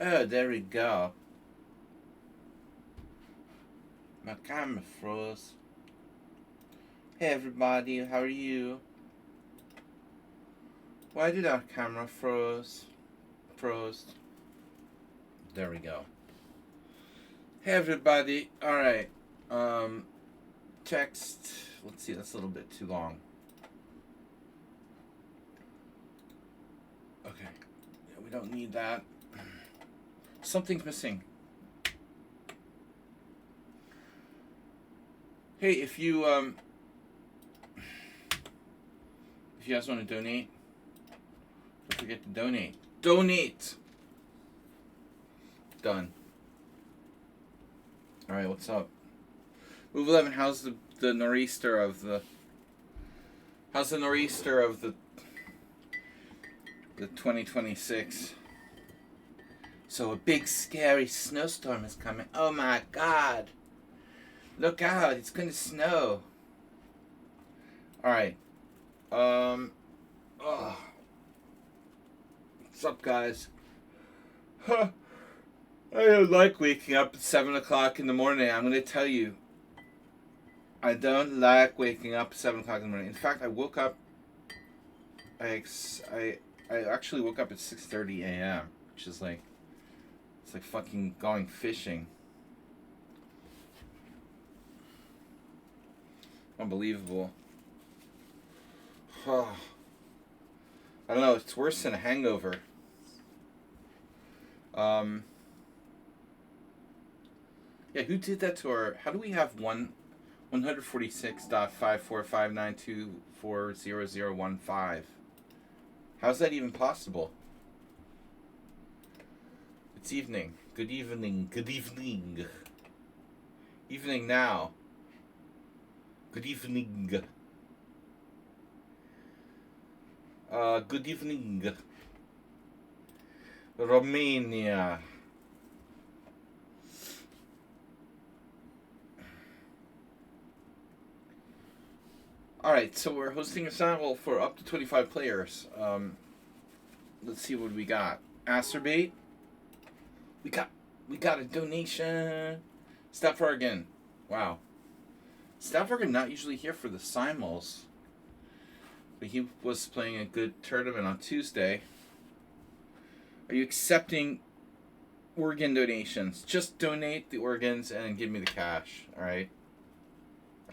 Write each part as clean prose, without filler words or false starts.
Oh, there we go. My camera froze. Hey everybody, how are you? Why did our camera froze? Froze. There we go. Hey everybody. Alright. Um text. Let's see, that's a little bit too long. Okay. Yeah, we don't need that. Something's missing. Hey, if you guys want to donate, don't forget to donate. Donate. Done. All right, what's up? Move 11. How's the nor'easter of the? How's the nor'easter of the 2026? So a big scary snowstorm is coming. Oh my God! Look out! It's gonna snow. All right. Oh. What's up, guys? Huh. I don't like waking up at 7 o'clock in the morning. I'm going to tell you. I don't like waking up at 7 o'clock in the morning. In fact, I woke up. I actually woke up at 6:30 a.m., which is like. It's like fucking going fishing. Unbelievable. I don't know. It's worse than a hangover. Yeah, who did that to our? How do we have 146.54592400015? How's that even possible? It's evening. Good evening. Good evening. Evening now. Good evening. Good evening. Romania. Alright, so we're hosting a sample for up to 25 players. Let's see what we got. Acerbate. We got a donation. Staffbergen. Wow. Staffbergen not usually here for the Simuls. But he was playing a good tournament on Tuesday. Are you accepting organ donations? Just donate the organs and give me the cash, alright?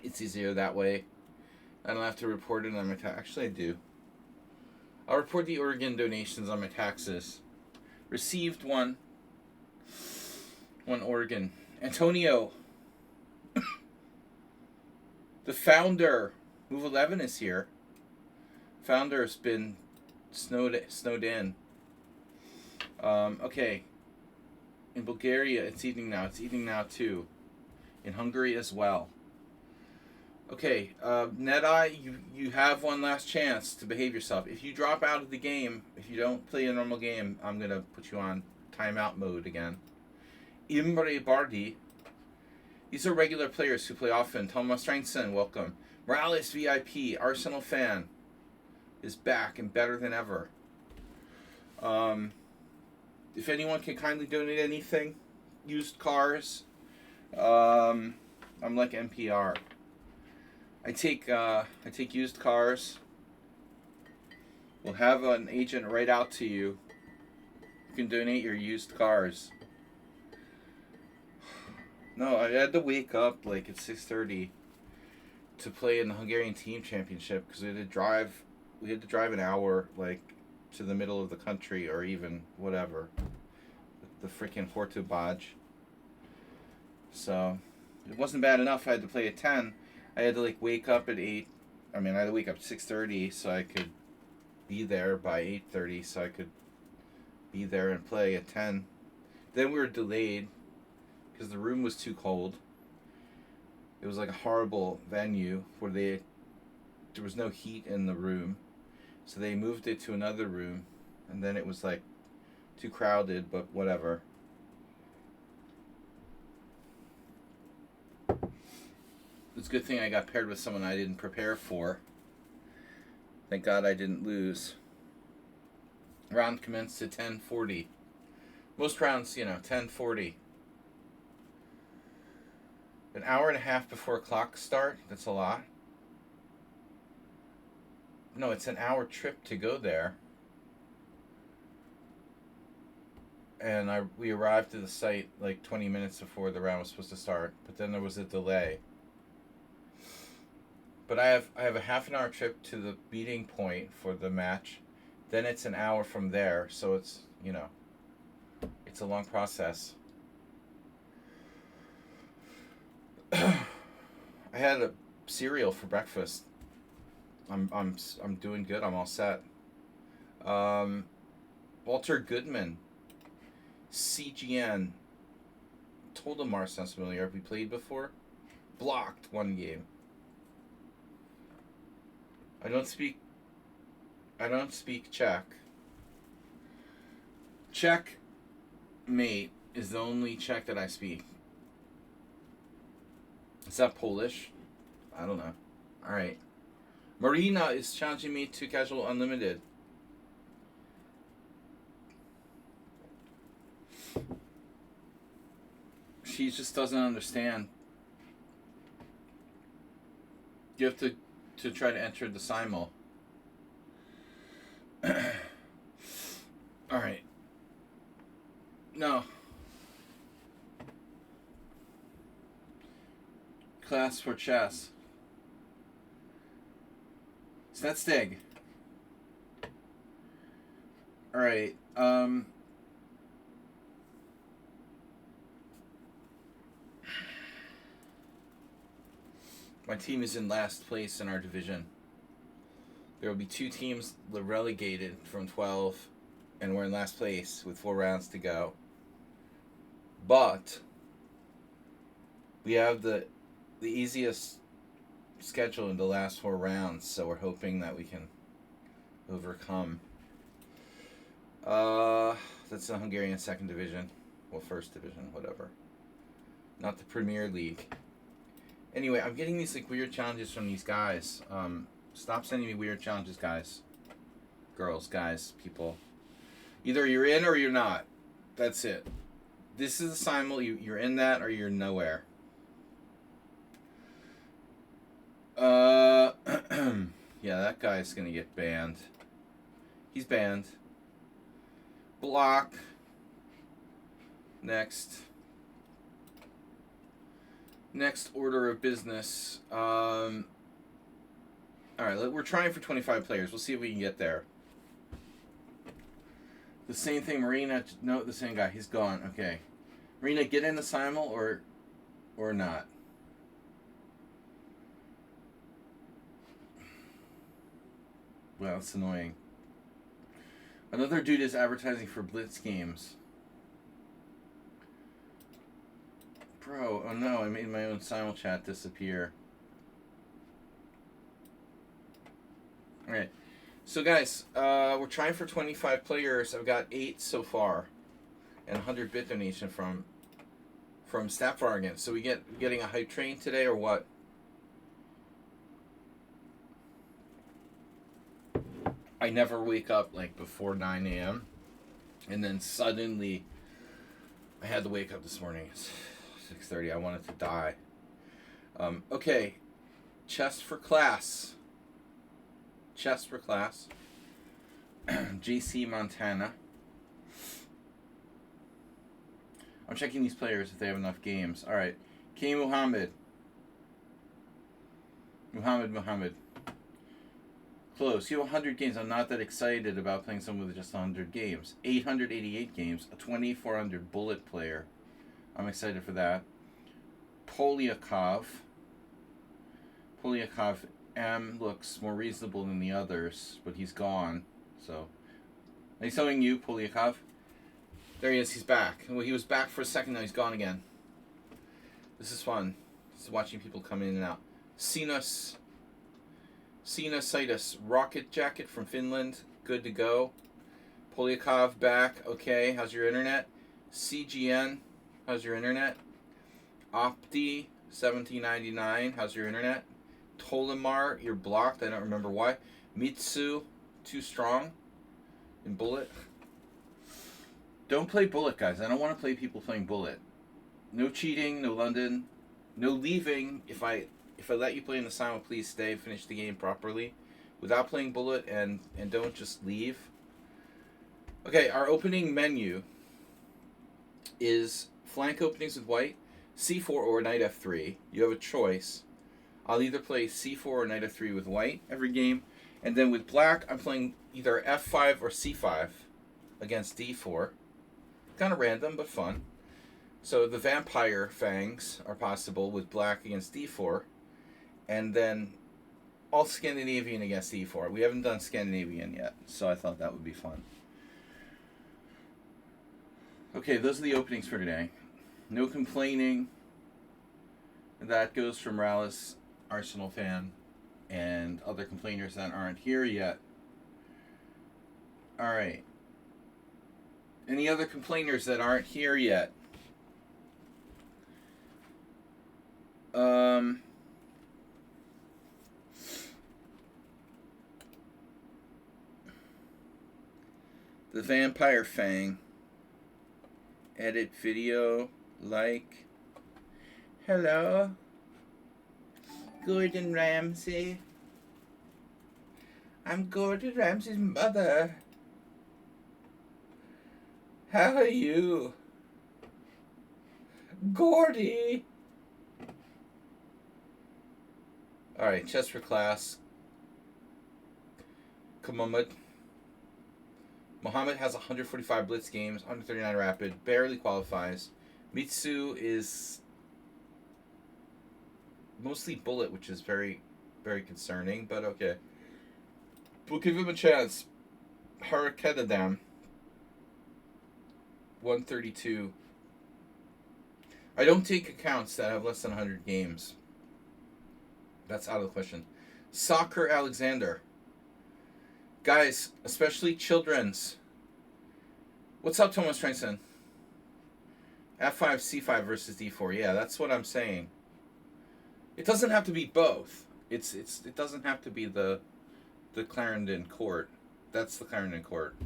It's easier that way. I don't have to report it on my tax. Actually, I do. I'll report the organ donations on my taxes. Received one organ. Antonio, the founder, Move 11 is here. Founder's been snowed in. Okay. In Bulgaria, it's evening now. It's evening now too. In Hungary as well. Okay, NetEye, you have one last chance to behave yourself. If you drop out of the game, if you don't play a normal game, I'm going to put you on timeout mode again. Imre Bardi. These are regular players who play often. Thomas Strangson, welcome. Morales VIP, Arsenal fan, is back and better than ever. If anyone can kindly donate anything, used cars. I'm like NPR. I take used cars. We'll have an agent write out to you. You can donate your used cars. No, I had to wake up like at 6:30 to play in the Hungarian team championship because we had to drive an hour like to the middle of the country or even whatever. The freaking Hortobaj. So it wasn't bad enough. I had to play at 10. I had to like wake up at 8. I mean, I had to wake up at 6:30 so I could be there by 8:30 so I could be there and play at 10. Then we were delayed because the room was too cold. It was like a horrible venue where there was no heat in the room. So they moved it to another room and then it was like too crowded, but whatever. It's a good thing I got paired with someone I didn't prepare for. Thank God I didn't lose. Round commenced at 10:40. Most rounds, 10:40. An hour and a half before clock start. That's a lot. No, it's an hour trip to go there. And we arrived at the site like 20 minutes before the round was supposed to start, but then there was a delay. But I have a half an hour trip to the meeting point for the match. Then it's an hour from there, so it's it's a long process. I had a cereal for breakfast. I'm doing good. I'm all set. Walter Goodman, CGN. Toldemar sounds familiar. Have we played before? Blocked one game. I don't speak Czech. Czech, mate, is the only Czech that I speak. Is that Polish? I don't know. Alright. Marina is challenging me to Casual Unlimited. She just doesn't understand. You have to try to enter the Simul. Alright. No. Class for chess. Stig. Alright, my team is in last place in our division. There will be 2 teams relegated from 12, and we're in last place with 4 rounds to go. But we have the easiest schedule in the last 4 rounds, so we're hoping that we can overcome. That's the Hungarian second division. Well, first division, whatever. Not the Premier League. Anyway, I'm getting these weird challenges from these guys. Stop sending me weird challenges, guys. Girls, guys, people. Either you're in or you're not. That's it. This is a simul. You're in that or you're nowhere. Yeah, that guy's gonna get banned. He's banned. Block. Next order of business. Alright, we're trying for 25 players. We'll see if we can get there. The same thing, Marina. No, the same guy. He's gone. Okay. Marina, get in the simul or not. Well, it's annoying. Another dude is advertising for Blitz games. Bro, oh no, I made my own simul chat disappear. Alright. So guys, we're trying for 25 players. I've got 8 so far. And 100 bit donation from Staffvargan. So we getting a hype train today or what? I never wake up before 9 a.m. And then suddenly I had to wake up this morning. It's 6:30. I wanted to die. Okay. Chess for class. JC Montana. I'm checking these players if they have enough games. Alright. K. Muhammad. Close. You have 100 games. I'm not that excited about playing someone with just 100 games. 888 games. A 2400 bullet player. I'm excited for that. Polyakov M looks more reasonable than the others, but he's gone. So, nice knowing you, Polyakov. There he is. He's back. Well, he was back for a second. Now he's gone again. This is fun. Just watching people come in and out. Sinusitis Rocket Jacket from Finland. Good to go. Polyakov back. Okay. How's your internet? CGN. How's your internet? Opti 1799. How's your internet? Tolemar, you're blocked. I don't remember why. Mitsu, too strong. In bullet. Don't play Bullet, guys. I don't want to play people playing Bullet. No cheating, no London, no leaving. If I let you play in the Simul, please stay, finish the game properly, without playing Bullet, and don't just leave. Okay, our opening menu is flank openings with white, c4 or knight f3. You have a choice. I'll either play c4 or knight f3 with white every game, and then with black, I'm playing either f5 or c5 against d4. Kind of random, but fun. So the vampire fangs are possible with black against d4, and then all Scandinavian against e4. We haven't done Scandinavian yet, so I thought that would be fun. Okay, those are the openings for today. No complaining. That goes from Rallis, Arsenal fan, and other complainers that aren't here yet. All right. Any other complainers that aren't here yet? The Vampire Fang. Edit video, like. Hello? Gordon Ramsay. I'm Gordon Ramsay's mother. How are you? Gordy! Alright, chess for class. Kamumad. Mohammed has 145 blitz games, 139 rapid, barely qualifies. Mitsu is mostly bullet, which is very, very concerning, but okay. We'll give him a chance. Haraketadam. 132. I don't take accounts that have less than 100 games. That's out of the question. Soccer Alexander. Guys, especially children's. What's up, Thomas Trenson? F5, C5 versus D4. Yeah, that's what I'm saying. It doesn't have to be both. It doesn't have to be the Clarendon court. That's the Clarendon court.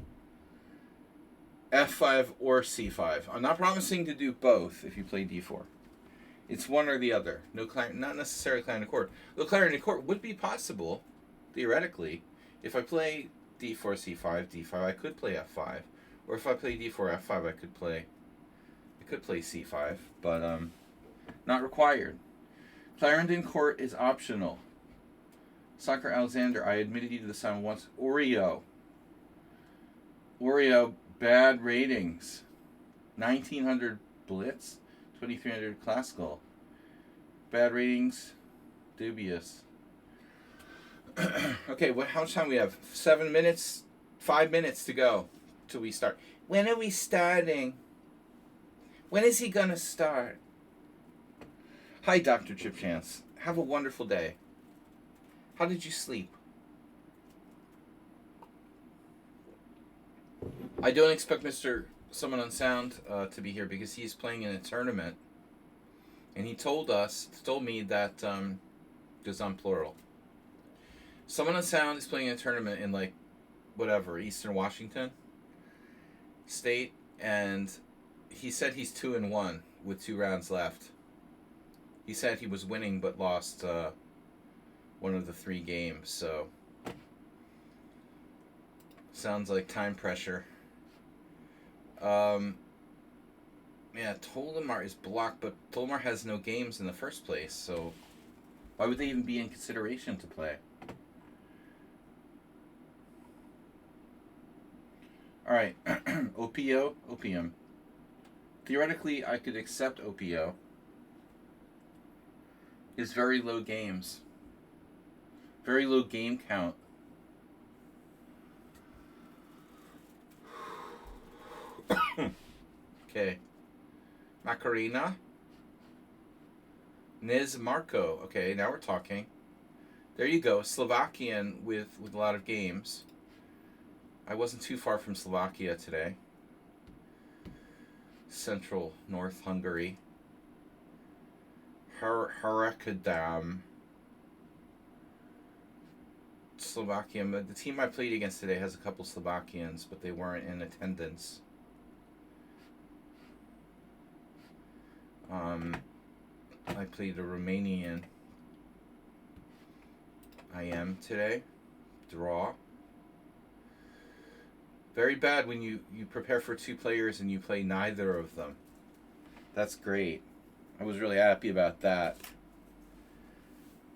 F5 or C5. I'm not promising to do both if you play D4. It's one or the other. No, not necessarily Clarendon court. The Clarendon court would be possible, theoretically. If I play d4, c5, d5, I could play f5. Or if I play d4, f5, I could play c5, but not required. Clarendon court is optional. Soccer Alexander, I admitted you to the Simul once. Oreo, bad ratings. 1900 blitz, 2300 classical. Bad ratings, dubious. Okay, how much time we have? 7 minutes? 5 minutes to go till we start. When are we starting? When is he gonna start? Hi, Dr. Chip Chance. Have a wonderful day. How did you sleep? I don't expect Mr. Someone on Sound to be here because he's playing in a tournament. And he told me that, because I'm plural. Someone on Sound is playing a tournament in, like, whatever, Eastern Washington State, and he said he's 2-1 with 2 rounds left. He said he was winning but lost one of the 3 games, so sounds like time pressure. Yeah, Tolimar is blocked, but Tolimar has no games in the first place, so why would they even be in consideration to play? Alright, Opium. Theoretically, I could accept OPO. It's very low games. Very low game count. Okay. Macarena. Niz Marco. Okay, now we're talking. There you go. Slovakian with a lot of games. I wasn't too far from Slovakia today. Central North Hungary. Harakadam. Slovakia. The team I played against today has a couple Slovakians, but they weren't in attendance. I played a Romanian IM today. Draw. Very bad when you prepare for 2 players and you play neither of them. That's great. I was really happy about that.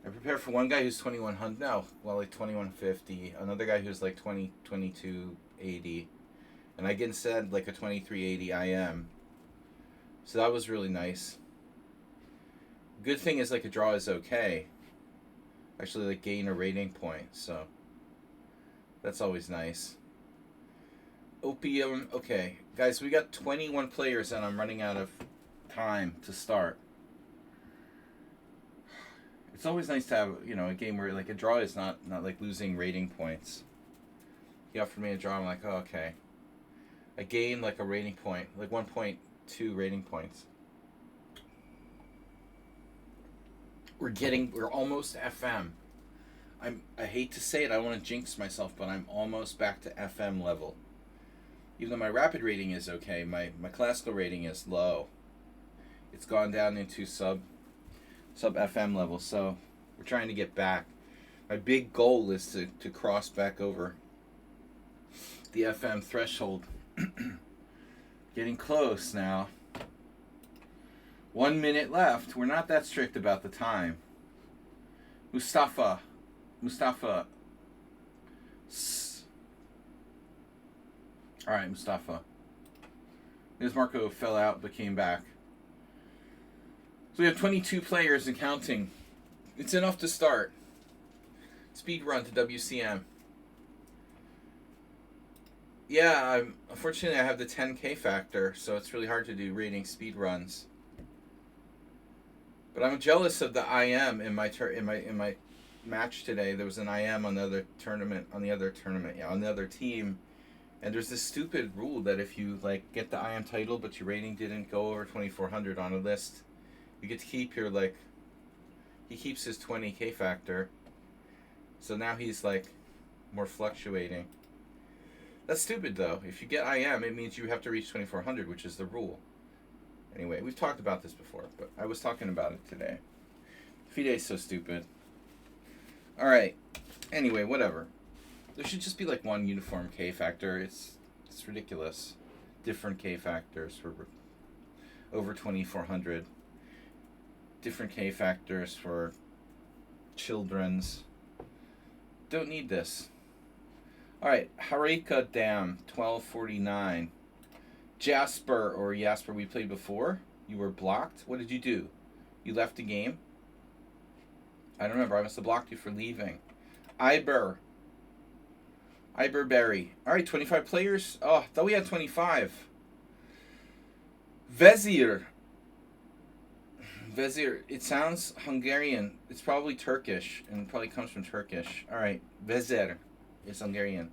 I prepared for one guy who's 2100. No, well, like 2150. Another guy who's like 2280. And I get instead like a 2380 IM. So that was really nice. Good thing is like a draw is okay. Actually, like gain a rating point. So that's always nice. Opium. Okay, guys, we got 21 players and I'm running out of time to start. It's always nice to have, you know, a game where like a draw is not like losing rating points. He offered me a draw. I'm like, oh, okay. I gain like a rating point, like 1.2 rating points. We're almost FM. I hate to say it, I don't want to jinx myself, but I'm almost back to FM level. Even though my rapid rating is okay, my classical rating is low. It's gone down into sub FM level, so we're trying to get back. My big goal is to cross back over the FM threshold. Getting close now. 1 minute left. We're not that strict about the time. Mustafa. Alright, Mustafa. This Marco fell out but came back. So we have 22 players and counting. It's enough to start. Speed run to WCM. Yeah, unfortunately I have the 10K factor, so it's really hard to do rating speed runs. But I'm jealous of the IM in my match today. There was an IM on the other team, and there's this stupid rule that if you like get the IM title but your rating didn't go over 2400 on a list, you get to keep your he keeps his 20K factor. So now he's like more fluctuating. That's stupid though. If you get IM, it means you have to reach 2400, which is the rule. Anyway, we've talked about this before, but I was talking about it today. FIDE's so stupid. Alright. Anyway, whatever. There should just be like one uniform K factor. It's ridiculous. Different K factors for over 2400. Different K factors for children's. Don't need this. Alright, Harika Dam, 1249. Jasper, we played before. You were blocked. What did you do? You left the game? I don't remember. I must have blocked you for leaving. Iberberry. Alright, 25 players. Oh, I thought we had 25. Vezir. It sounds Hungarian. It's probably Turkish, and it probably comes from Turkish. Alright, Vezir is Hungarian.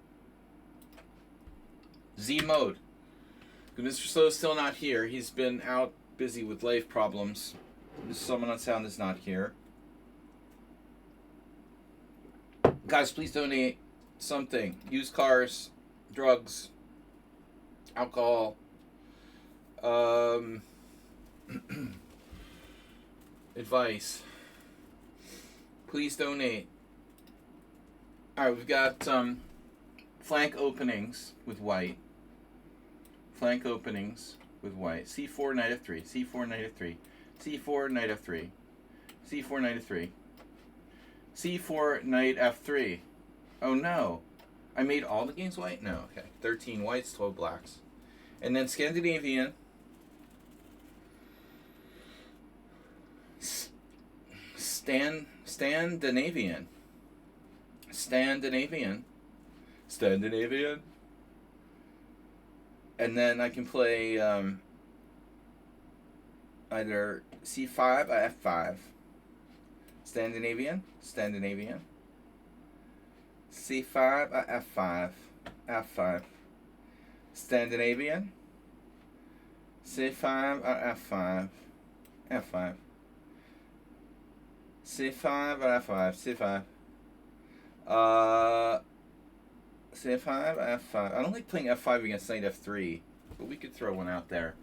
Z mode. Mr. Slow is still not here. He's been out busy with life problems. Someone on sound is not here. Guys, please donate something. Used cars, drugs, alcohol, advice. Please donate. Alright, we've got flank openings with white. Flank openings with white. C4, knight of 3. C4, knight of 3. C4, knight of 3. C4, knight of 3. C4, knight f3. Oh no. I made all the games white? No, okay. 13 whites, 12 blacks. And then Scandinavian. Scandinavian. And then I can play either C5 or F5. Scandinavian. C5 or F5. F5. Scandinavian. C5 or F5. F5. C5 or F5. C5. C5 or F5. I don't like playing F5 against knight F3, but we could throw one out there.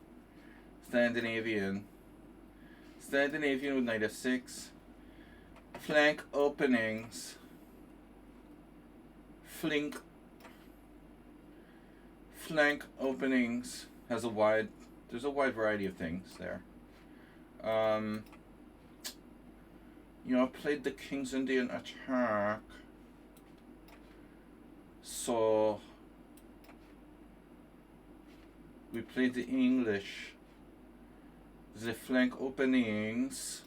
Scandinavian. Scandinavian with knight f6. Flank openings. Flank openings has a wide. There's a wide variety of things there. You know, played the King's Indian attack. So we played the English. The flank openings.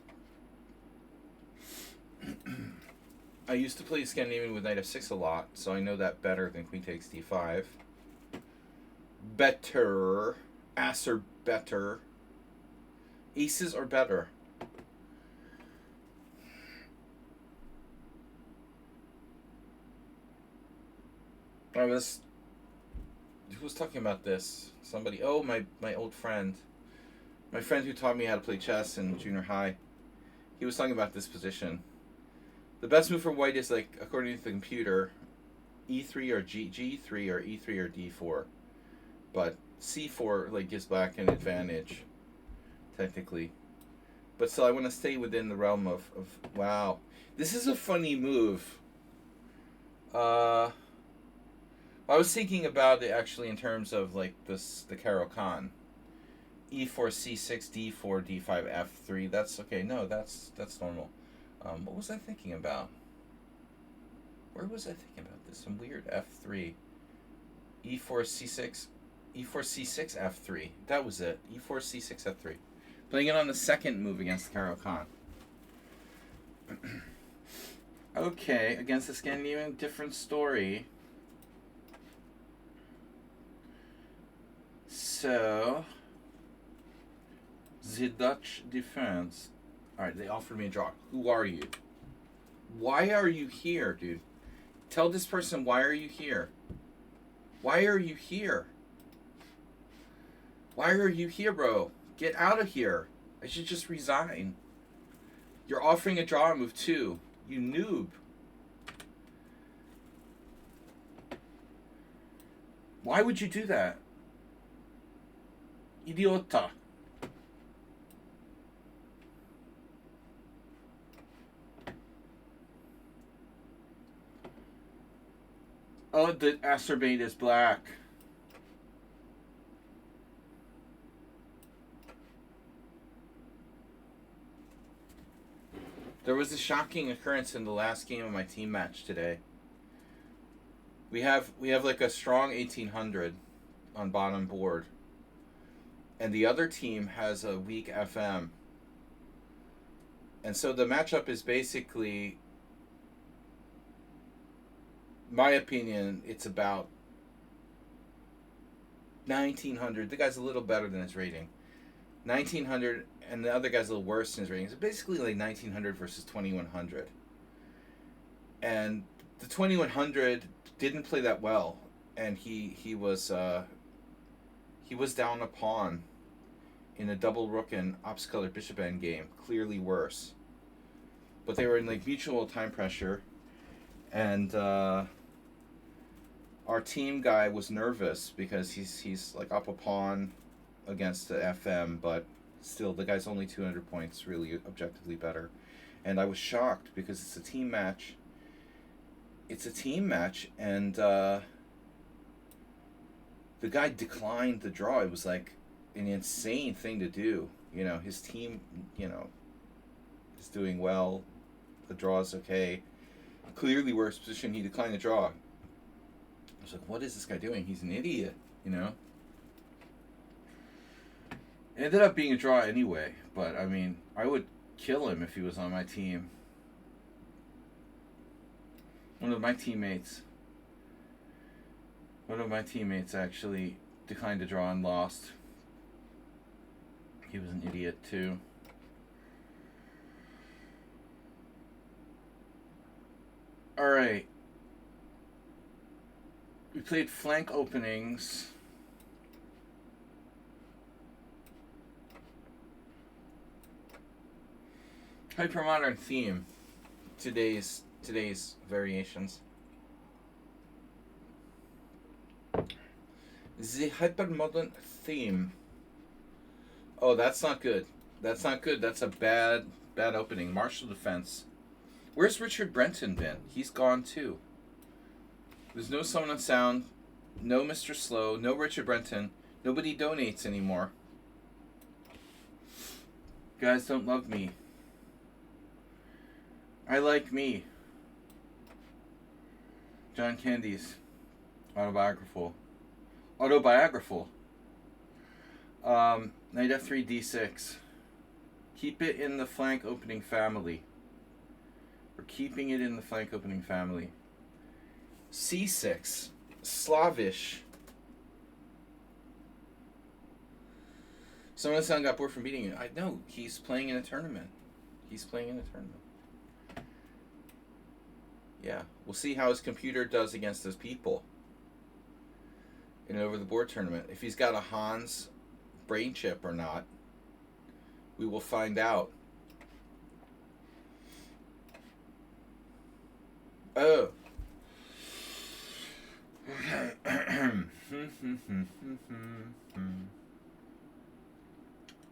I used to play Scandinavian with knight f6 a lot, so I know that better than queen takes d5. Better. Ass are better. Aces are better. Who was talking about this? Somebody. Oh, my old friend. My friend who taught me how to play chess in junior high. He was talking about this position. The best move for white is, like, according to the computer, e3 or g3 or e3 or d4. But c4, like, gives black an advantage, technically. But still, I want to stay within the realm of wow. This is a funny move. I was thinking about it actually in terms of, like, the Caro-Kann. E4, C6, D4, D5, F3. That's okay. No, that's normal. What was I thinking about? Where was I thinking about this? Some weird F3. E4, C6, E4, C6, F3. That was it. E4, C6, F3. Playing it on the second move against Caro-Kann. Okay, against the Scandinavian, different story. So, the Dutch defense. Alright, they offered me a draw. Who are you? Why are you here, dude? Tell this person, why are you here? Why are you here? Why are you here, bro? Get out of here. I should just resign. You're offering a draw on move 2. You noob. Why would you do that? Idiota. Oh, the acerbate is black. There was a shocking occurrence in the last game of my team match today. We have like a strong 1800 on bottom board. And the other team has a weak FM. And so the matchup is basically, my opinion, it's about 1900. The guy's a little better than his rating. 1900, and the other guy's a little worse in his rating. So basically like 1900 versus 2100. And the 2100 didn't play that well, and he was down a pawn in a double rook and ops color bishop end game, clearly worse. But they were in like mutual time pressure, and our team guy was nervous because he's like up a pawn against the FM, but still the guy's only 200 points, really objectively better. And I was shocked because it's a team match. And the guy declined the draw. It was like an insane thing to do. You know, his team, you know, is doing well. The draw is okay. Clearly worse position. He declined the draw. I was like, what is this guy doing? He's an idiot, you know? It ended up being a draw anyway, but I mean, I would kill him if he was on my team. One of my teammates actually declined to draw and lost. He was an idiot too. Alright. We played flank openings. Hypermodern theme. Today's variations. The hypermodern theme. Oh, that's not good. That's not good. That's a bad opening. Martial defense. Where's Richard Brenton been? He's gone too. There's no Summon on Sound, no Mr. Slow, no Richard Brenton. Nobody donates anymore. You guys don't love me. I like me. John Candy's autobiographical. Knight f3 d6. Keep it in the flank opening family. We're keeping it in the flank opening family. c6. Slavish. Someone sound got bored from beating it. I know. He's playing in a tournament. Yeah. We'll see how his computer does against those people in an over-the-board tournament. If he's got a Hans brain chip or not, we will find out. Oh.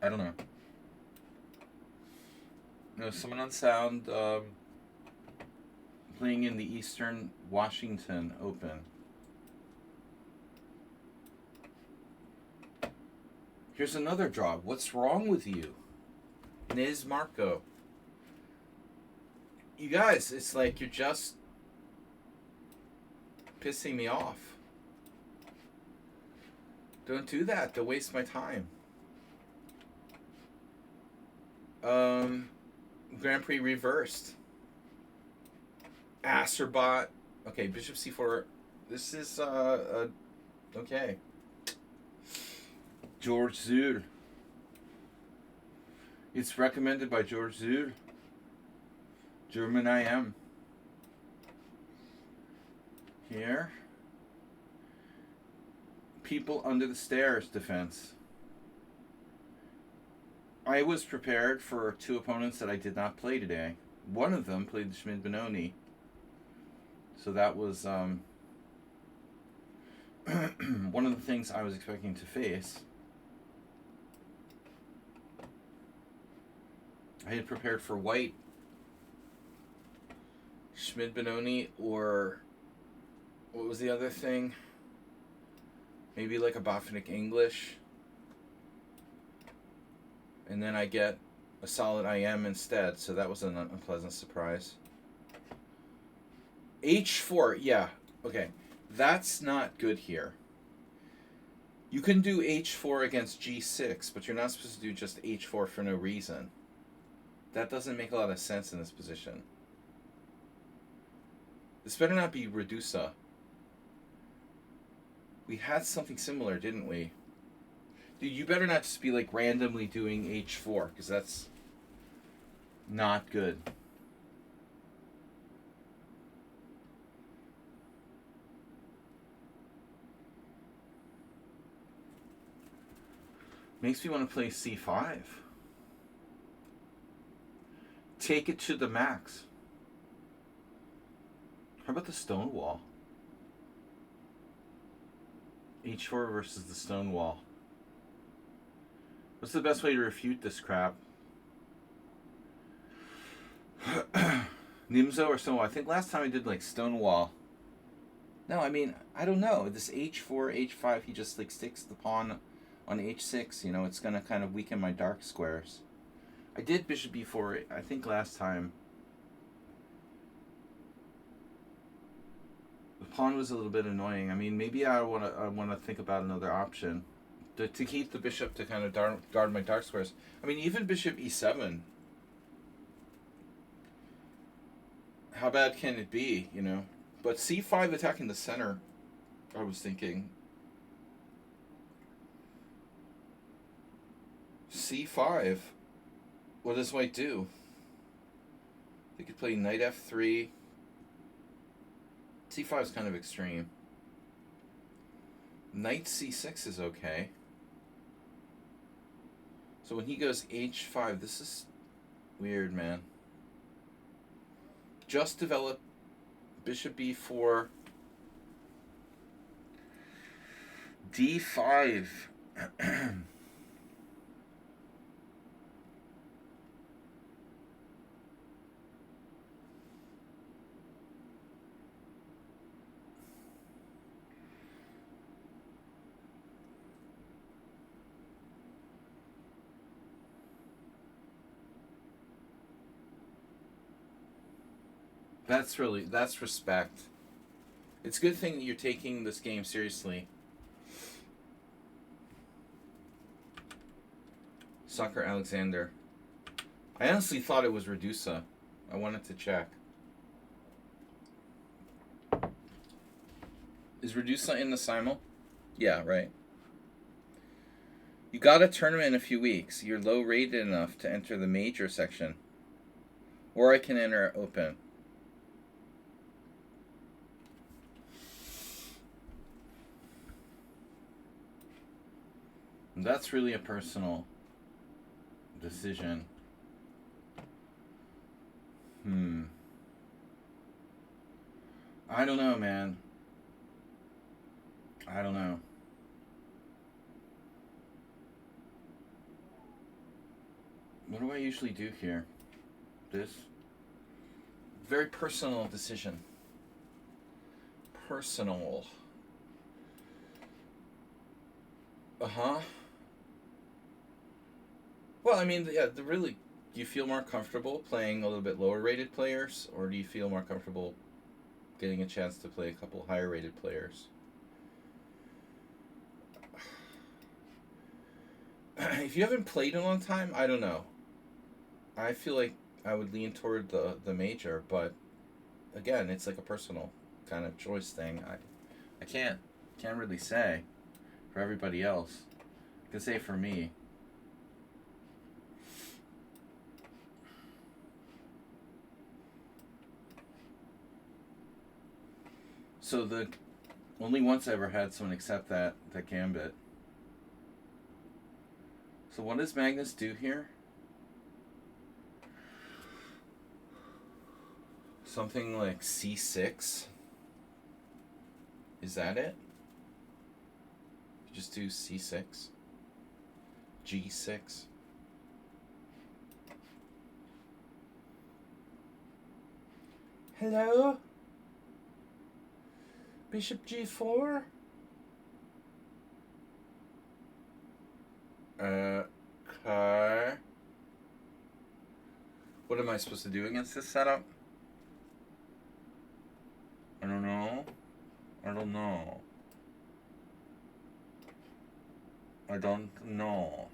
I don't know. No, someone on sound playing in the Eastern Washington Open. Here's another draw. What's wrong with you? Niz Marco. You guys, it's like you're just pissing me off. Don't do that. Don't waste my time. Grand Prix reversed. Asterbot. Okay, Bishop c4. This is okay. George Zur. It's recommended by George Zur. German I am. Here. People under the stairs defense. I was prepared for two opponents that I did not play today. One of them played the Schmid-Benoni. So that was one of the things I was expecting to face. I had prepared for white, Schmid-Benoni, or what was the other thing? Maybe like a Botvinnik English. And then I get a solid IM instead, so that was an unpleasant surprise. H4, yeah, okay. That's not good here. You can do H4 against G6, but you're not supposed to do just H4 for no reason. That doesn't make a lot of sense in this position. This better not be Redusa. We had something similar, didn't we? Dude, you better not just be like randomly doing H4, because that's not good. Makes me want to play C5. Take it to the max. How about the stone wall? H4 versus the stone wall. What's the best way to refute this crap? Nimzo or Stonewall? I think last time I did like Stonewall. No, I mean, I don't know. This H4, H5, he just like sticks the pawn on H6. You know, it's going to kind of weaken my dark squares. I did Bishop B4, I think last time. The pawn was a little bit annoying. I mean, maybe I want to think about another option. To keep the bishop to kind of guard my dark squares. I mean, even Bishop E7. How bad can it be, you know? But C5 attacking the center, I was thinking. C5. What does white do? They could play knight F3. C5 is kind of extreme. Knight C6 is okay. So when he goes H5, this is weird, man. Just develop Bishop B4. D5. That's respect. It's a good thing that you're taking this game seriously. Soccer Alexander. I honestly thought it was Redusa. I wanted to check. Is Redusa in the Simul? Yeah, right. You got a tournament in a few weeks. You're low rated enough to enter the major section. Or I can enter open. That's really a personal decision. I don't know, man. I don't know. What do I usually do here? This? Very personal decision. Personal. Uh-huh. Well, I mean, yeah, really, do you feel more comfortable playing a little bit lower rated players, or do you feel more comfortable getting a chance to play a couple higher rated players? If you haven't played in a long time, I don't know. I feel like I would lean toward the major, but again, it's like a personal kind of choice thing. I can't really say for everybody else. I can say for me. So the only once I ever had someone accept that gambit. So what does Magnus do here? Something like C6? Is that it? You just do C6? G6? Hello? Bishop G4? Okay. What am I supposed to do against this setup? I don't know. I don't know. I don't know.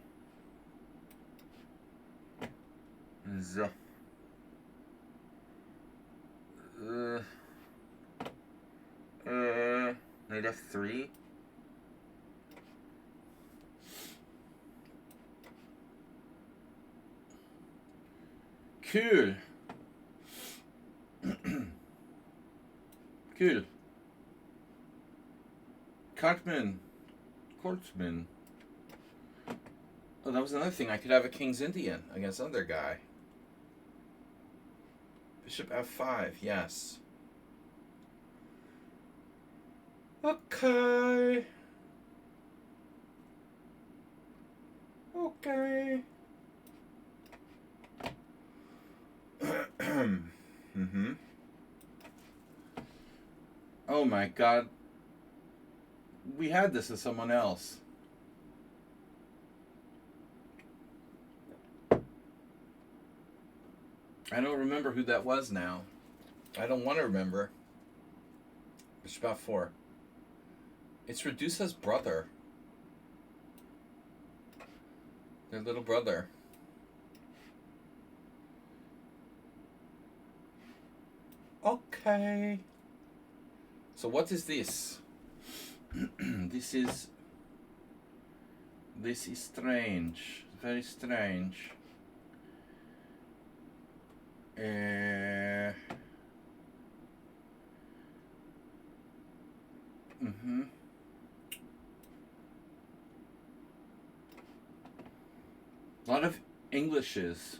Knight F3? Cool. Cool. Cartman. Kortsman. Oh, that was another thing. I could have a King's Indian against another guy. Bishop F5, yes. Okay. Okay. Mm-hmm. Oh my god. We had this with someone else. I don't remember who that was now. I don't want to remember. Bishop F4. It's Redusa's brother. Their little brother. Okay. So what is this? This is strange. Very strange. Mm-hmm. A lot of Englishes.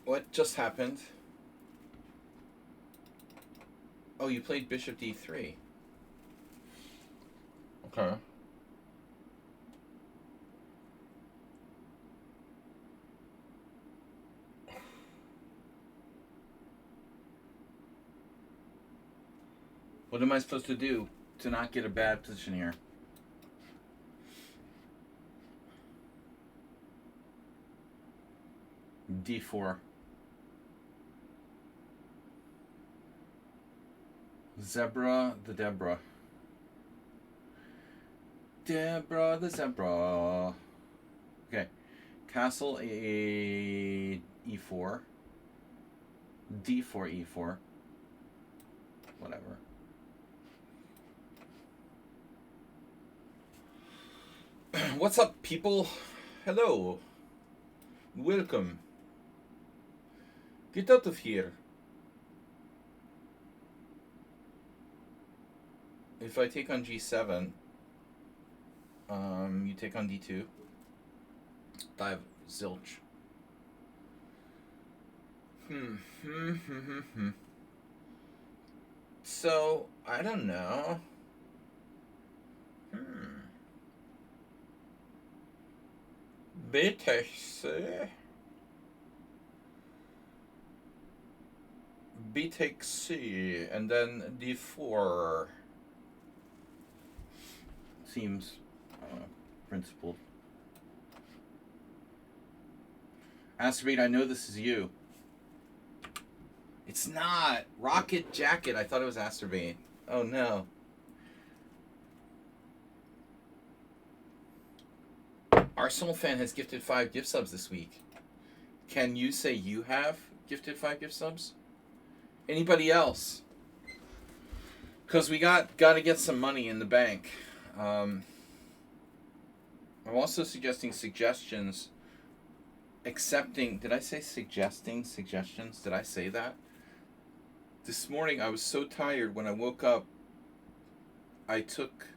What just happened? Oh, you played Bishop D3. Okay. What am I supposed to do to not get a bad position here? D4. Zebra the Deborah. Deborah the Zebra. Okay. Castle A E4. D4 E4. Whatever. What's up, people? Hello. Welcome. Get out of here. If I take on G7, you take on D2. I have zilch. So, I don't know. B takes C. B takes C, and then D4. Seems principled. Asteroid, I know this is you. It's not. Rocket Jacket. I thought it was Asteroid. Oh no. Arsenal fan has gifted 5 gift subs this week. Can you say you have gifted 5 gift subs? Anybody else? Because we got to get some money in the bank. I'm also suggesting suggestions. Accepting. Did I say suggesting suggestions? Did I say that? This morning I was so tired when I woke up. I took.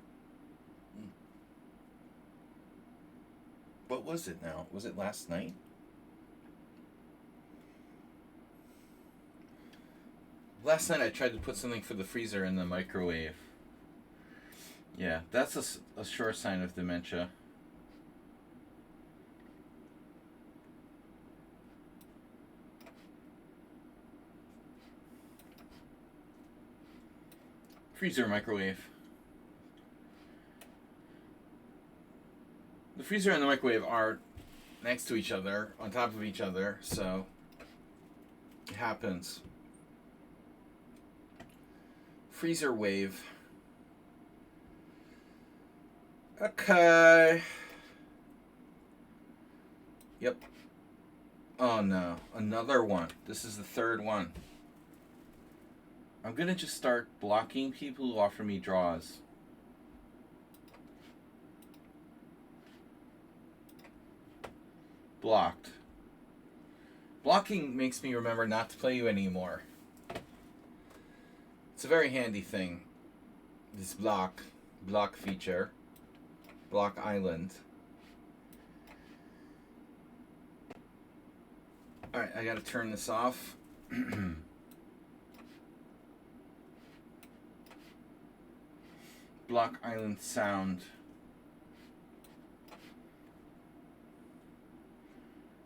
What was it now? Was it last night? Last night I tried to put something for the freezer in the microwave. Yeah, that's a sure sign of dementia. Freezer, microwave. The freezer and the microwave are next to each other, on top of each other, so it happens. Freezer wave. Okay. Yep. Oh no, another one. This is the third one. I'm gonna just start blocking people who offer me draws. Blocked. Blocking makes me remember not to play you anymore. It's a very handy thing. This block feature. Block Island. Alright, I gotta turn this off. Block Island sound.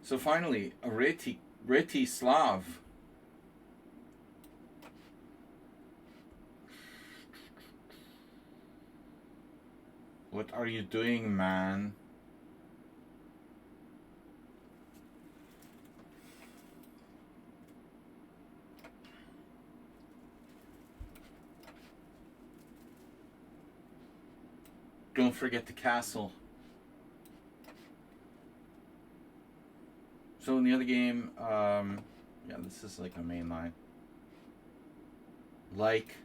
So finally, a Reti Slav. What are you doing, man? Don't forget the castle. So in the other game, yeah, this is like a main line. Like.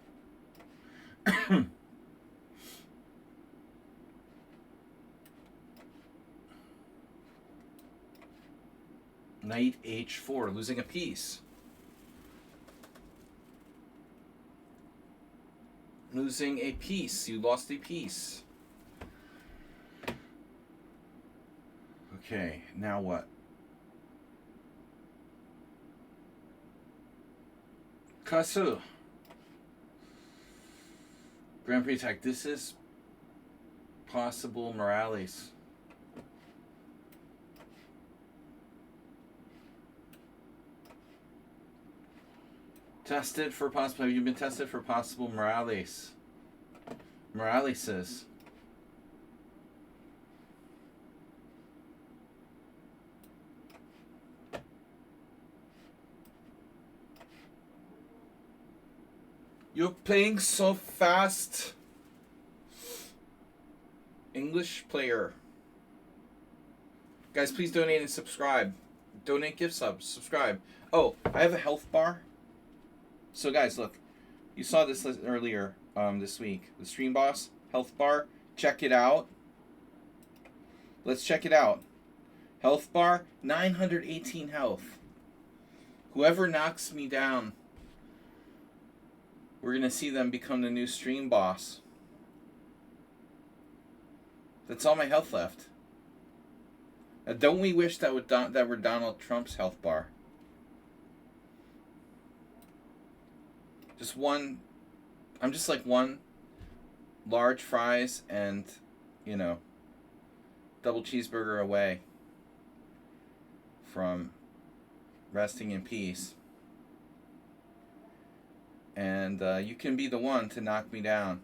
Knight H4, losing a piece. Losing a piece. You lost a piece. Okay, now what? Kasu. Grand Prix attack. This is possible Morales. Tested for possible. Have you been tested for possible Moraleses? You're playing so fast. English player. Guys, please donate and subscribe. Donate gift subs. Subscribe. Oh, I have a health bar. So guys, look. You saw this earlier this week. The Stream Boss health bar. Check it out. Let's check it out. Health bar, 918 health. Whoever knocks me down, we're going to see them become the new Stream Boss. That's all my health left. Don't we wish that were Donald Trump's health bar? Just one. I'm just like one large fries and, you know, double cheeseburger away from resting in peace. And you can be the one to knock me down.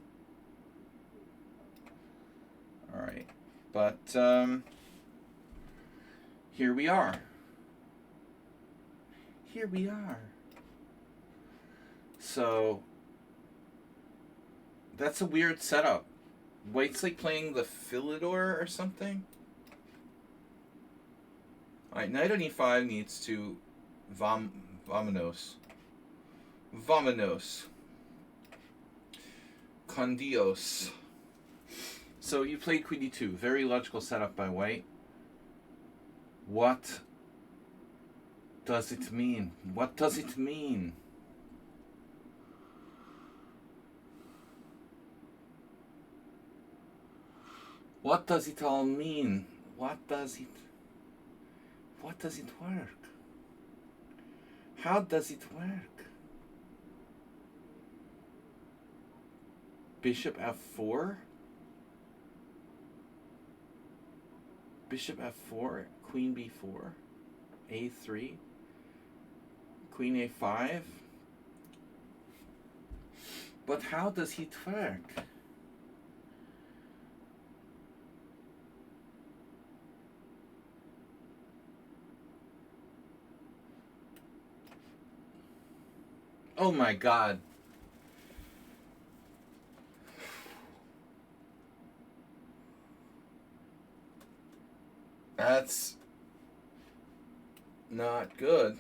Alright. But, here we are. Here we are. So, that's a weird setup. White's like playing the Philidor or something. Alright, knight on e5 needs to Vamonos. Con Dios. So you played queen d2. Very logical setup by white. What does it mean? What does it mean? What does it all mean? What does it work? How does it work? Bishop f4? Bishop f4, queen b4, a3, queen a5. But how does it work? Oh my God. That's not good.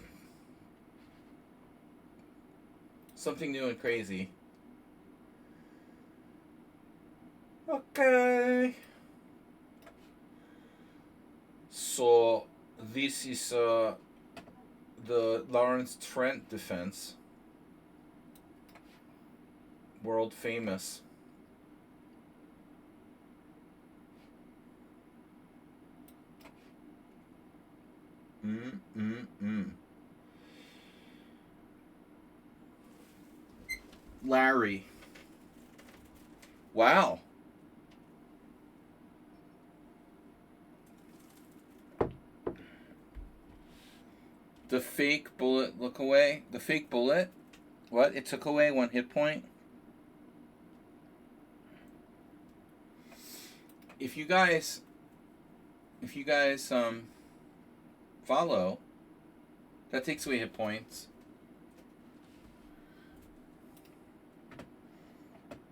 Something new and crazy. Okay. So this is the Lawrence Trent defense. World famous. Larry. Wow. The fake bullet look away. The fake bullet? What? It took away 1 hit point? If you guys follow, that takes away hit points.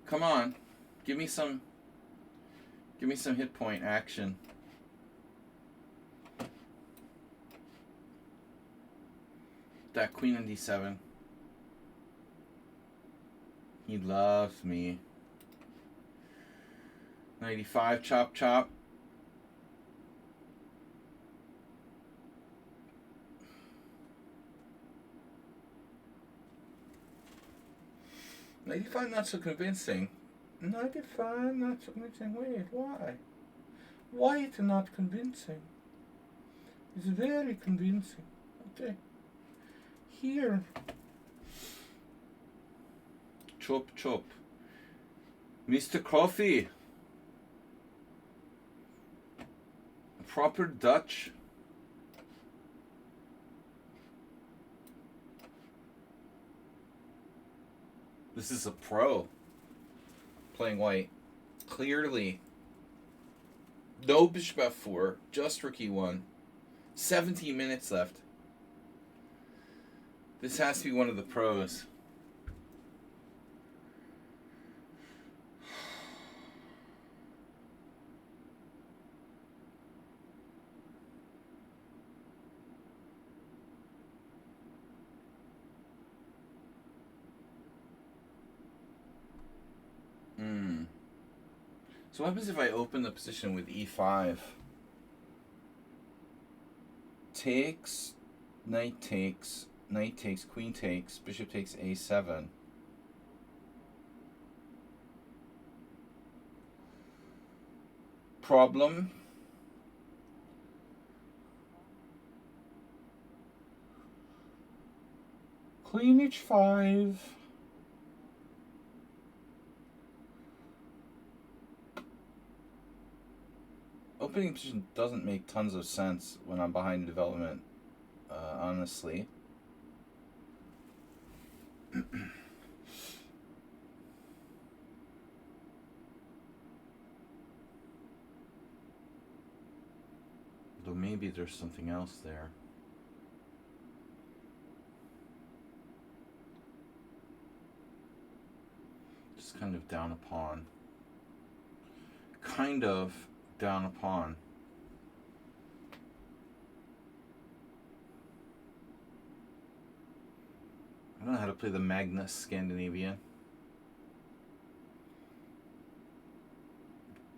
Come on. Give me some hit point action. That queen on d7. He loves me. 95, chop, chop. '95 not so convincing. 95 not so convincing. Wait, why? Why it's not convincing? It's very convincing. Okay. Here. Chop, chop. Mr. Coffee. Proper Dutch. This is a pro playing white. Clearly. No bishop f4. Just rook e1. 17 minutes left. This has to be one of the pros. So what happens if I open the position with e5? Takes, knight takes, queen takes, bishop takes a7. Problem. Queen h5. Opening position doesn't make tons of sense when I'm behind development, honestly. Though maybe there's something else there. Just kind of down a pawn. Kind of down a pawn. I don't know how to play the Magnus Scandinavian.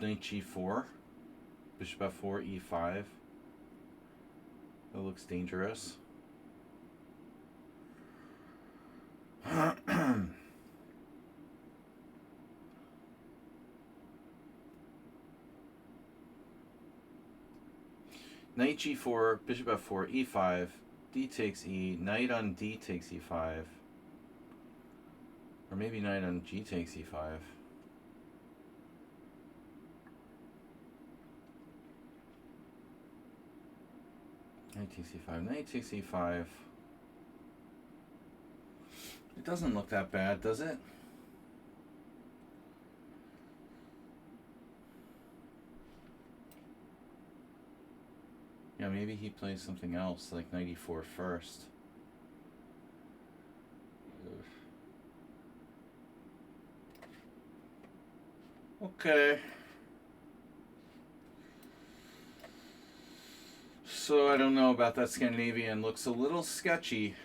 Knight g4, bishop f4, e5. That looks dangerous. Knight g4, bishop f4, e5, d takes e, knight on d takes e5. Or maybe knight on g takes e5. Knight takes e5, knight takes e5. It doesn't look that bad, does it? Yeah, maybe he plays something else, like knight e4 first. Okay. So I don't know about that Scandinavian. Looks a little sketchy.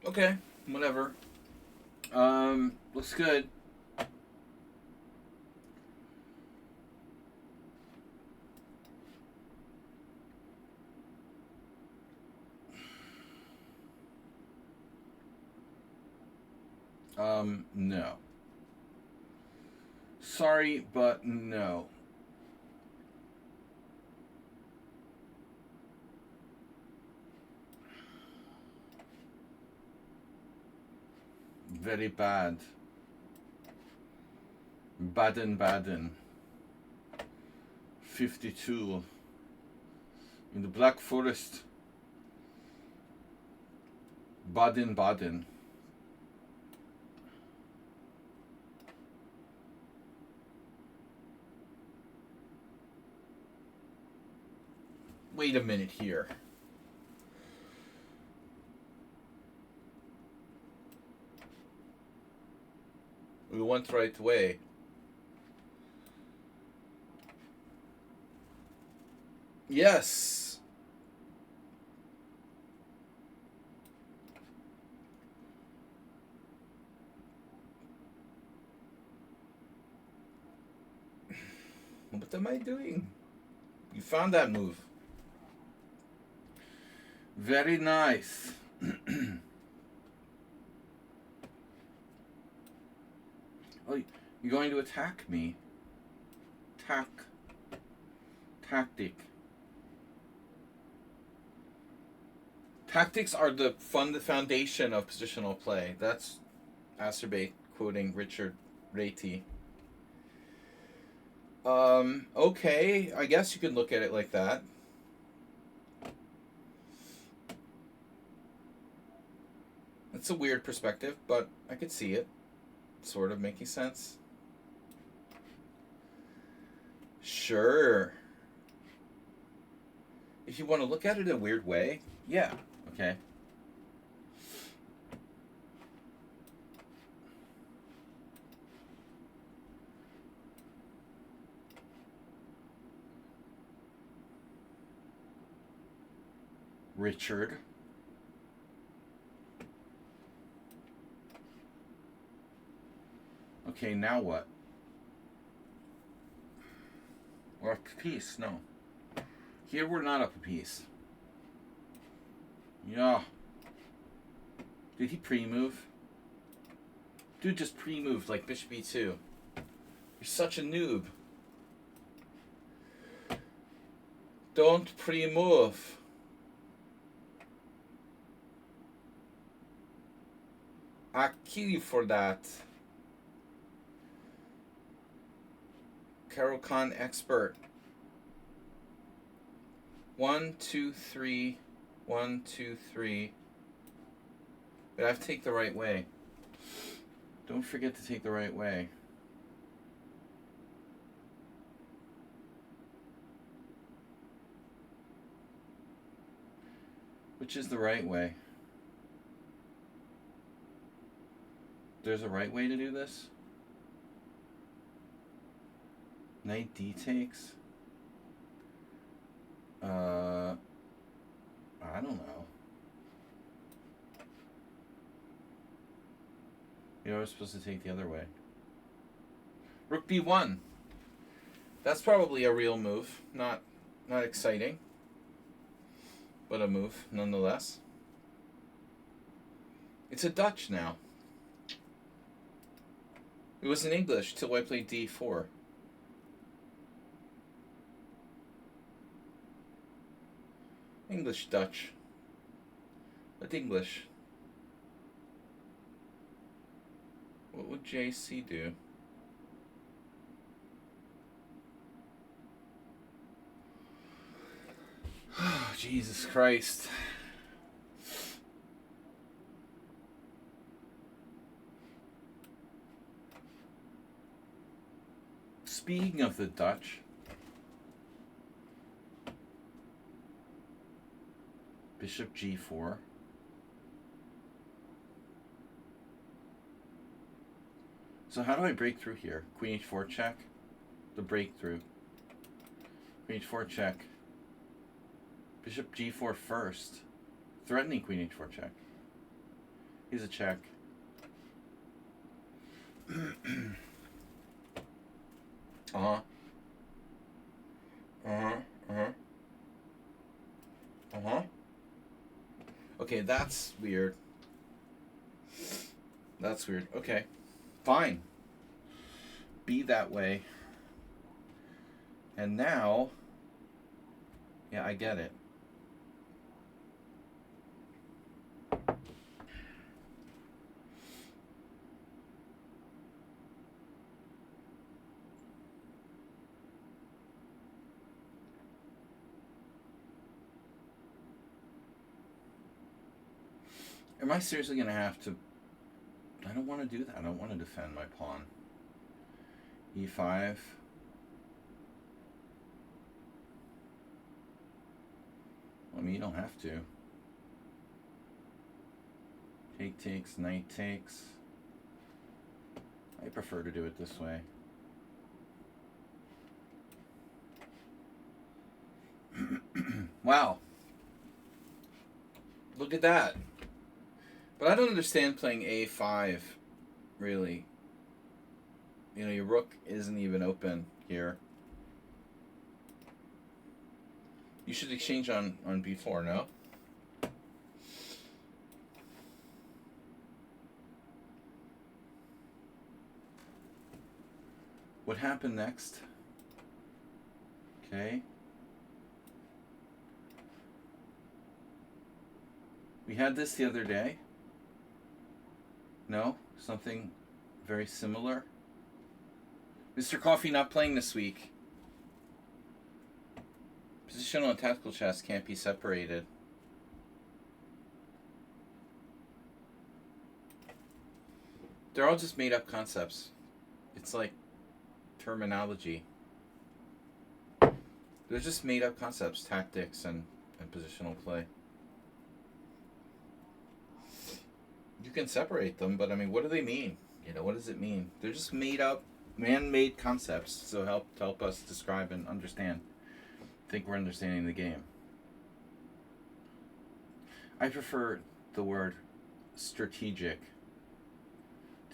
Okay, whatever. Looks good. No. Sorry, but no. Very bad. Baden-Baden. 52. In the Black Forest. Baden-Baden. Wait a minute here. We went right way. Yes. What am I doing? You found that move. Very nice. You're going to attack me. Tactic. Tactics are the foundation of positional play. That's Acerbate quoting Richard Rati. Okay, I guess you could look at it like that. It's a weird perspective, but I could see it sort of making sense. Sure. If you want to look at it a weird way, yeah, okay. Richard. Okay, now what? We're up a piece. No. Here we're not up a piece. Yeah. Did he pre-move? Dude just pre-moved like bishop e2. You're such a noob. Don't pre-move. I'll kill you for that. Caro-Kann expert. 1, 2, 3. 1, 2, 3. But I have to take the right way. Don't forget to take the right way. Which is the right way? There's a right way to do this? Knight d takes? I don't know. You know, I was supposed to take the other way. Rook b1. That's probably a real move. Not exciting, but a move nonetheless. It's a Dutch now. It was in English till I played d4. English Dutch. But English. What would JC do? Oh, Jesus Christ. Speaking of the Dutch, bishop g4. So how do I break through here? Queen h4 check. The breakthrough. Queen h4 check. Bishop g4 first. Threatening queen h4 check. Here's a check. Uh-huh. Uh-huh. Uh-huh. Uh-huh. Okay, that's weird. That's weird. Okay. Fine. Be that way. And now, yeah, I get it. Am I seriously going to have to... I don't want to do that. I don't want to defend my pawn. e5. I mean, you don't have to. Take takes, knight takes. I prefer to do it this way. Wow. Look at that. But I don't understand playing a5, really. You know, your rook isn't even open here. You should exchange on b4, no? What happened next? Okay. We had this the other day. No? Something very similar? Mr. Coffee not playing this week. Positional and tactical chess can't be separated. They're all just made up concepts. It's like terminology. They're just made up concepts, tactics and positional play. You can separate them, but I mean, what do they mean? You know, what does it mean? They're just made up, man-made concepts, so help us describe and understand. Think we're understanding the game. I prefer the word strategic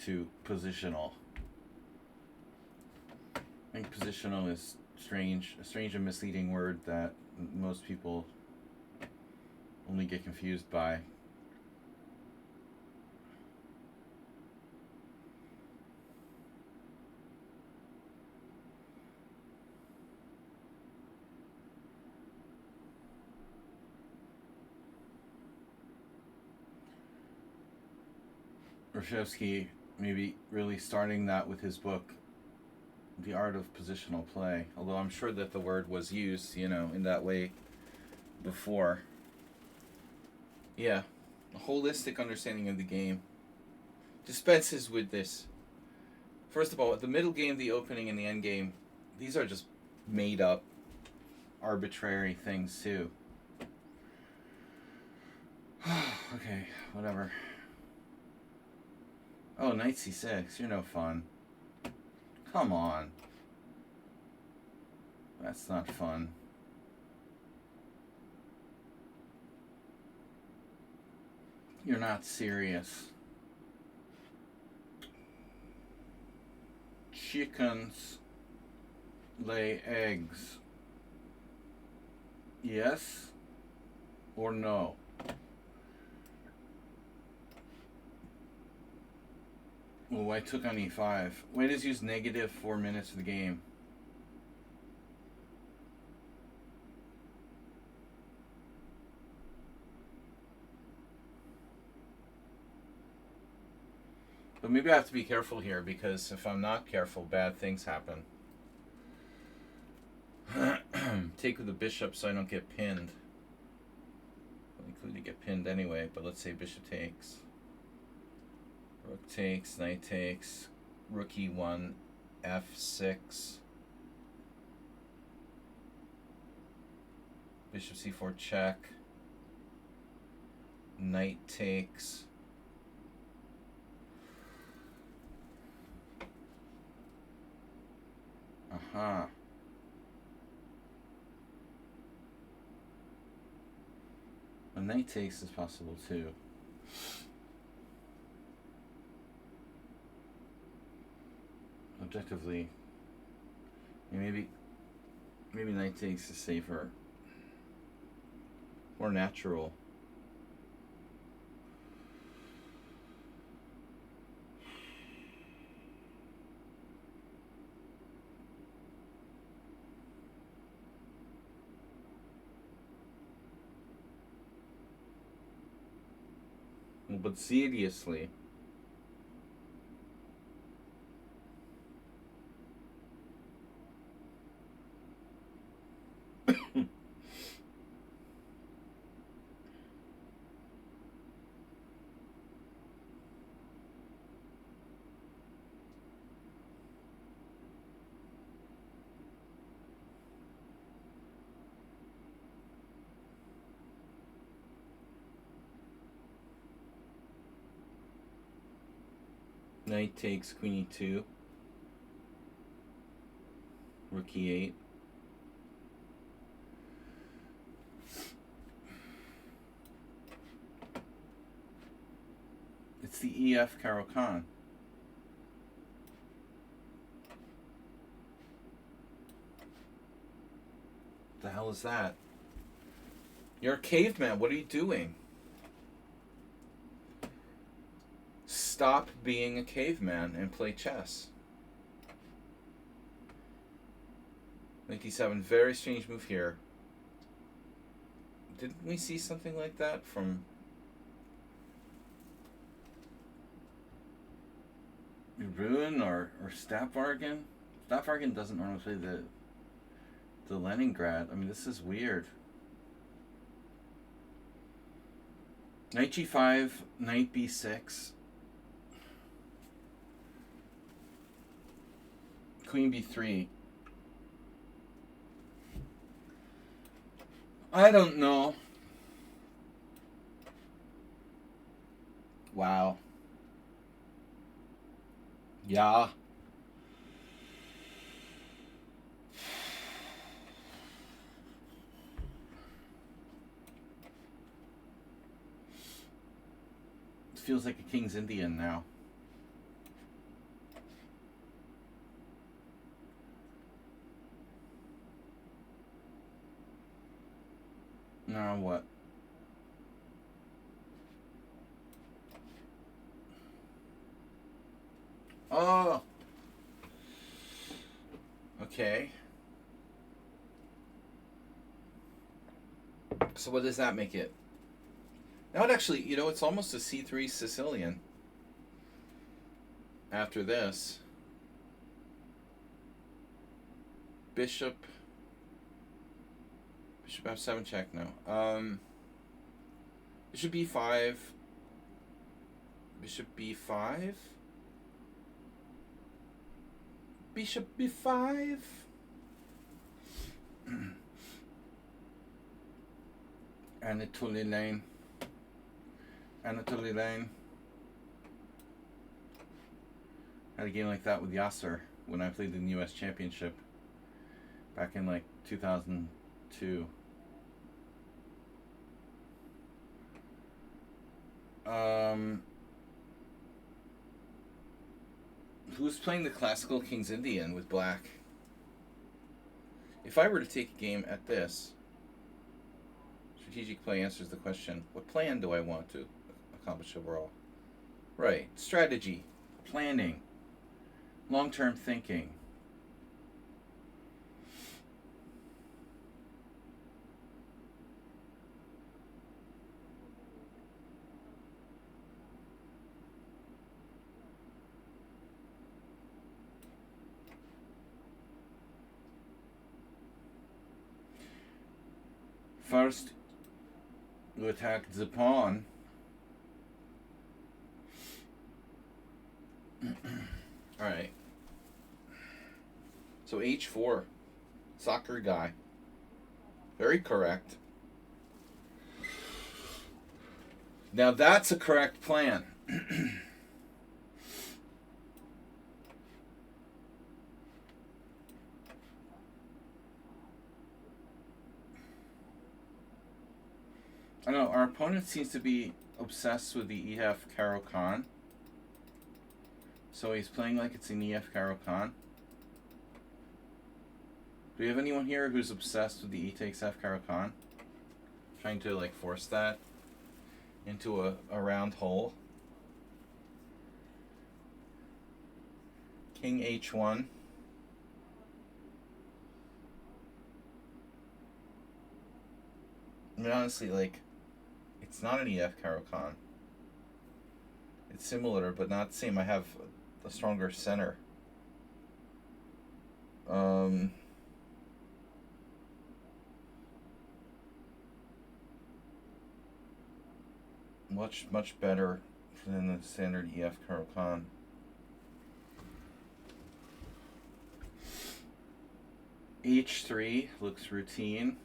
to positional. I think positional is a strange and misleading word that most people only get confused by. Reshevsky maybe really starting that with his book, The Art of Positional Play, although I'm sure that the word was used, in that way before. Yeah, a holistic understanding of the game dispenses with this. First of all, the middle game, the opening, and the end game, these are just made up, arbitrary things too. Okay, whatever. Oh, knight c6, you're no fun. Come on. That's not fun. You're not serious. Chickens lay eggs. Yes or no? Well, white took on e5. White has used negative 4 minutes of the game. But maybe I have to be careful here, because if I'm not careful, bad things happen. Take with the bishop so I don't get pinned. Likely to get pinned anyway, but let's say bishop takes. Rook takes, knight takes, rook e1, f6. Bishop c4 check. Knight takes. Aha. A knight takes is possible too. Objectively, maybe knight takes is safer, more natural. But seriously. Knight takes, queen e2, rook e8. It's the EF Caro-Kann. The hell is that? You're a caveman. What are you doing? Stop being a caveman and play chess. Knight d7, very strange move here. Didn't we see something like that from Ruin or Stavvargen? Stavvargen doesn't normally play the Leningrad. I mean, this is weird. Knight g5, knight b6, queen b3. I don't know. Wow. Yeah. It feels like a King's Indian now. Now what? Oh. Okay. So what does that make it? Now it actually, you know, it's almost a c3 Sicilian. After this. Bishop f7 check, no. Bishop b5. Bishop b5. Bishop b5. Anatoly Lane. Anatoly Lane. Had a game like that with Yasser when I played in the US Championship back in like 2002. Who's playing the classical King's Indian with black? If I were to take a game at this, strategic play answers the question, what plan do I want to accomplish overall? Right. Strategy, planning, long-term thinking. First, you attack the pawn. Alright. So h4. Soccer guy. Very correct. Now that's a correct plan. I know, our opponent seems to be obsessed with the EF Caro-Kann. So he's playing like it's an EF Caro-Kann. Do we have anyone here who's obsessed with the E takes F Caro-Kann? Trying to like force that into a round hole. King H1. I mean, honestly, like, it's not an EF Caro-Kann. It's similar, but not the same. I have a stronger center. Much better than the standard EF Caro-Kann. H3 looks routine.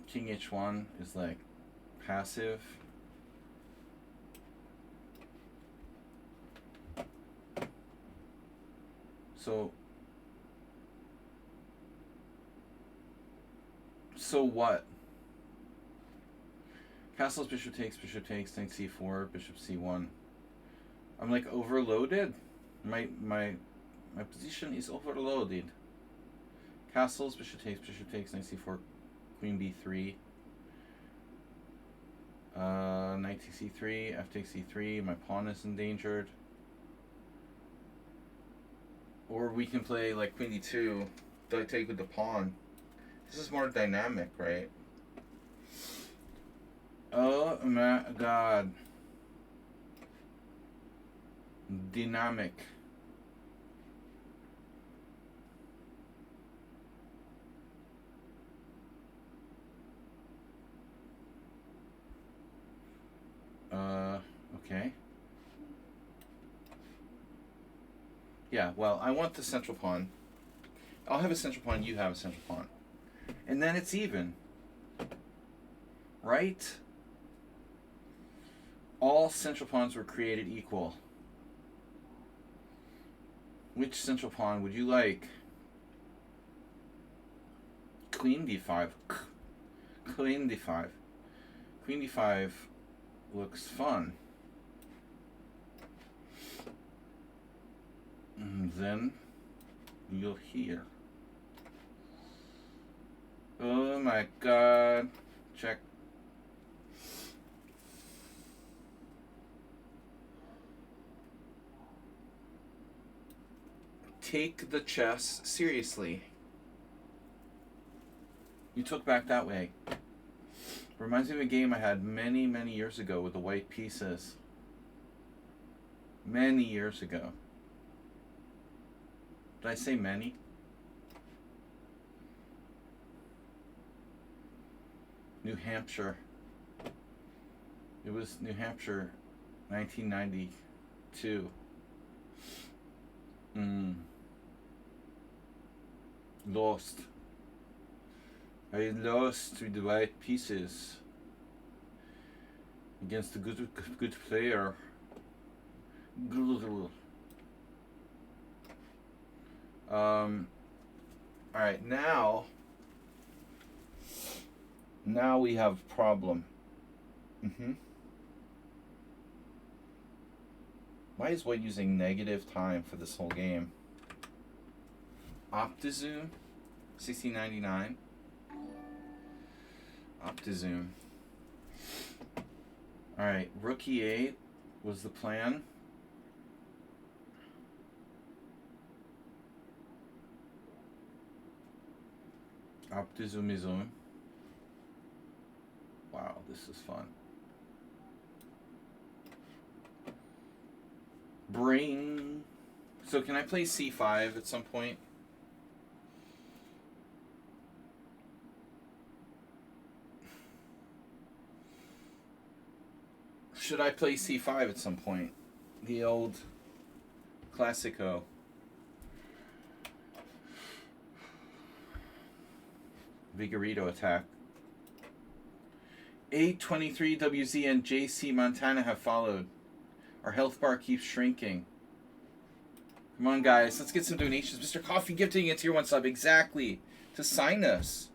King H1 is like passive. So what? Castles, bishop takes, knight c4, bishop c1. I'm like overloaded. My position is overloaded. Castles, bishop takes, knight c4, queen b3. Knight takes c3, f takes c3. My pawn is endangered. Or we can play like queen d2, take with the pawn. This is more dynamic, right? Oh my god. Dynamic. Okay. Yeah, well, I want the central pawn. I'll have a central pawn, you have a central pawn. And then it's even. Right? All central pawns were created equal. Which central pawn would you like? Queen d5. Queen d5. Queen d5 looks fun. And then you'll hear. Oh my god. Check. Take the chess seriously. You took back that way. Reminds me of a game I had many, many years ago with the white pieces. Many years ago. Did I say many? New Hampshire. It was New Hampshire, 1992. Lost. I lost with the white pieces against a good player. Alright, now we have a problem. Why is white using negative time for this whole game? OptiZoom 1699. OptiZoom. Alright, rook e8 was the plan. OptiZoom. Wow, this is fun. Bring. So can I play c5 at some point? Should I play c5 at some point? The old Classico. Vigorito attack. 823WZ and JC Montana have followed. Our health bar keeps shrinking. Come on, guys. Let's get some donations. Mr. Coffee gifting a tier 1 sub. Exactly. To sign us.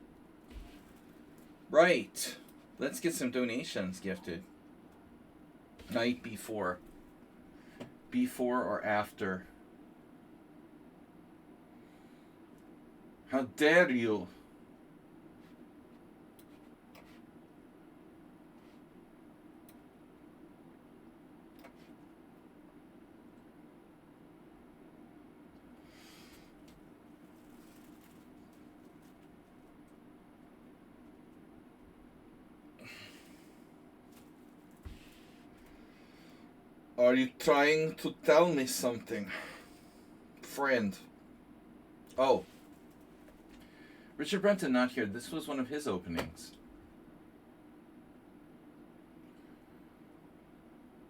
Right. Let's get some donations gifted. Knight b4. b4 or after. How dare you? Are you trying to tell me something, friend? Oh. Richard Brenton not here. This was one of his openings.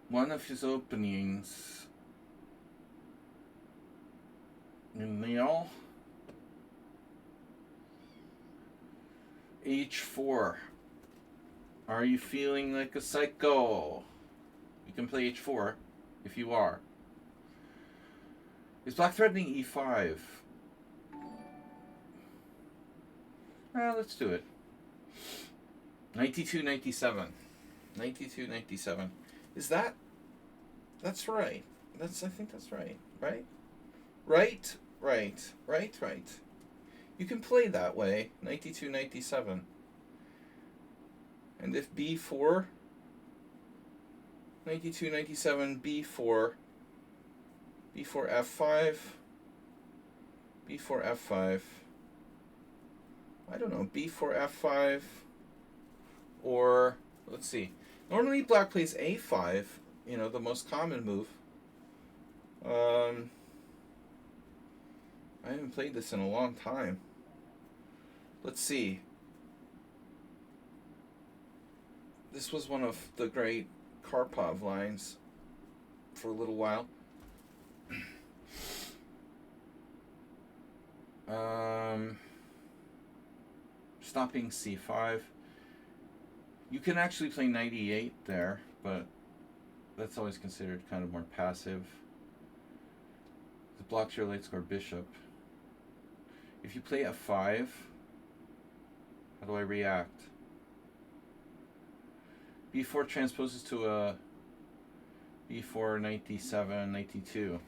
One of his openings. Neil. H4. Are you feeling like a psycho? You can play h4 if you are. Is black threatening e5? Let's do it. 92-97. 92-97. Is that? That's right. I think that's right. Right? Right. You can play that way. 92-97. And if b4... 92-97, b4 f5, b4 f5. I don't know, b4 f5, or let's see. Normally black plays a5, you know, the most common move. I haven't played this in a long time. Let's see. This was one of the great Karpov lines for a little while. Stopping c5. You can actually play knight e8 there, but that's always considered kind of more passive. It blocks your late score bishop. If you play f5, how do I react? b4 transposes to a b4, knight d7, knight d2.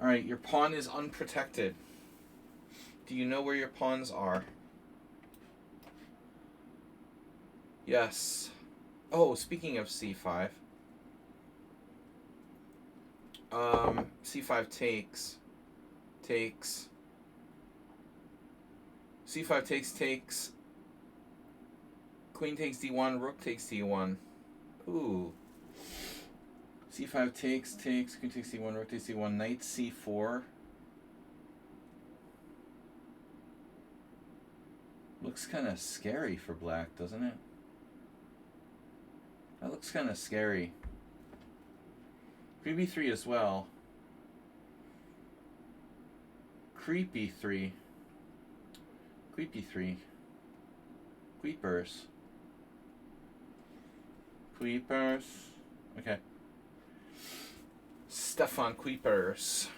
Alright, your pawn is unprotected. Do you know where your pawns are? Yes. Oh, speaking of c5. c5 takes. c5 takes. Queen takes d1, rook takes d1. Ooh. c5 takes, queen takes d1, rook takes d1, knight c4. Looks kind of scary for black, doesn't it? That looks kind of scary. Queen b3 as well. Creepy 3. Creepy 3. Creepers. Okay. Stefan Creepers.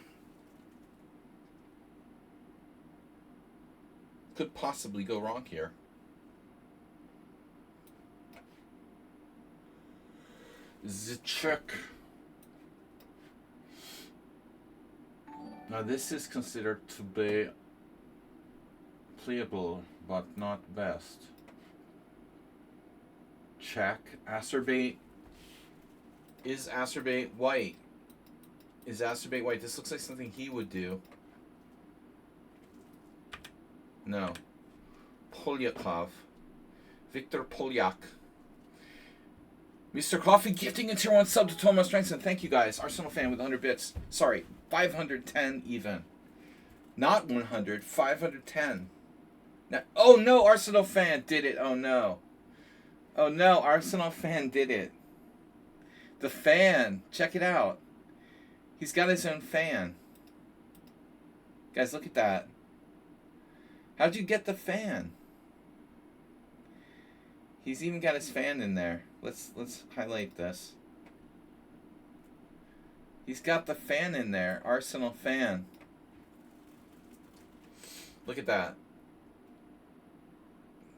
Could possibly go wrong here. Check. Now this is considered to be playable, but not best. Check. Acerbate. Is acerbate white? Is acerbate white? This looks like something he would do. No. Polyakov. Victor Polyak. Mr. Coffee gifting a tier 1 sub to Thomas Strengson. Thank you guys. Arsenal fan with 100 bits. Sorry, 510 even. Not 100, 510. Now, oh no, Arsenal fan did it. Oh no. Oh no, Arsenal fan did it. The fan. Check it out. He's got his own fan. Guys, look at that. How'd you get the fan? He's even got his fan in there. Let's highlight this. He's got the fan in there. Arsenal fan. Look at that.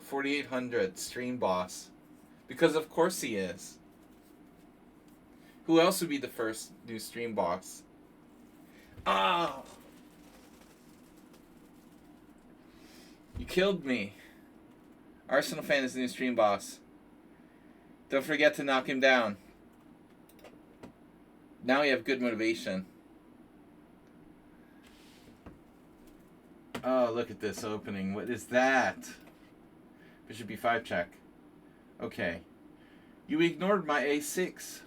4,800 stream boss. Because of course he is. Who else would be the first new stream boss? Ah! You killed me. Arsenal fan is the new stream boss. Don't forget to knock him down. Now you have good motivation. Oh, look at this opening. What is that? Bishop b5 check. Okay. You ignored my a6.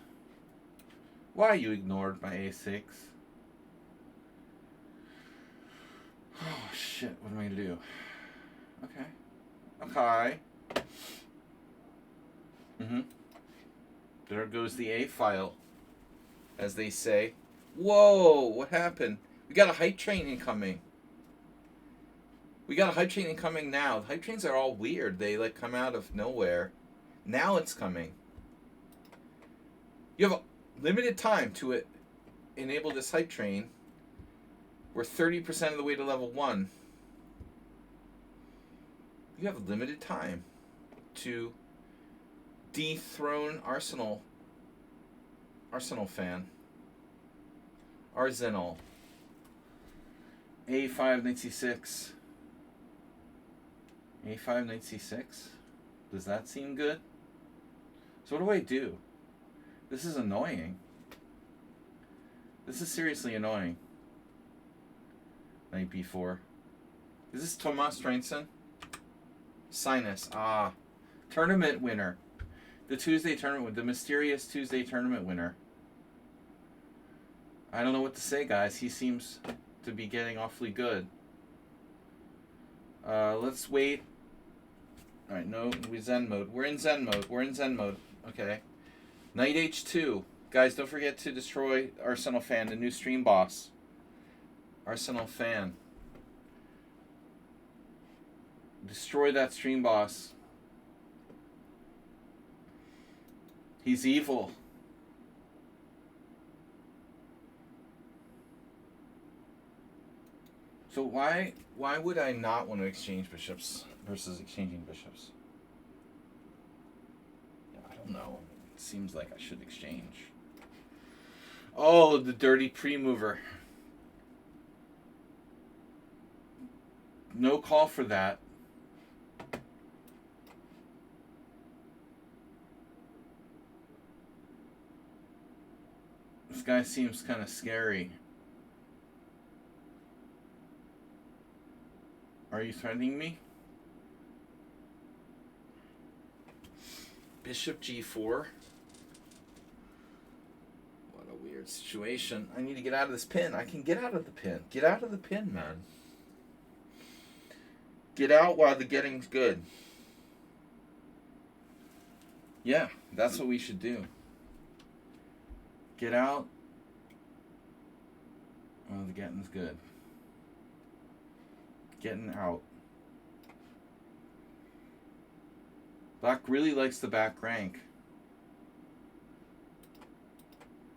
Why you ignored my a6? Oh, shit. What am I going to do? Okay. Okay. There goes the A file, as they say. Whoa, what happened? We got a hype train incoming. We got a hype train incoming now. The hype trains are all weird. They like come out of nowhere. Now it's coming. You have a limited time to enable this hype train. We're 30% of the way to level 1. You have limited time to dethrone Arsenal fan. Arsenal. A5, knight c6. A5, knight c6. Does that seem good? So what do I do? This is annoying. This is seriously annoying. Knight b4. Is this Tomas Strainson? Sinus. Ah. Tournament winner. The Tuesday tournament, the mysterious Tuesday tournament winner. I don't know what to say, guys. He seems to be getting awfully good. Let's wait. Alright, no, we're Zen mode. We're in Zen mode. We're in Zen mode. Okay. Knight h2. Guys, don't forget to destroy Arsenal Fan, the new stream boss. Arsenal Fan. Destroy that stream boss. He's evil. So why would I not want to exchange bishops versus exchanging bishops? Yeah, I don't know. It seems like I should exchange. Oh, the dirty pre-mover. No call for that. This guy seems kind of scary. Are you threatening me? Bishop g4. What a weird situation. I need to get out of this pin. I can get out of the pin. Get out of the pin, man. Get out while the getting's good. Yeah, that's what we should do. Get out while the getting's good. Getting out. Black really likes the back rank.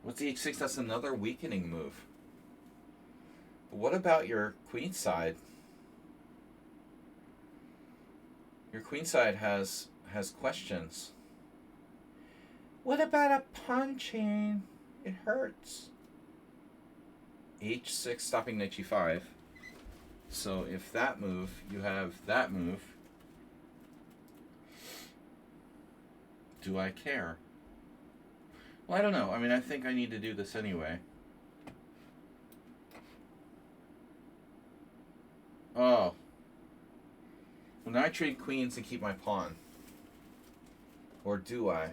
What's the h6? That's another weakening move. But what about your queen side? Your queen side has questions. What about a pawn chain? It hurts. h6 stopping knight g5. So if that move, you have that move. Do I care? Well, I don't know. I mean, I think I need to do this anyway. Oh. Well, now I trade queens and keep my pawn. Or do I?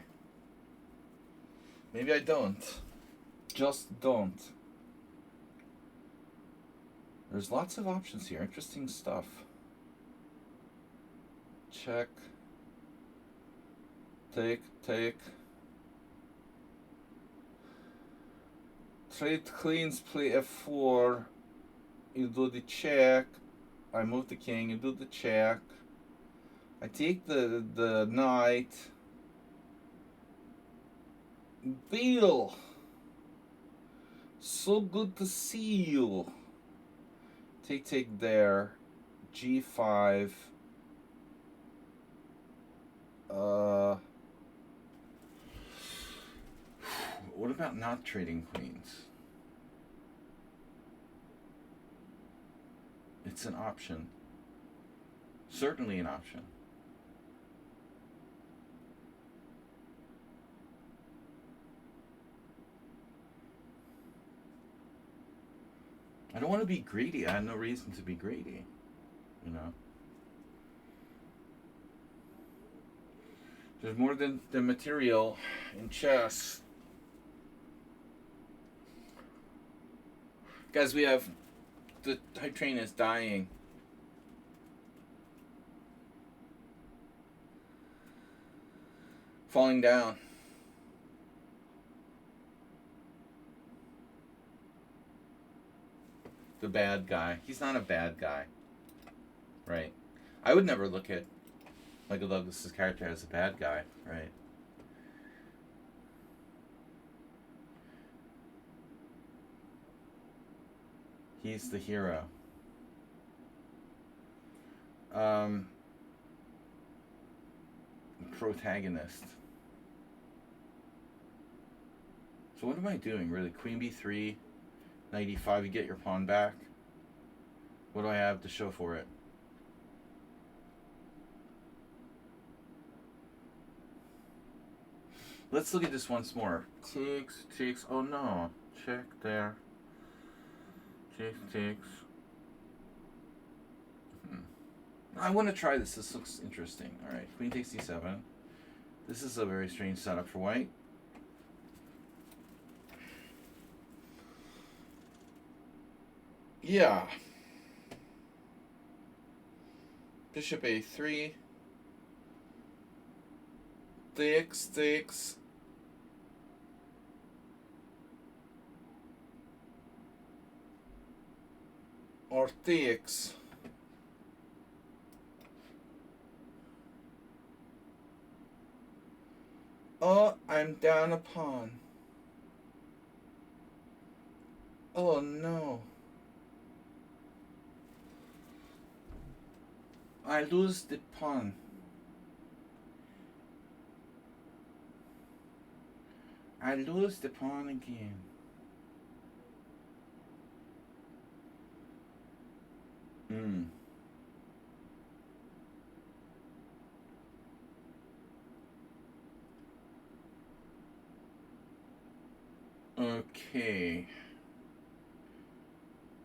Maybe I don't. Just don't. There's lots of options here. Interesting stuff. Check. Take. Trade queens, play f4. You do the check. I move the king. You do the check. I take the knight. Deal. So good to see you. Take there. G5. What about not trading queens? It's an option. Certainly an option. I don't want to be greedy. I have no reason to be greedy. You know? There's more than the material in chess. Guys, we have... The hype train is dying. Falling down. The bad guy. He's not a bad guy. Right. I would never look at Michael Douglas's character as a bad guy. Right. He's the hero. Protagonist. So what am I doing, really? Queen b3, knight e5, you get your pawn back. What do I have to show for it? Let's look at this once more. Takes, oh no. Check there. Takes. I want to try this. This looks interesting. All right, queen takes d7. This is a very strange setup for white. Yeah. Bishop a3. Takes. Or takes. Oh, I'm down a pawn. Oh no. I lose the pawn. I lose the pawn again. Hmm. Okay.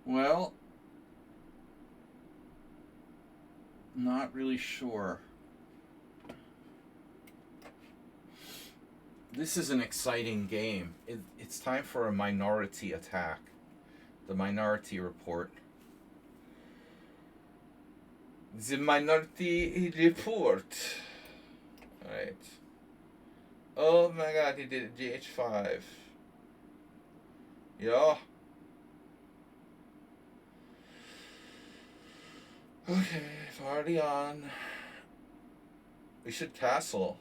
Well, not really sure. This is an exciting game. It's time for a minority attack. The minority report. The minority report. Alright. Oh my god, he did GH5. Yeah. Okay, party on. We should castle.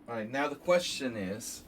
Alright, now the question is...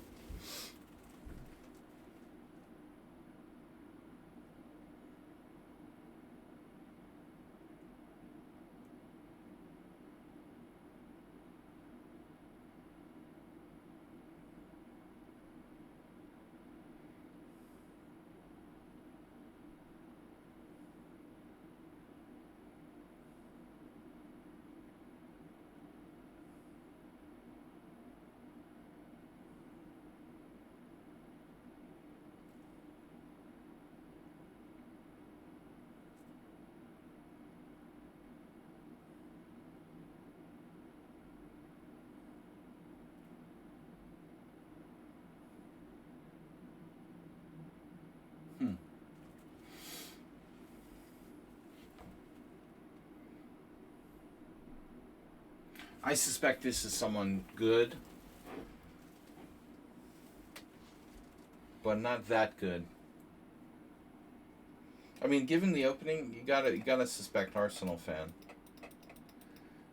I suspect this is someone good, but not that good. I mean, given the opening, you gotta suspect Arsenal fan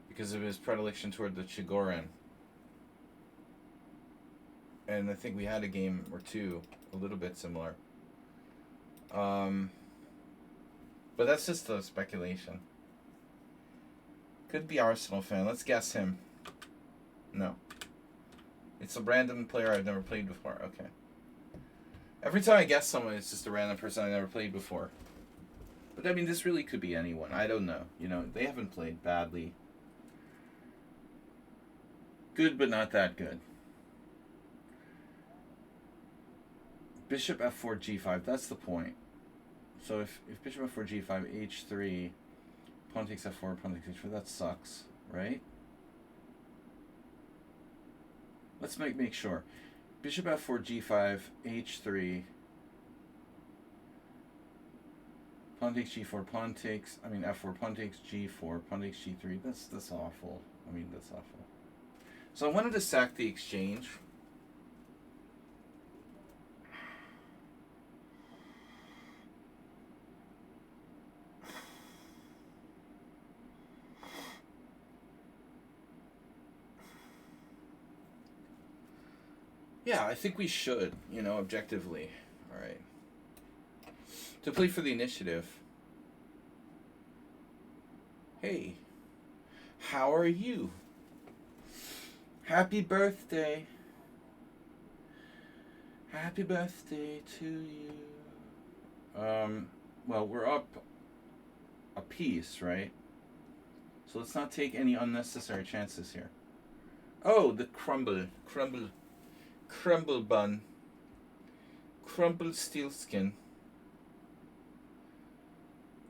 because of his predilection toward the Chigorin. And I think we had a game or two a little bit similar. But that's just a speculation. Could be Arsenal fan. Let's guess him. No. It's a random player I've never played before. Okay. Every time I guess someone, it's just a random person I never played before. But I mean, this really could be anyone. I don't know. You know, they haven't played badly. Good, but not that good. Bishop f4 g5. That's the point. So if bishop f4 g5 h3, pawn takes f4, pawn takes h4, that sucks, right? Let's make sure. Bishop f4 g5 h3, pawn takes g4, pawn takes, I mean f4, pawn takes g4, pawn takes g3. That's awful. I mean, that's awful. So I wanted to sack the exchange. Yeah, I think we should, you know, objectively. All right. To play for the initiative. Hey, how are you? Happy birthday. Happy birthday to you. Well, we're up a piece, right? So let's not take any unnecessary chances here. Oh, the crumble bun. Crumble steel skin.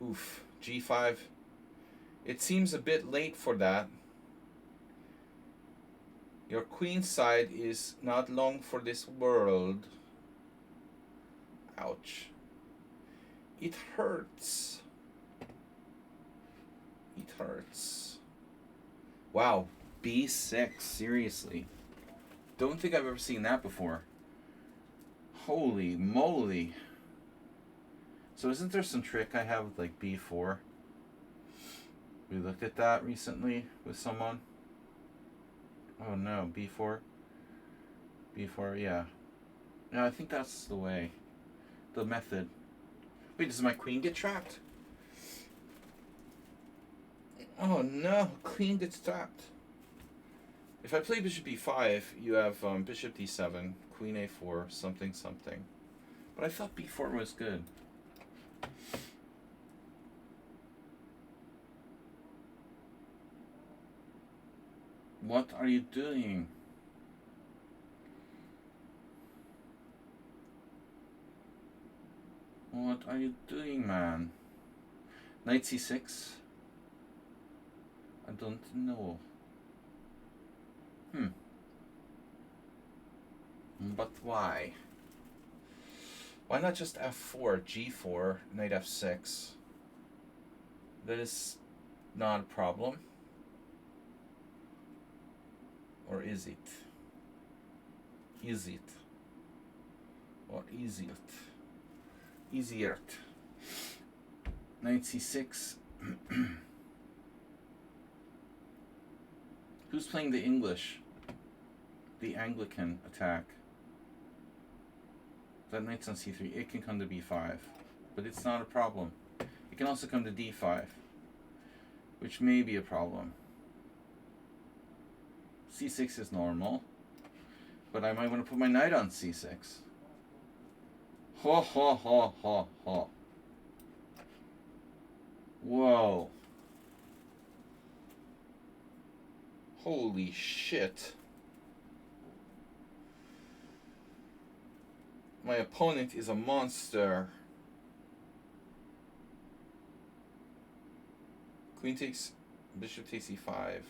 Oof. G5. It seems a bit late for that. Your queen side is not long for this world. Ouch. It hurts. It hurts. Wow. B6. Seriously. Don't think I've ever seen that before. Holy moly. So isn't there some trick I have with like B4? We looked at that recently with someone. Oh no, B4. B4, yeah. No, I think that's the way. The method. Wait, does my queen get trapped? Oh no, queen gets trapped. If I play bishop b5, you have bishop d7, queen a4, something, something. But I thought b4 was good. What are you doing? What are you doing, man? Knight c6? I don't know. But why? Why not just f4, g4, knight f6? That is not a problem. Or is it? Is it? Or is it? Easier. Knight c6. Who's playing the English? The Anglican attack. That knight's on c3. It can come to b5. But it's not a problem. It can also come to d5. Which may be a problem. c6 is normal. But I might want to put my knight on c6. Ho ho ho ho ho. Whoa. Holy shit. My opponent is a monster. Queen takes, bishop takes e5.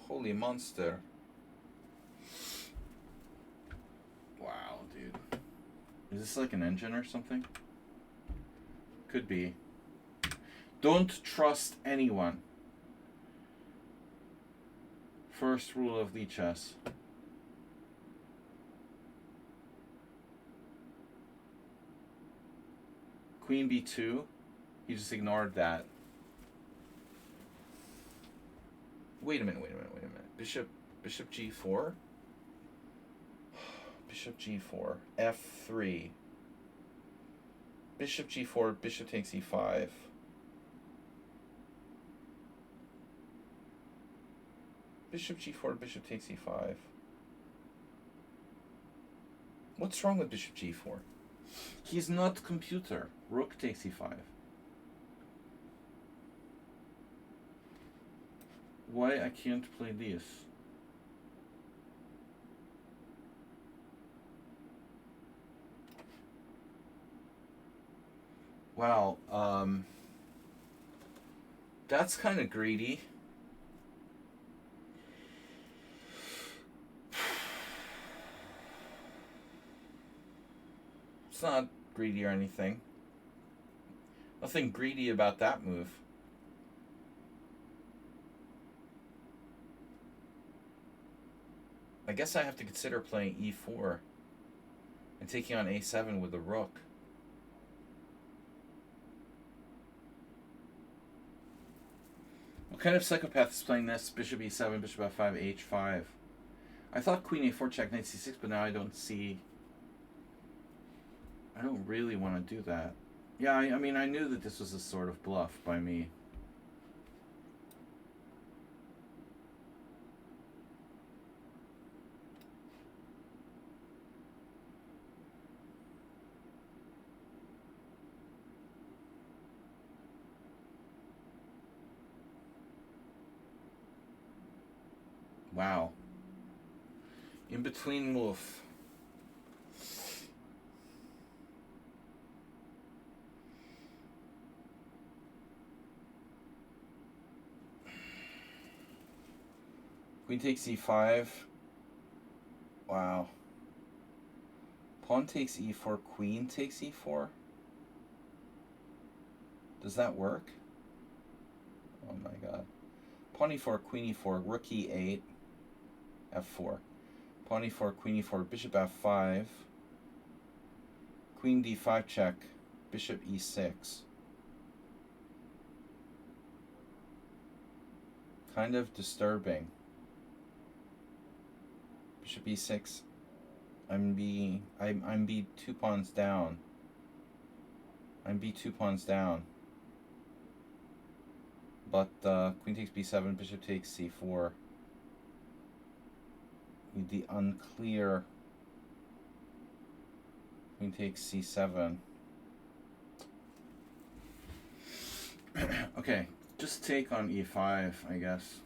Holy monster. Wow, dude. Is this like an engine or something? Could be. Don't trust anyone. First rule of Lichess. Queen b2. He just ignored that. Wait a minute. Bishop g4. Bishop g4. f3. Bishop g4. Bishop takes e5. Bishop g4. Bishop takes e5. What's wrong with bishop g4? He's not computer. Rook takes e5. Why I can't play this? Wow, that's kind of greedy. It's not greedy or anything. Nothing greedy about that move. I guess I have to consider playing e4 and taking on a7 with the rook. What kind of psychopath is playing this? Bishop e7, bishop f5, h5. I thought queen a4 check, knight c6, but now I don't see... I don't really want to do that. Yeah, I mean, I knew that this was a sort of bluff by me. Wow. In between move. Queen takes e5. Wow. Pawn takes e4, queen takes e4. Does that work? Oh my god. Pawn e4, queen e4, rook e8, f4. Pawn e4, queen e4, bishop f5. Queen d5 check, bishop e6. Kind of disturbing. Bishop e6. I'm b 2 pawns down. I'm b 2 pawns down. But queen takes b7, bishop takes c4. With the unclear queen takes c7. Okay, just take on e5, I guess.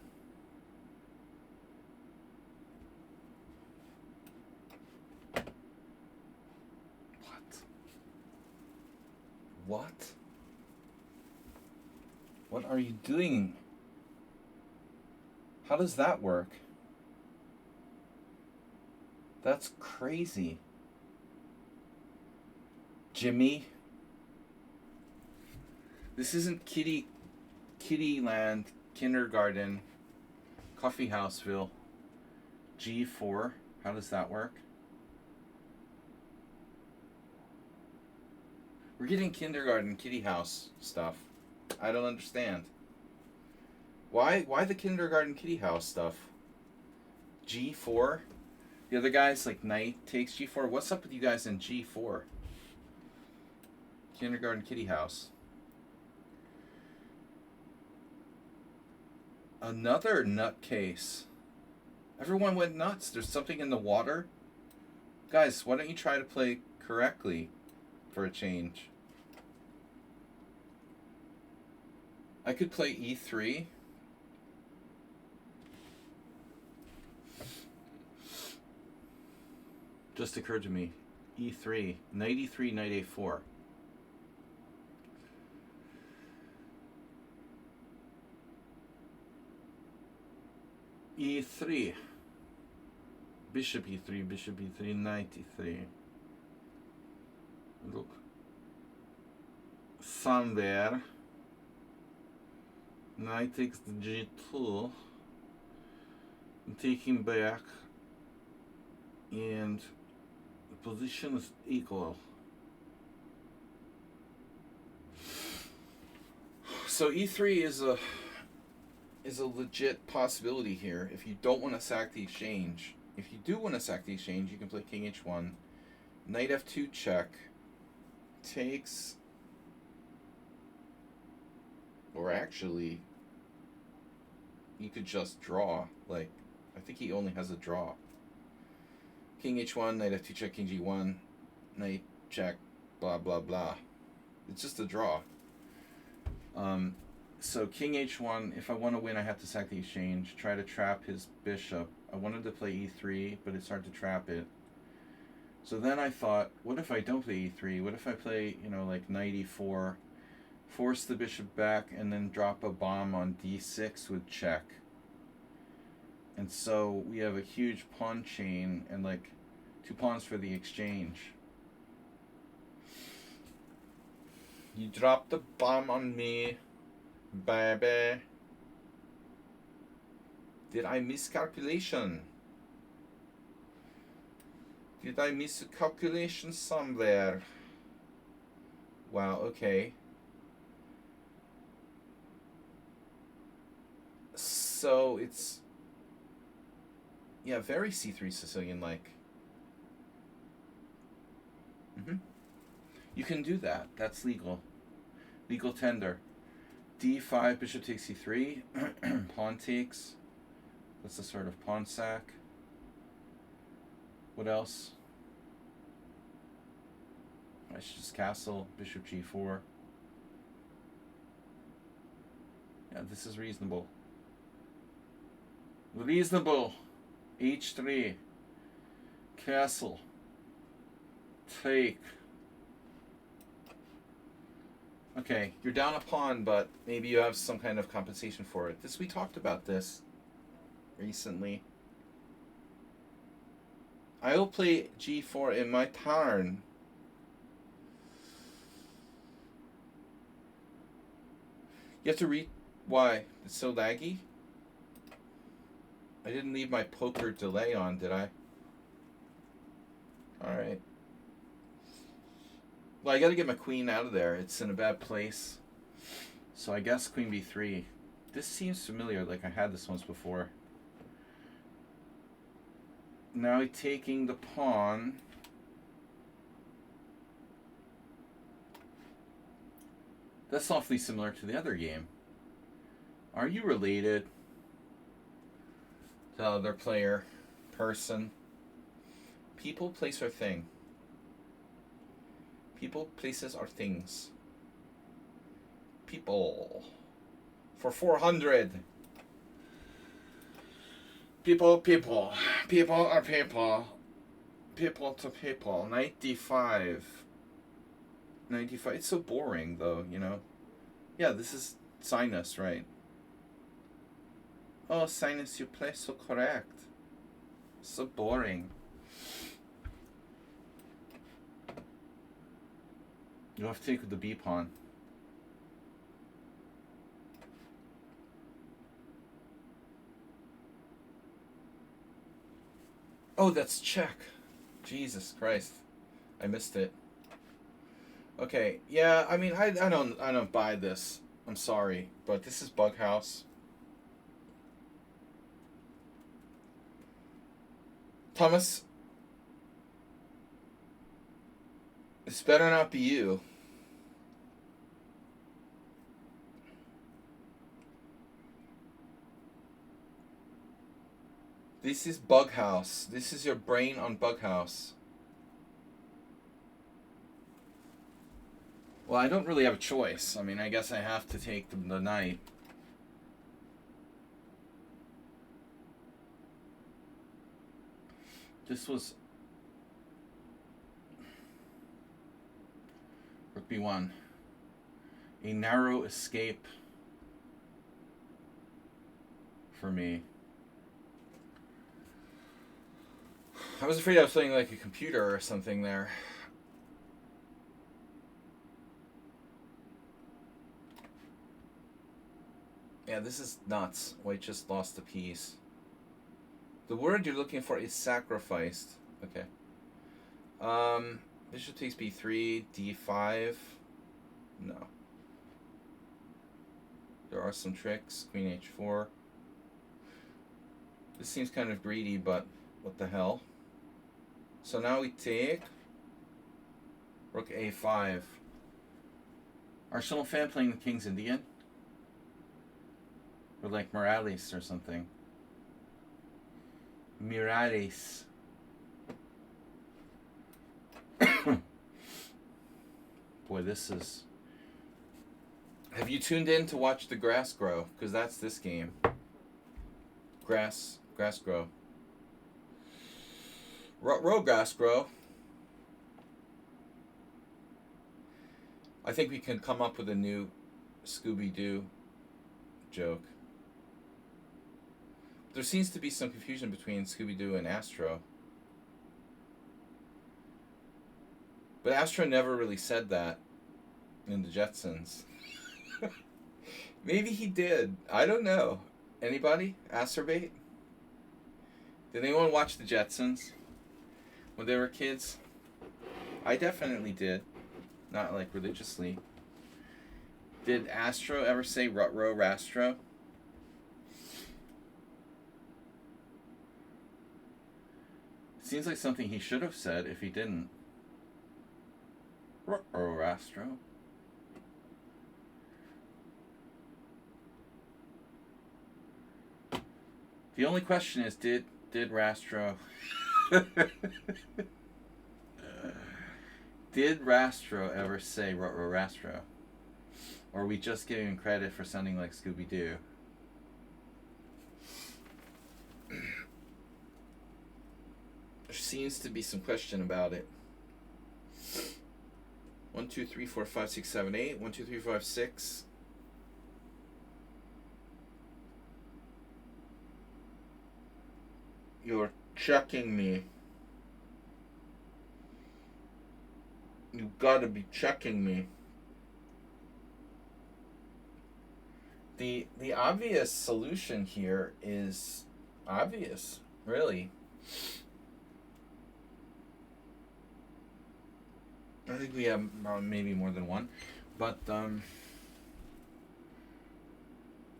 What? What are you doing? How does that work? That's crazy. Jimmy. This isn't Kitty Land, kindergarten, coffee houseville. G4. How does that work? We're getting kindergarten kitty house stuff. I don't understand. Why the kindergarten kitty house stuff? G4? The other guys, like knight takes G4. What's up with you guys in G4? Kindergarten kitty house. Another nutcase. Everyone went nuts. There's something in the water. Guys, why don't you try to play correctly for a change? I could play e3. Just occurred to me. e3. Knight e3, knight a4. e3. Bishop e3, bishop e3, knight e3. Look. Somewhere. Knight takes the g2. Take him back. And the position is equal. So e3 is a legit possibility here if you don't want to sack the exchange. If you do want to sack the exchange, you can play king h1, knight f2 check, takes, or actually, you could just draw. Like, I think he only has a draw. King h1, knight f2 check, king g1, knight check, blah blah blah. It's just a draw. So king h1, if I want to win, I have to sack the exchange, try to trap his bishop. I wanted to play e3, but it's hard to trap it. So then I thought, what if I don't play e3? What if I play, like knight e4, force the bishop back, and then drop a bomb on d6 with check? And so we have a huge pawn chain and like 2 pawns for the exchange. You dropped the bomb on me, baby. Did I miscalculation? Did I miss a calculation somewhere? Wow, okay. So it's, yeah, very C3 Sicilian-like. You can do that. That's legal. Legal tender. D5, bishop takes C3. Pawn takes. That's a sort of pawn sack. What else? I should just castle, bishop G4. Yeah, this is reasonable. Reasonable. H3. Castle. Take. Okay, you're down a pawn, but maybe you have some kind of compensation for it. We talked about this. recently. I will play g4 in my turn. You have to read. Why? It's so laggy? I didn't leave my poker delay on, did I? Alright. Well, I gotta get my queen out of there. It's in a bad place. So I guess queen b3. This seems familiar, like I had this once before. Now he's taking the pawn. That's awfully similar to the other game. Are you related to the other player, person? People, place, or thing? People, places, or things? People. For 400. People, people. People are people. People to people. 95. 95. It's so boring, though, you know? Yeah, this is sinus, right? Oh, sinus, you play so correct. So boring. You have to take with the B pawn. Oh, that's check. Jesus Christ. I missed it. Okay, yeah, I mean, I don't buy this. I'm sorry, but this is Bug House. Thomas, this better not be you. This is Bug House. This is your brain on Bug House. Well, I don't really have a choice. I mean, I guess I have to take the knight. This was Rook B1. A narrow escape for me. I was afraid I was playing like a computer or something there. Yeah, this is nuts. White just lost a piece. The word you're looking for is sacrificed. Okay. Bishop takes b3, d5. No. There are some tricks. Queen h4. This seems kind of greedy, but what the hell? So now we take Rook a5. Arsenal fan playing the King's Indian? Or like Morales or something. Mirales. Boy, this is... Have you tuned in to watch the grass grow? Because that's this game. Grass grow. Row grass grow. I think we can come up with a new Scooby-Doo joke. There seems to be some confusion between Scooby-Doo and Astro. But Astro never really said that in the Jetsons. Maybe he did. I don't know. Anybody? Acerbate? Did anyone watch the Jetsons when they were kids? I definitely did. Not like religiously. Did Astro ever say Rutro Rastro? Seems like something he should have said if he didn't. Rutro Rastro. The only question is, did Rastro... Did Rastro ever say Rutro Rastro? Or are we just giving him credit for sounding like Scooby-Doo? There seems to be some question about it. 1, 2, 3, 4, 5, 6, 7, 8. 1, 2, 3, 4, 5, 6. checking me. You gotta be checking me. The obvious solution here is obvious, really. I think we have maybe more than one, but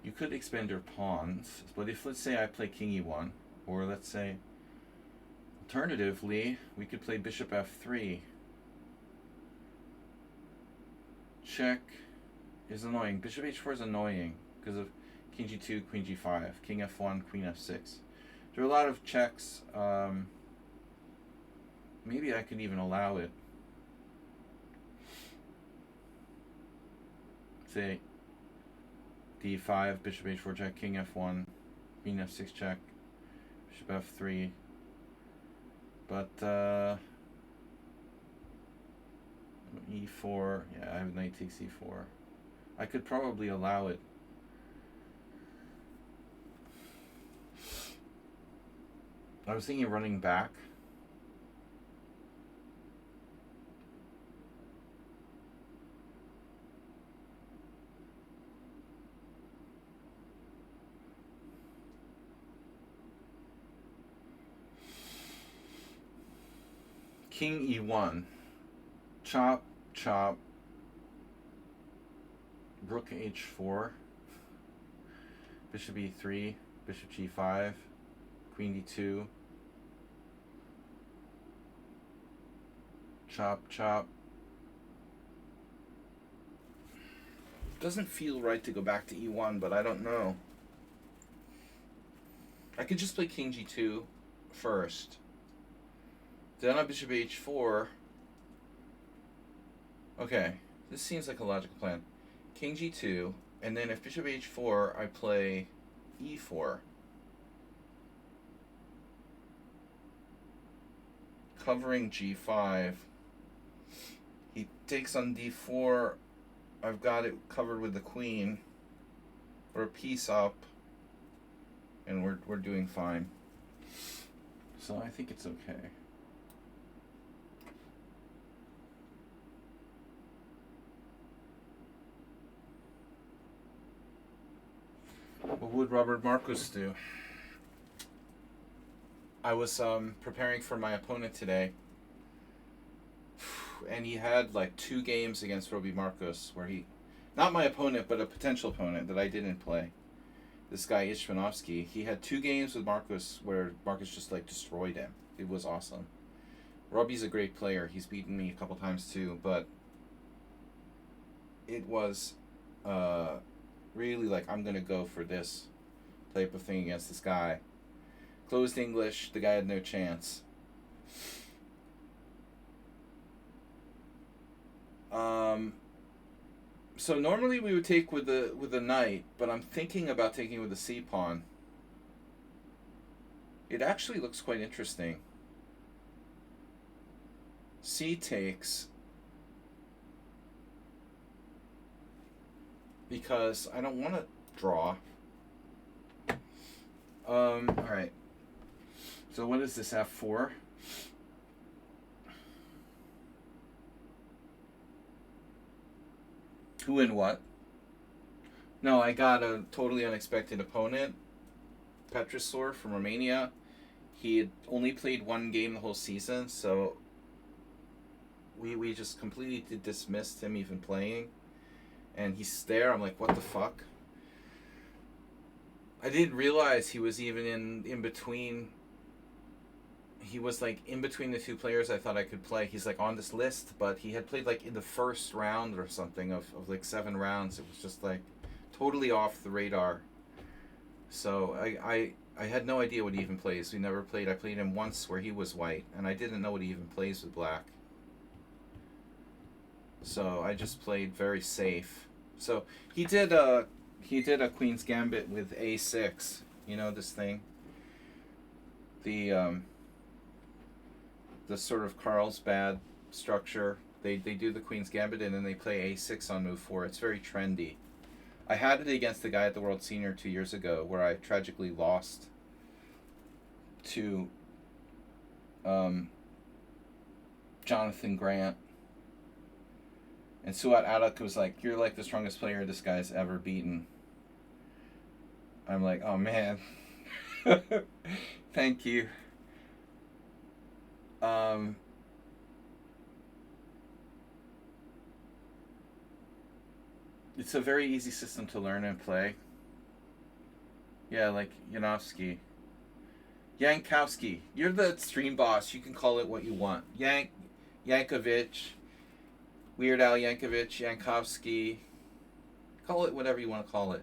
you could expand your pawns. But if, let's say, I play King E1, or let's say, alternatively, we could play Bishop F3. Check is annoying. Bishop H4 is annoying because of King G2, Queen G5, King F1, Queen F6. There are a lot of checks. Maybe I could even allow it. Say D5, Bishop H4 check, King F1, Queen F6 check, Bishop F3. But E4, yeah, I have knight takes E4. I could probably allow it. I was thinking of running back. King E1. Chop, chop. Rook H4. Bishop E3. Bishop G5. Queen D2. Chop, chop. Doesn't feel right to go back to E1, but I don't know. I could just play King G2 first. Then on Bishop H4. Okay, this seems like a logical plan. King G2, and then if Bishop H4, I play E4. Covering G5. He takes on D4. I've got it covered with the queen. We're a piece up. And we're doing fine. So I think it's okay. What would Robert Marcus do? I was preparing for my opponent today, and he had like 2 games against Robbie Marcus where he, not my opponent, but a potential opponent that I didn't play. This guy Ishvanovsky, he had 2 games with Marcus where Marcus just like destroyed him. It was awesome. Robbie's a great player. He's beaten me a couple times too, but it was really like, I'm gonna go for this type of thing against this guy. Closed English, the guy had no chance. So normally we would take with the knight, but I'm thinking about taking with the c pawn. It actually looks quite interesting. C takes, because I don't want to draw. All right. So what is this, F4? Who and what? No, I got a totally unexpected opponent. Petrosor from Romania. He had only played 1 game the whole season, so we just completely dismissed him even playing. And he's there, I'm like, what the fuck? I didn't realize he was even in between. He was like in between the 2 players I thought I could play. He's like on this list, but he had played like in the first round or something of like 7 rounds. It was just like totally off the radar. So I had no idea what he even plays. We never played. I played him once where he was white, and I didn't know what he even plays with black. So I just played very safe. So he did a Queen's Gambit with A6. You know this thing? The sort of Carlsbad structure. They do the Queen's Gambit and then they play A6 on move 4. It's very trendy. I had it against the guy at the World Senior 2 years ago where I tragically lost to um, Jonathan Grant. And Suat Adak was like, "You're like the strongest player this guy's ever beaten." I'm like, "Oh man, thank you." Um, it's a very easy system to learn and play. Yeah, like Yanovsky. Yankowski. You're the stream boss. You can call it what you want. Yankovic, Weird Al Yankovic, Yankovsky. Call it whatever you want to call it.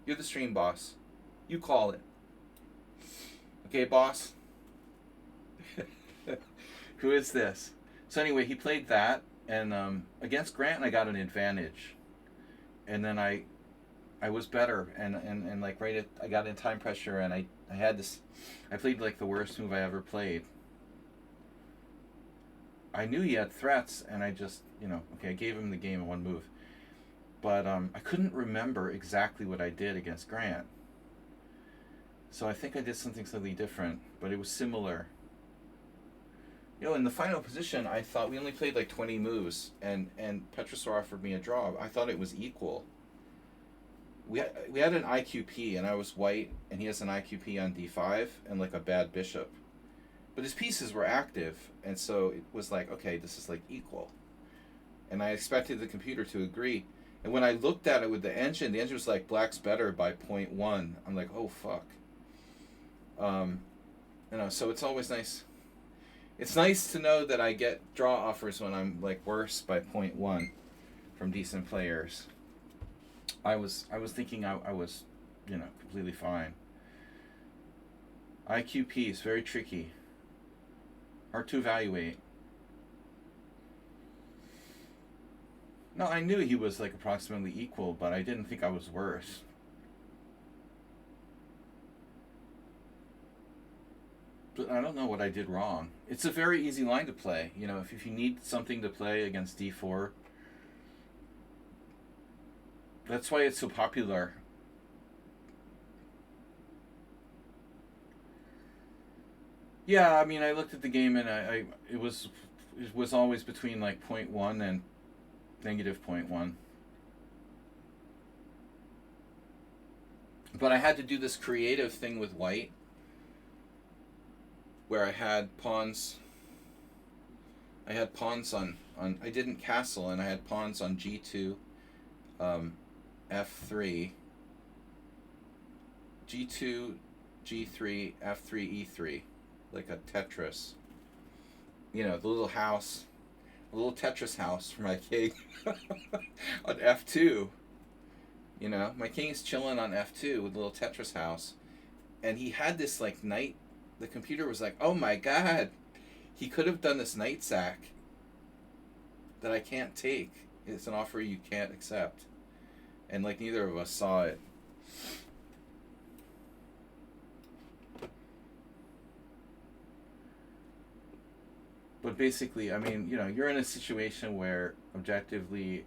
You're the stream boss. You call it. Okay, boss? Who is this? So anyway, he played that, and against Grant, I got an advantage. And then I was better, and like I got in time pressure, and I had this, I played like the worst move I ever played. I knew he had threats, and I just, okay, I gave him the game in one move. But I couldn't remember exactly what I did against Grant. So I think I did something slightly different, but it was similar. In the final position, I thought we only played like 20 moves, and Petrosor offered me a draw. I thought it was equal. We had an IQP, and I was white, and he has an IQP on d5 and like a bad bishop. But his pieces were active, and so it was like, okay, this is like equal. And I expected the computer to agree. And when I looked at it with the engine was like, black's better by 0.1. I'm like, oh fuck. So it's always nice. It's nice to know that I get draw offers when I'm like worse by 0.1 from decent players. I was thinking I was, completely fine. IQP is very tricky. Hard to evaluate. No, I knew he was like approximately equal, but I didn't think I was worse. But I don't know what I did wrong. It's a very easy line to play. If you need something to play against d4, that's why it's so popular. Yeah, I mean, I looked at the game, and it was always between like 0.1 and negative 0.1. But I had to do this creative thing with white, where I had pawns. I had pawns on I didn't castle, and I had pawns on g2, f3, g2, g3, f3, e3, like a Tetris. The little house, a little Tetris house for my king on f2. My king is chilling on f2 with a little Tetris house, and he had this like knight. The computer was like, oh my god, he could have done this knight sack that I can't take. It's an offer you can't accept. And like neither of us saw it. But basically, I mean, you're in a situation where objectively,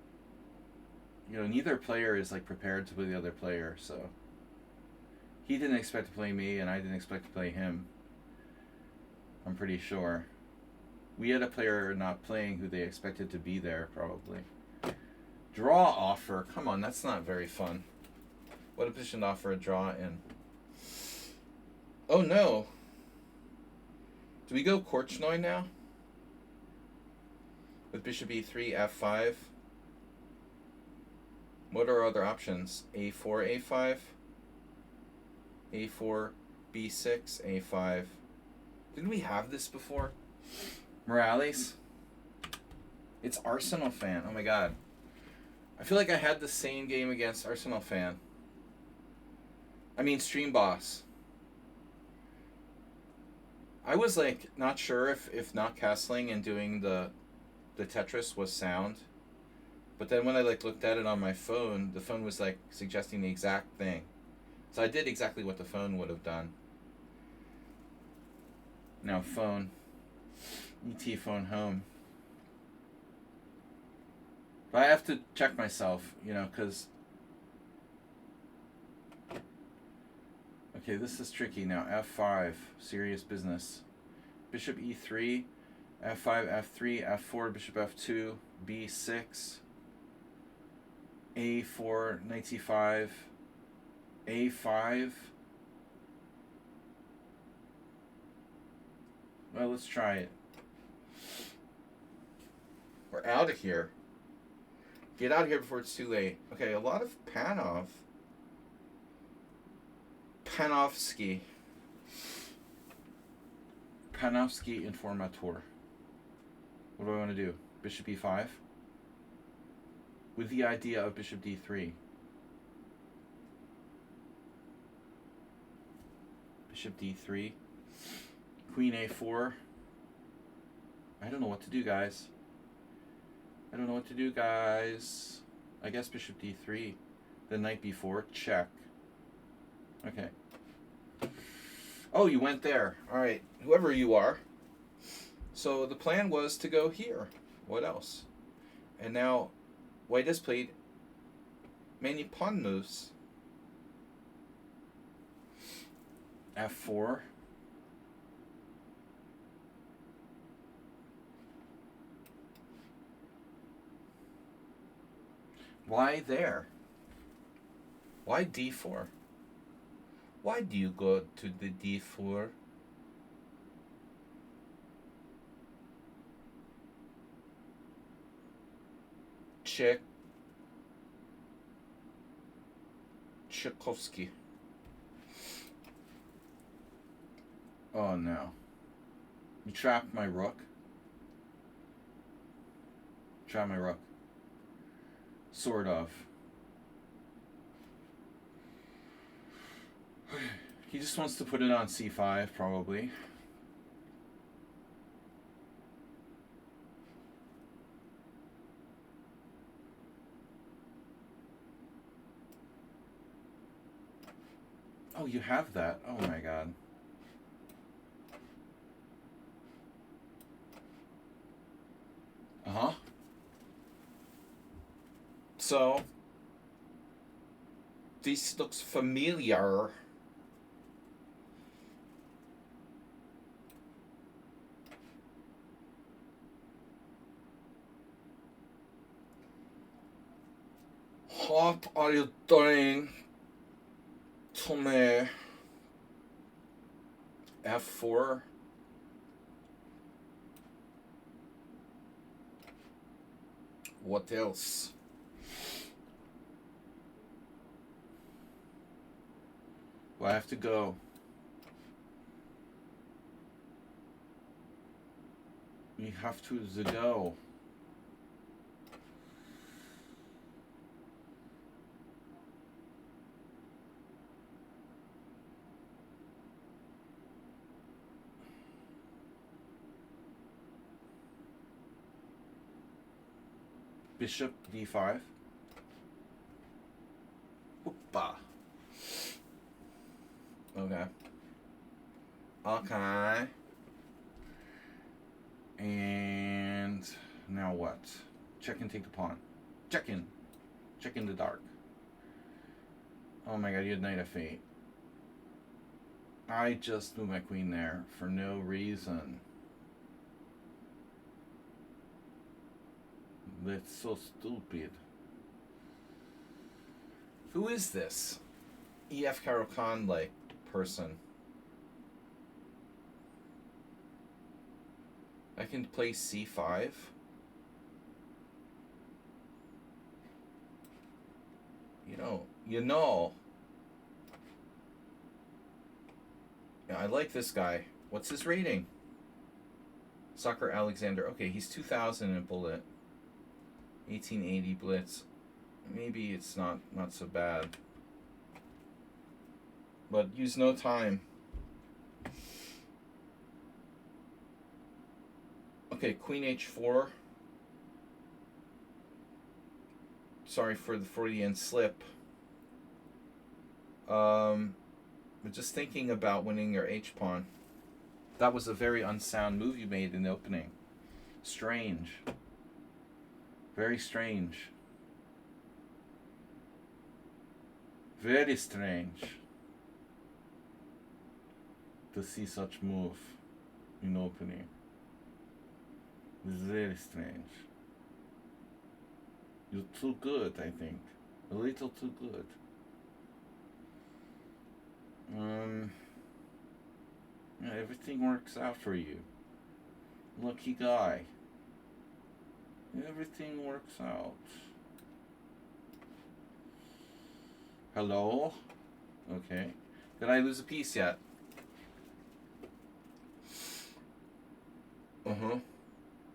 neither player is like prepared to play the other player, so he didn't expect to play me, and I didn't expect to play him. I'm pretty sure. We had a player not playing who they expected to be there, probably. Draw offer. Come on, that's not very fun. What a position to offer a draw in. Oh no. Do we go Korchnoi now? With bishop e3, f5. What are other options? a4, a5. a4, b6, a5. Didn't we have this before? Morales? It's Arsenal fan. Oh my god. I feel like I had the same game against Arsenal fan. I mean, Stream Boss. I was like not sure if not castling and doing the Tetris was sound. But then when I like looked at it on my phone, the phone was like suggesting the exact thing. So I did exactly what the phone would have done. Now phone. ET phone home. But I have to check myself, because... Okay, this is tricky now. F5, serious business. bishop e3, f5, f3, f4, bishop f2, b6, a4, knight c5, a5. Well, let's try it. We're out of here. Get out of here before it's too late. Okay, a lot of Panovsky Informator. What do I want to do? Bishop e5? With the idea of bishop d3. Bishop d3. Queen a4. I don't know what to do, guys. I guess bishop d3. Then knight b4. Check. Okay. Oh, you went there. All right. Whoever you are. So the plan was to go here. What else? And now white has played many pawn moves. f4. Why there? Why d4? Why do you go to the d4? Check. Tchaikovsky. Oh no. You trapped my rook. Trap my rook. Sort of. He just wants to put it on c5, probably. Oh, you have that. Oh my god. Uh-huh. So, this looks familiar. What are you doing to me? f4. What else? Well, I have to go. We have to go. Bishop d5. Hoopa. Okay. Okay. And now what? Check and take the pawn. Check in. Check in the dark. Oh my god, you had knight f8. I just moved my queen there for no reason. That's so stupid. Who is this E.F. Khan like person? I can play c5. You know. Yeah, I like this guy. What's his rating? Soccer Alexander. Okay, he's 2000 in bullet. 1880 blitz. Maybe it's not so bad. But use no time. Okay, queen h4. Sorry for the Freudian slip. We're just thinking about winning your h-pawn. That was a very unsound move you made in the opening. Strange. Very strange. Very strange to see such move. in opening. This is very strange. You're too good, I think. A little too good. Yeah, everything works out for you. Lucky guy. Everything works out. Hello? Okay. Did I lose a piece yet? Uh-huh.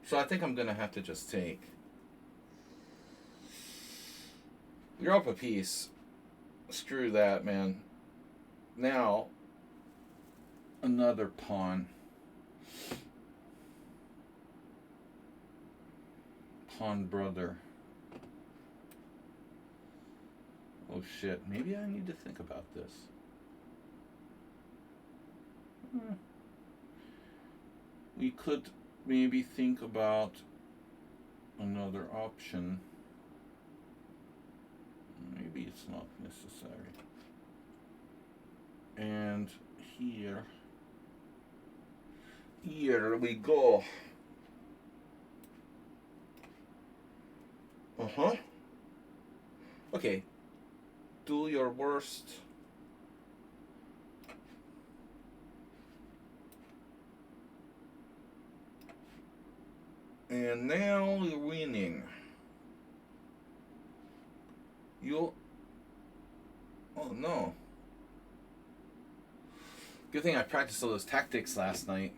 So I think I'm gonna have to just take. You're up a piece. Screw that, man. Now, another pawn. Pawn brother. Oh shit, maybe I need to think about this. We could maybe think about another option. Maybe it's not necessary. And here we go. Uh-huh. Okay. Do your worst. And now you're winning. Oh no. Good thing I practiced all those tactics last night.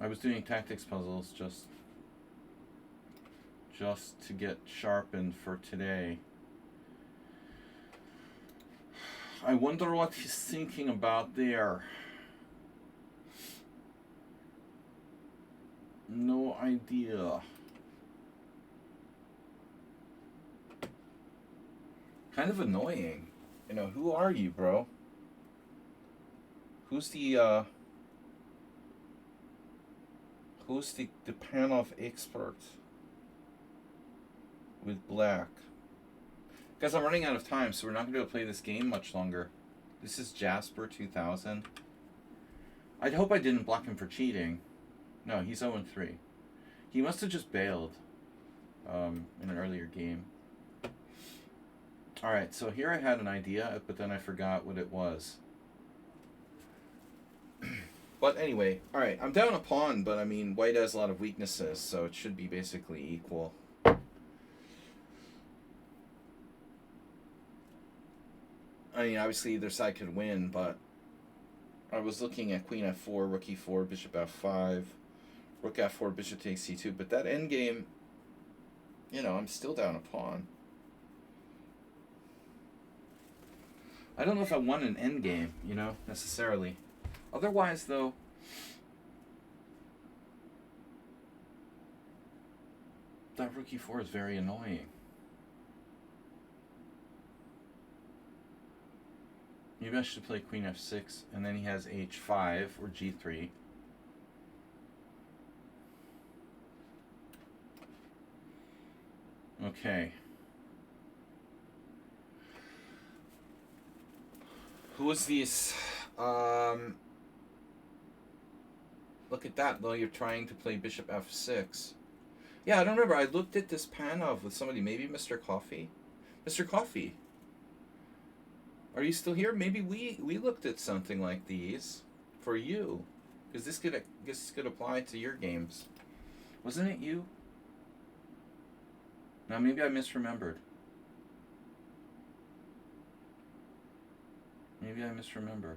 I was doing tactics puzzles just to get sharpened for today. I wonder what he's thinking about there. No idea. Kind of annoying. You know, who are you, bro? Who's the Panov expert with black? Guys, I'm running out of time, so we're not going to be able to play this game much longer. This is Jasper 2000. I'd hope I didn't block him for cheating. No, he's 0-3. He must have just bailed in an earlier game. Alright, so here I had an idea, but then I forgot what it was. But anyway, alright, I'm down a pawn, but I mean, white has a lot of weaknesses, so it should be basically equal. I mean, obviously either side could win, but I was looking at queen f4, rook e4, bishop f5, rook f4, bishop takes c2, but that endgame, you know, I'm still down a pawn. I don't know if I won an endgame, you know, necessarily. Otherwise, though, that rook e4 is very annoying. Maybe I should play queen f6, and then he has h5 or g3. Okay. Who is this? Look at that, though. You're trying to play bishop f6. Yeah, I don't remember. I looked at this Panov with somebody. Maybe Mr. Coffee? Mr. Coffee. Are you still here? Maybe we looked at something like these for you. Because this could apply to your games. Wasn't it you? Now, maybe I misremembered. Maybe I misremember.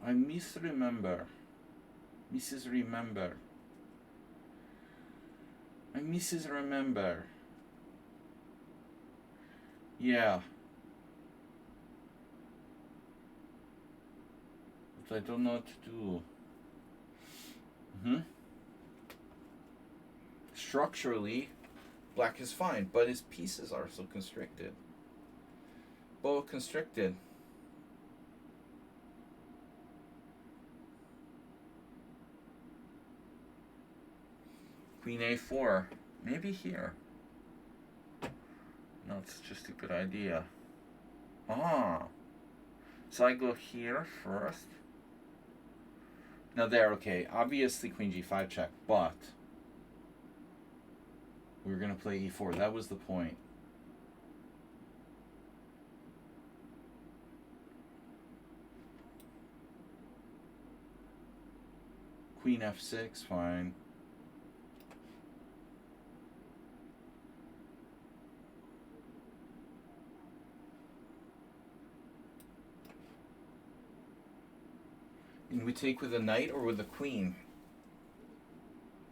I misremember. Mrs. Remember. I Mrs. Remember. Yeah. But I don't know what to do. Structurally, black is fine, but his pieces are so constricted. Both constricted. Queen A4. Maybe here. No, it's just a good idea. Ah. So I go here first. Now there, okay. Obviously Queen G5 check, but we were going to play E4. That was the point. Queen F6, fine. And we take with a knight or with a queen?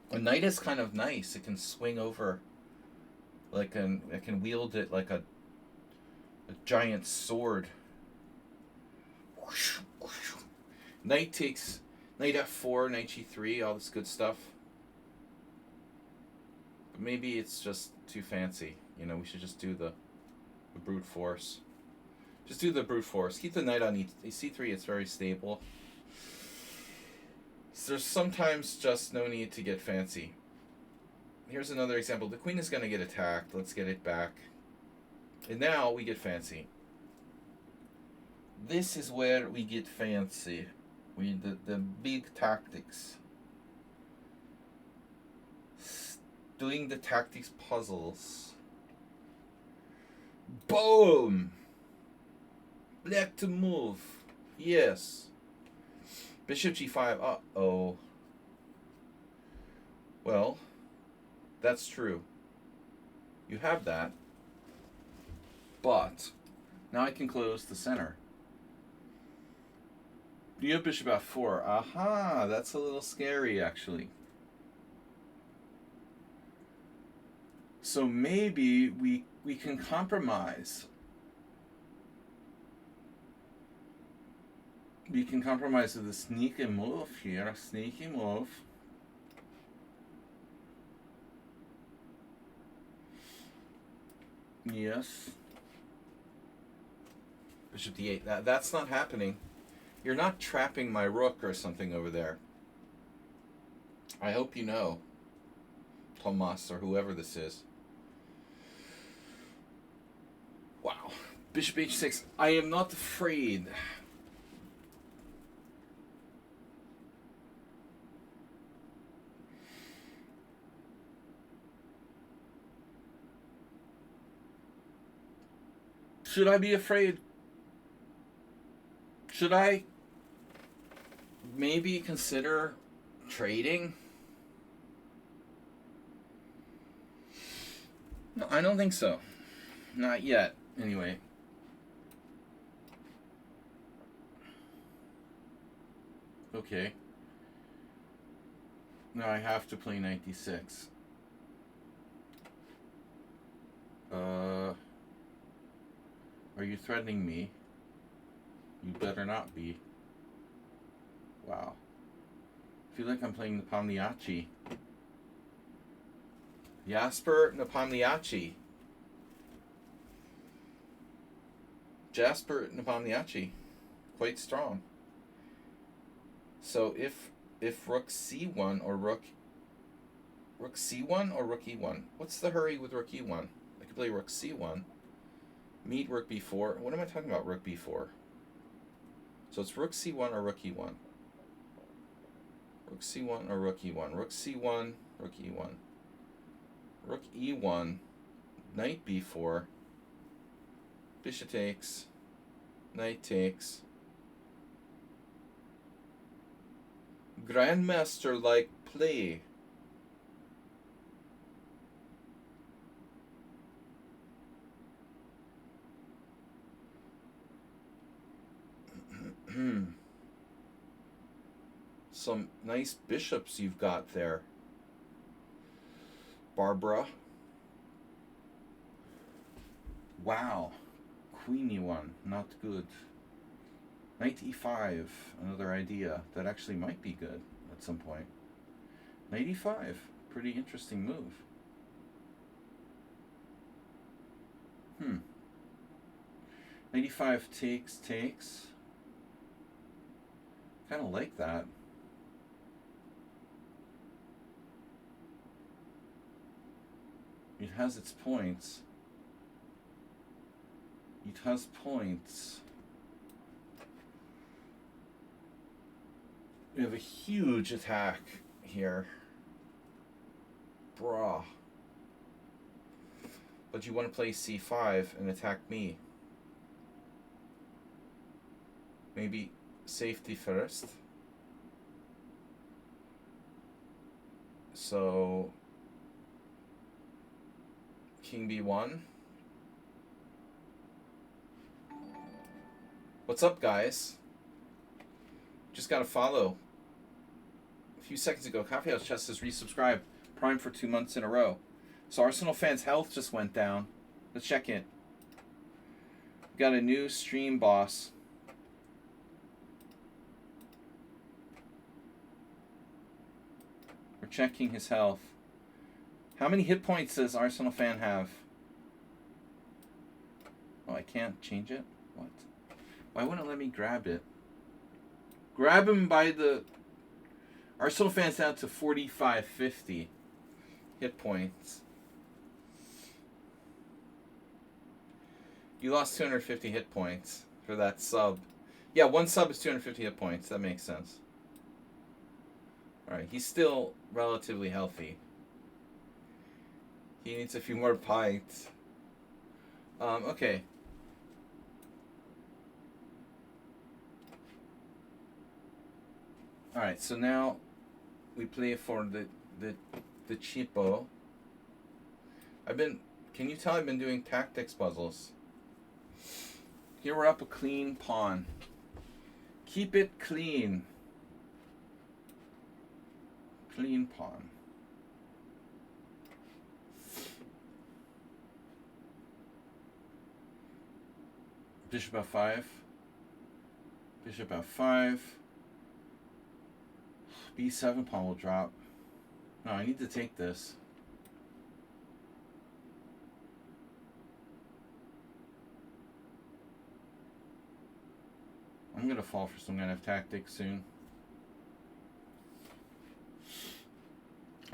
A knight is kind of nice. It can swing over like it can wield it like a giant sword. Knight takes knight f4, knight g3, all this good stuff. But maybe it's just too fancy. You know, we should just do the brute force. Just do the brute force. Keep the knight on c3. It's very stable. So there's sometimes just no need to get fancy. Here's another example. The queen is going to get attacked. Let's get it back. And now we get fancy. This is where we get fancy. The big tactics. Doing the tactics puzzles. Boom! Black to move. Yes. Bishop g5. Uh-oh. Well, that's true. You have that. But now I can close the center. You have bishop f4. Aha, that's a little scary, actually. So maybe we can compromise. We can compromise with a sneaky move here. A sneaky move. Yes. Bishop d8. That's not happening. You're not trapping my rook or something over there. I hope you know, Tomas or whoever this is. Wow. Bishop h6. I am not afraid. Should I be afraid? Should I maybe consider trading? No, I don't think so. Not yet, anyway. Okay. Now I have to play 96. Are you threatening me? You better not be. Wow. I feel like I'm playing Nepomniachtchi. Jasper Nepomniachtchi. Jasper Nepomniachtchi. Quite strong. So if rook c1 or rook c1 or rook e1. What's the hurry with rook e1? I could play rook c1. Meet rook b4. What am I talking about, rook b4? So it's rook c1 or rook e1. Rook c1 or rook e1. Rook c1, rook e1. Rook e1, knight b4. Bishop takes. Knight takes. Grandmaster-like play. Some nice bishops you've got there, Barbara. Wow. Queen e1, not good. Knight e5, another idea that actually might be good at some point. Knight e5, pretty interesting move. Knight e5 takes. Kind of like that. It has its points. It has points. We have a huge attack here. Bruh. But you want to play c5 and attack me. Maybe safety first. So king b1. What's up, guys? Just got to follow. A few seconds ago, Coffeehouse Chess has resubscribed Prime for 2 months in a row. So Arsenal fans' health just went down. Let's check in. We got a new stream boss. We're checking his health. How many hit points does Arsenal fan have? Oh, I can't change it? What? Why wouldn't it let me grab it? Grab him by the... Arsenal fans down to 4550 hit points. You lost 250 hit points for that sub. Yeah, one sub is 250 hit points. That makes sense. Alright, he's still relatively healthy. He needs a few more pints. Okay. Alright, so now we play for the cheapo. Can you tell I've been doing tactics puzzles? Here we're up a clean pawn. Keep it clean. Clean pawn. Bishop f5. Bishop f5. b7 pawn will drop. No, I need to take this. I'm going to fall for some kind of tactic soon.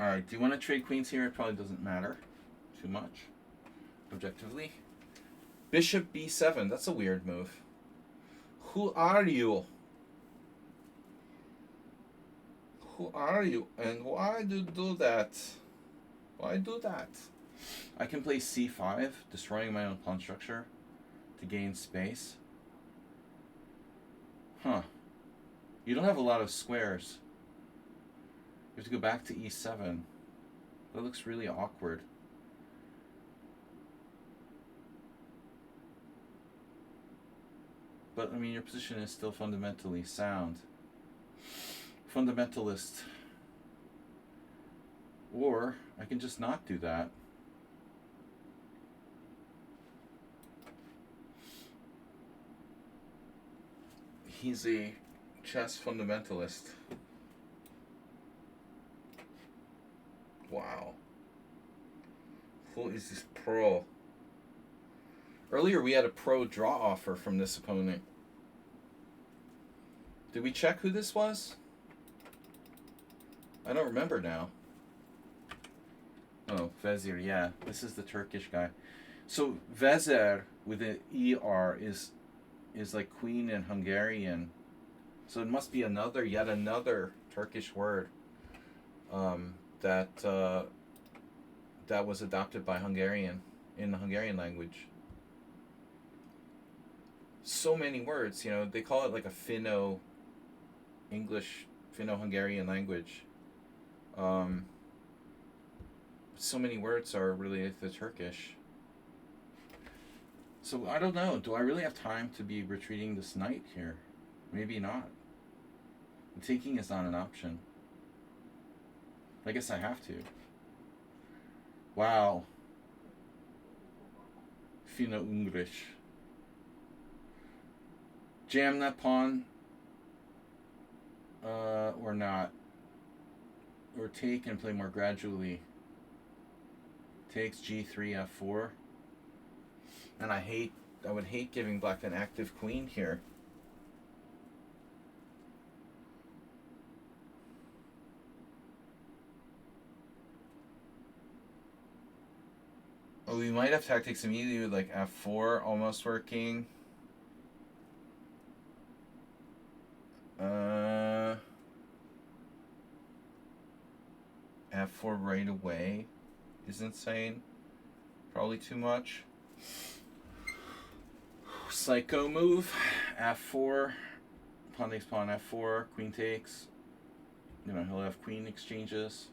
Alright, do you want to trade queens here? It probably doesn't matter too much, objectively. Bishop b7, that's a weird move. Who are you? Who are you? And why do you do that? Why do that? I can play c5, destroying my own pawn structure to gain space. Huh. You don't have a lot of squares. You have to go back to e7. That looks really awkward. But, I mean, your position is still fundamentally sound. Fundamentalist. Or, I can just not do that. He's a chess fundamentalist. Wow. Who is this pro? Earlier we had a pro draw offer from this opponent. Did we check who this was? I don't remember now. Oh, Vezir, yeah. This is the Turkish guy. So Vezir with an ER is like queen in Hungarian. So it must be yet another Turkish word that was adopted by Hungarian in the Hungarian language. So many words, you know, they call it like a Finno-English, Finno-Hungarian language. So many words are really the Turkish. So I don't know. Do I really have time to be retreating this knight here? Maybe not. The taking is not an option. I guess I have to. Wow. Finno-Ungarish. Jam that pawn. Or not. Or take and play more gradually. Takes g3, f4. And I would hate giving black an active queen here. Oh, we might have tactics immediately with like f4 almost working. F4 right away is insane. Probably too much. Psycho move. F4. Pawn takes pawn F4. Queen takes. You know, he'll have queen exchanges.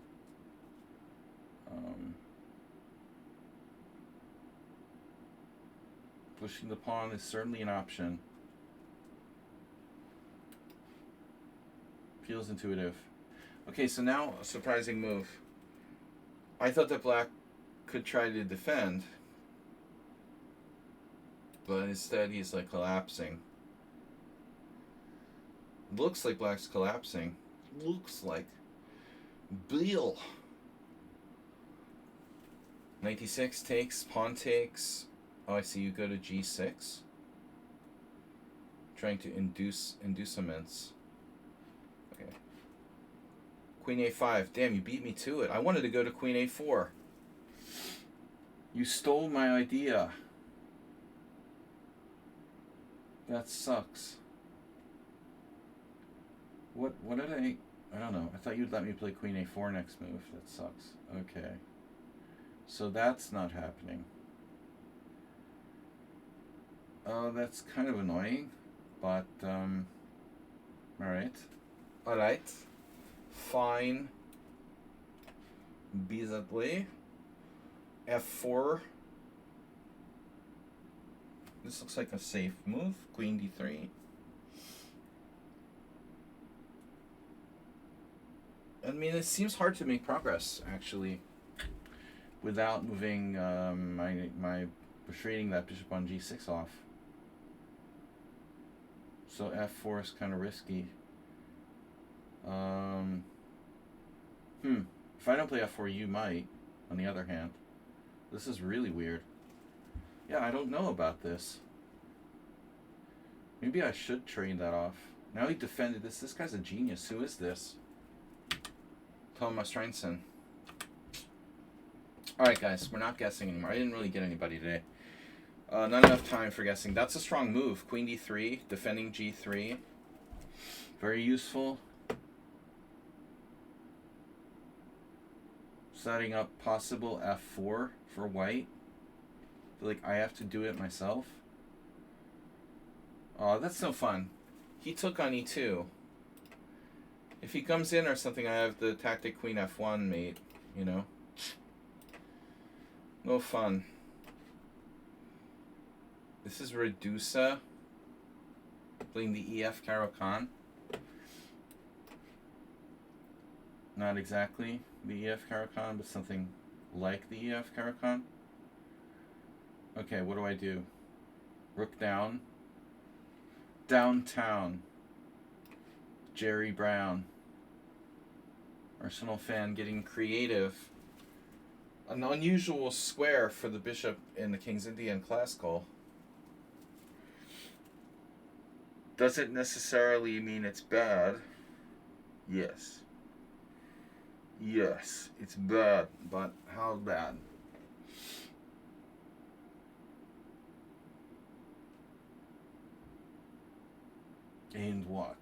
Pushing the pawn is certainly an option. Feels intuitive. Okay, so now a surprising move. I thought that black could try to defend, but instead he's like collapsing. Looks like black's collapsing. Looks like. Bill. 96 takes, pawn takes. Oh, I see. You go to g6. Trying to inducements. Okay. Queen a5. Damn, you beat me to it. I wanted to go to queen a4. You stole my idea. That sucks. What did I don't know. I thought you'd let me play queen a4 next move. That sucks. Okay. So that's not happening. Oh, that's kind of annoying, but alright. Alright. Fine. Bizarrely. F4. This looks like a safe move. Queen d3. I mean, it seems hard to make progress, actually, without moving my trading that bishop on g6 off. So f4 is kind of risky. If I don't play f4, you might, on the other hand. This is really weird. Yeah, I don't know about this. Maybe I should trade that off. Now he defended this. This guy's a genius. Who is this? Thomas Reinson. Alright, guys. We're not guessing anymore. I didn't really get anybody today. Not enough time for guessing. That's a strong move. Queen d3, defending g3. Very useful. Setting up possible f4 for white. I feel like I have to do it myself. Oh, that's no fun. He took on e2. If he comes in or something, I have the tactic queen f1 mate, you know. No fun. This is Redusa playing the EF Caro-Kann. Not exactly the EF Caro-Kann, but something like the EF Caro-Kann. Okay, what do I do? Rook down. Downtown. Jerry Brown. Arsenal fan getting creative. An unusual square for the bishop in the King's Indian Classical. Does it necessarily mean it's bad? Yes. Yes, it's bad, but how bad? And what?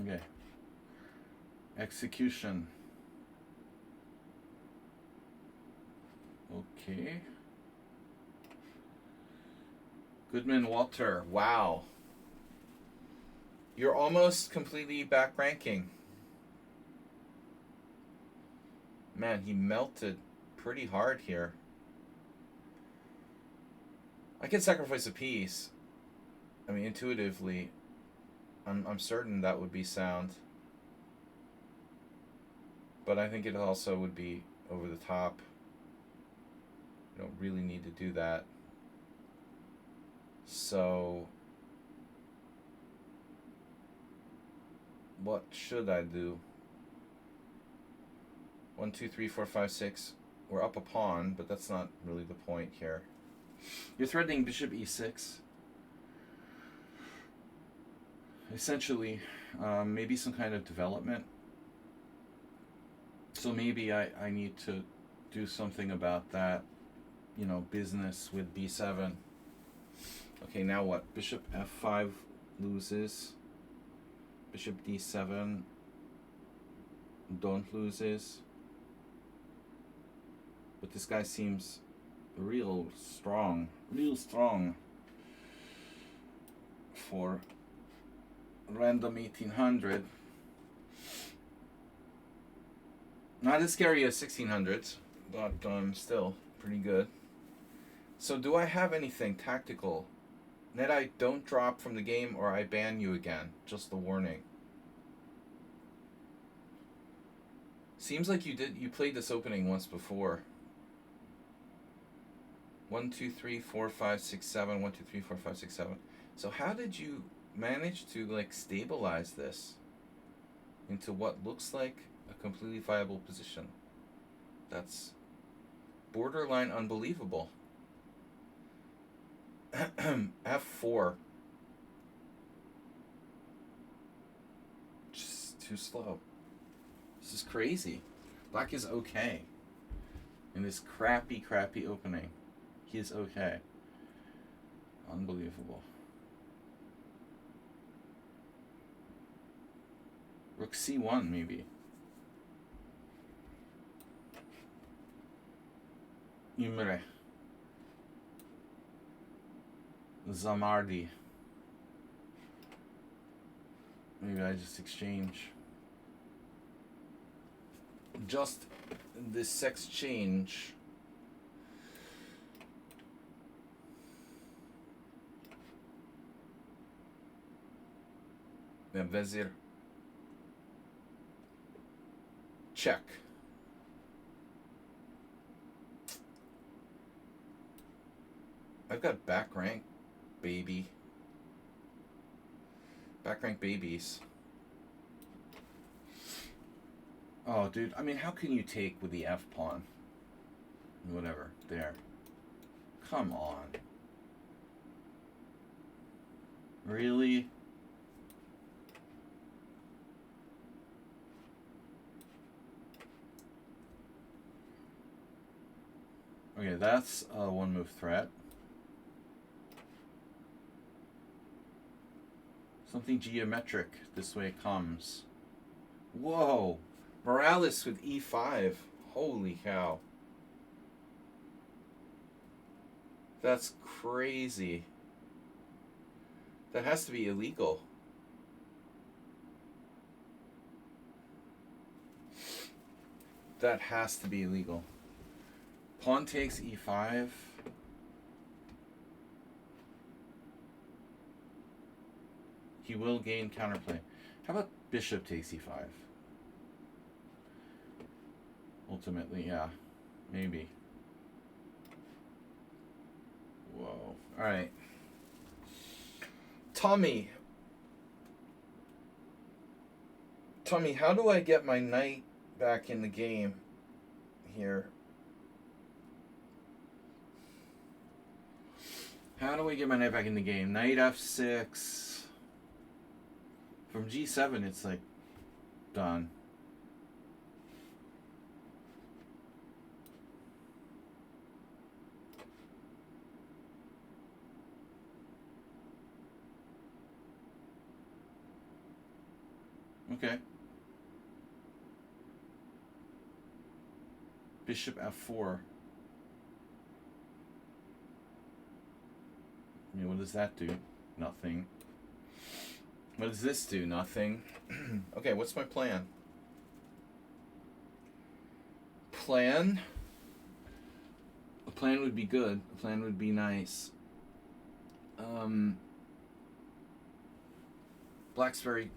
Okay. Execution. Okay. Goodman Walter. Wow. You're almost completely back ranking. Man, he melted pretty hard here. I can sacrifice a piece. I mean, intuitively, I'm certain that would be sound. But I think it also would be over the top. You don't really need to do that. So, what should I do? 1, 2, 3, 4, 5, 6. We're up a pawn, but that's not really the point here. You're threatening bishop e6. Essentially, maybe some kind of development. So maybe I need to do something about that, you know, business with b7. Okay, now what? Bishop f5 loses. Bishop d7 don't loses. But this guy seems real strong for random 1800. Not as scary as 1600s, but still pretty good. So do I have anything tactical? Net, I don't drop from the game or I ban you again. Just a warning. Seems like you played this opening once before. 1, 2, 3, 4, 5, 6, 7. 1, 2, 3, 4, 5, 6, 7. So how did you manage to like stabilize this into what looks like a completely viable position? That's borderline unbelievable. F4. Just too slow. This is crazy. Black is okay. In this crappy opening. He is okay. Unbelievable. Rook c1 maybe. Imre. Zamardi. Maybe I just exchange. Just this exchange. Then Vezir. Check. I've got back rank, baby. Back rank babies. Oh, dude. I mean, how can you take with the F pawn? Whatever. There. Come on. Really? Okay, that's a one-move threat. Something geometric. This way it comes. Whoa! Morales with e5. Holy cow. That's crazy. That has to be illegal. That has to be illegal. Pawn takes e5. He will gain counterplay. How about bishop takes e5? Ultimately, yeah. Maybe. Whoa. Alright. Tommy, how do I get my knight back in the game here? How do we get my knight back in the game? Knight f6. From g7, it's like done. Okay. Bishop f4. I mean, what does that do? Nothing. What does this do? Nothing. Okay, what's my plan? Plan? A plan would be good. A plan would be nice. Black's very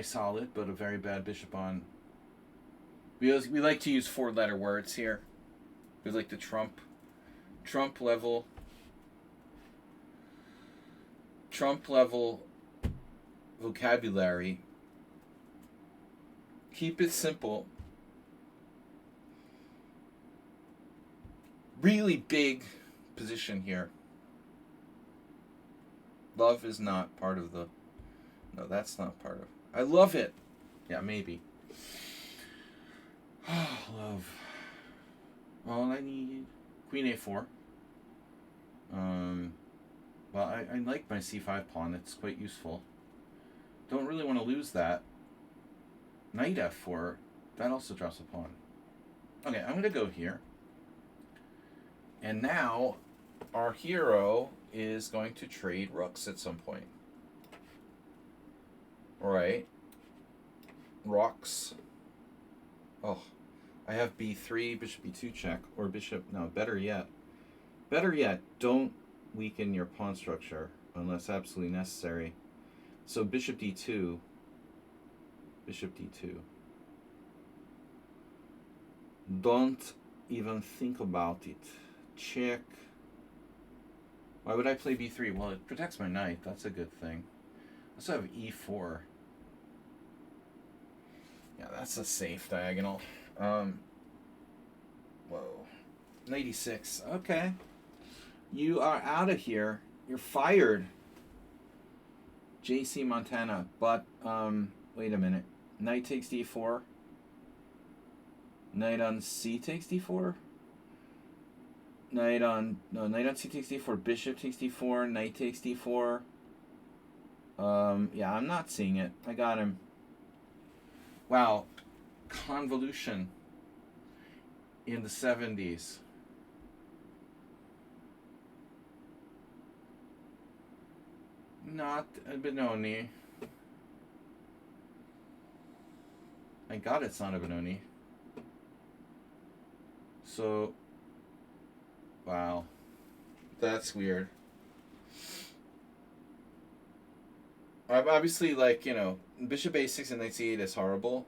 solid, but a very bad bishop on. We like to use 4-letter words here. We like the Trump level vocabulary. Keep it simple. Really big position here. Love is not part of the... No, that's not part of... I love it. Yeah, maybe. Oh, love. All I need, queen a4. Well, I like my c5 pawn. It's quite useful. Don't really want to lose that. Knight f4. That also drops a pawn. Okay, I'm going to go here. And now our hero is going to trade rooks at some point. Alright. Rocks. Oh, I have b3, bishop b2 check, or bishop, no, better yet, don't weaken your pawn structure unless absolutely necessary. So bishop d2, bishop d2. Don't even think about it. Check. Why would I play b3? Well, it protects my knight. That's a good thing. I also have e4. Yeah, that's a safe diagonal. Whoa. 96. Okay. You are out of here. You're fired. JC Montana. But, wait a minute. Knight takes d4. Knight on c takes d4. Knight on c takes d4. Bishop takes d4. Knight takes d4. Yeah, I'm not seeing it. I got him. Wow. Convolution in the 70s. Not a Benoni. I got it's not a Benoni. So, wow. That's weird. Obviously, like, you know, bishop a6 and knight c8 is horrible.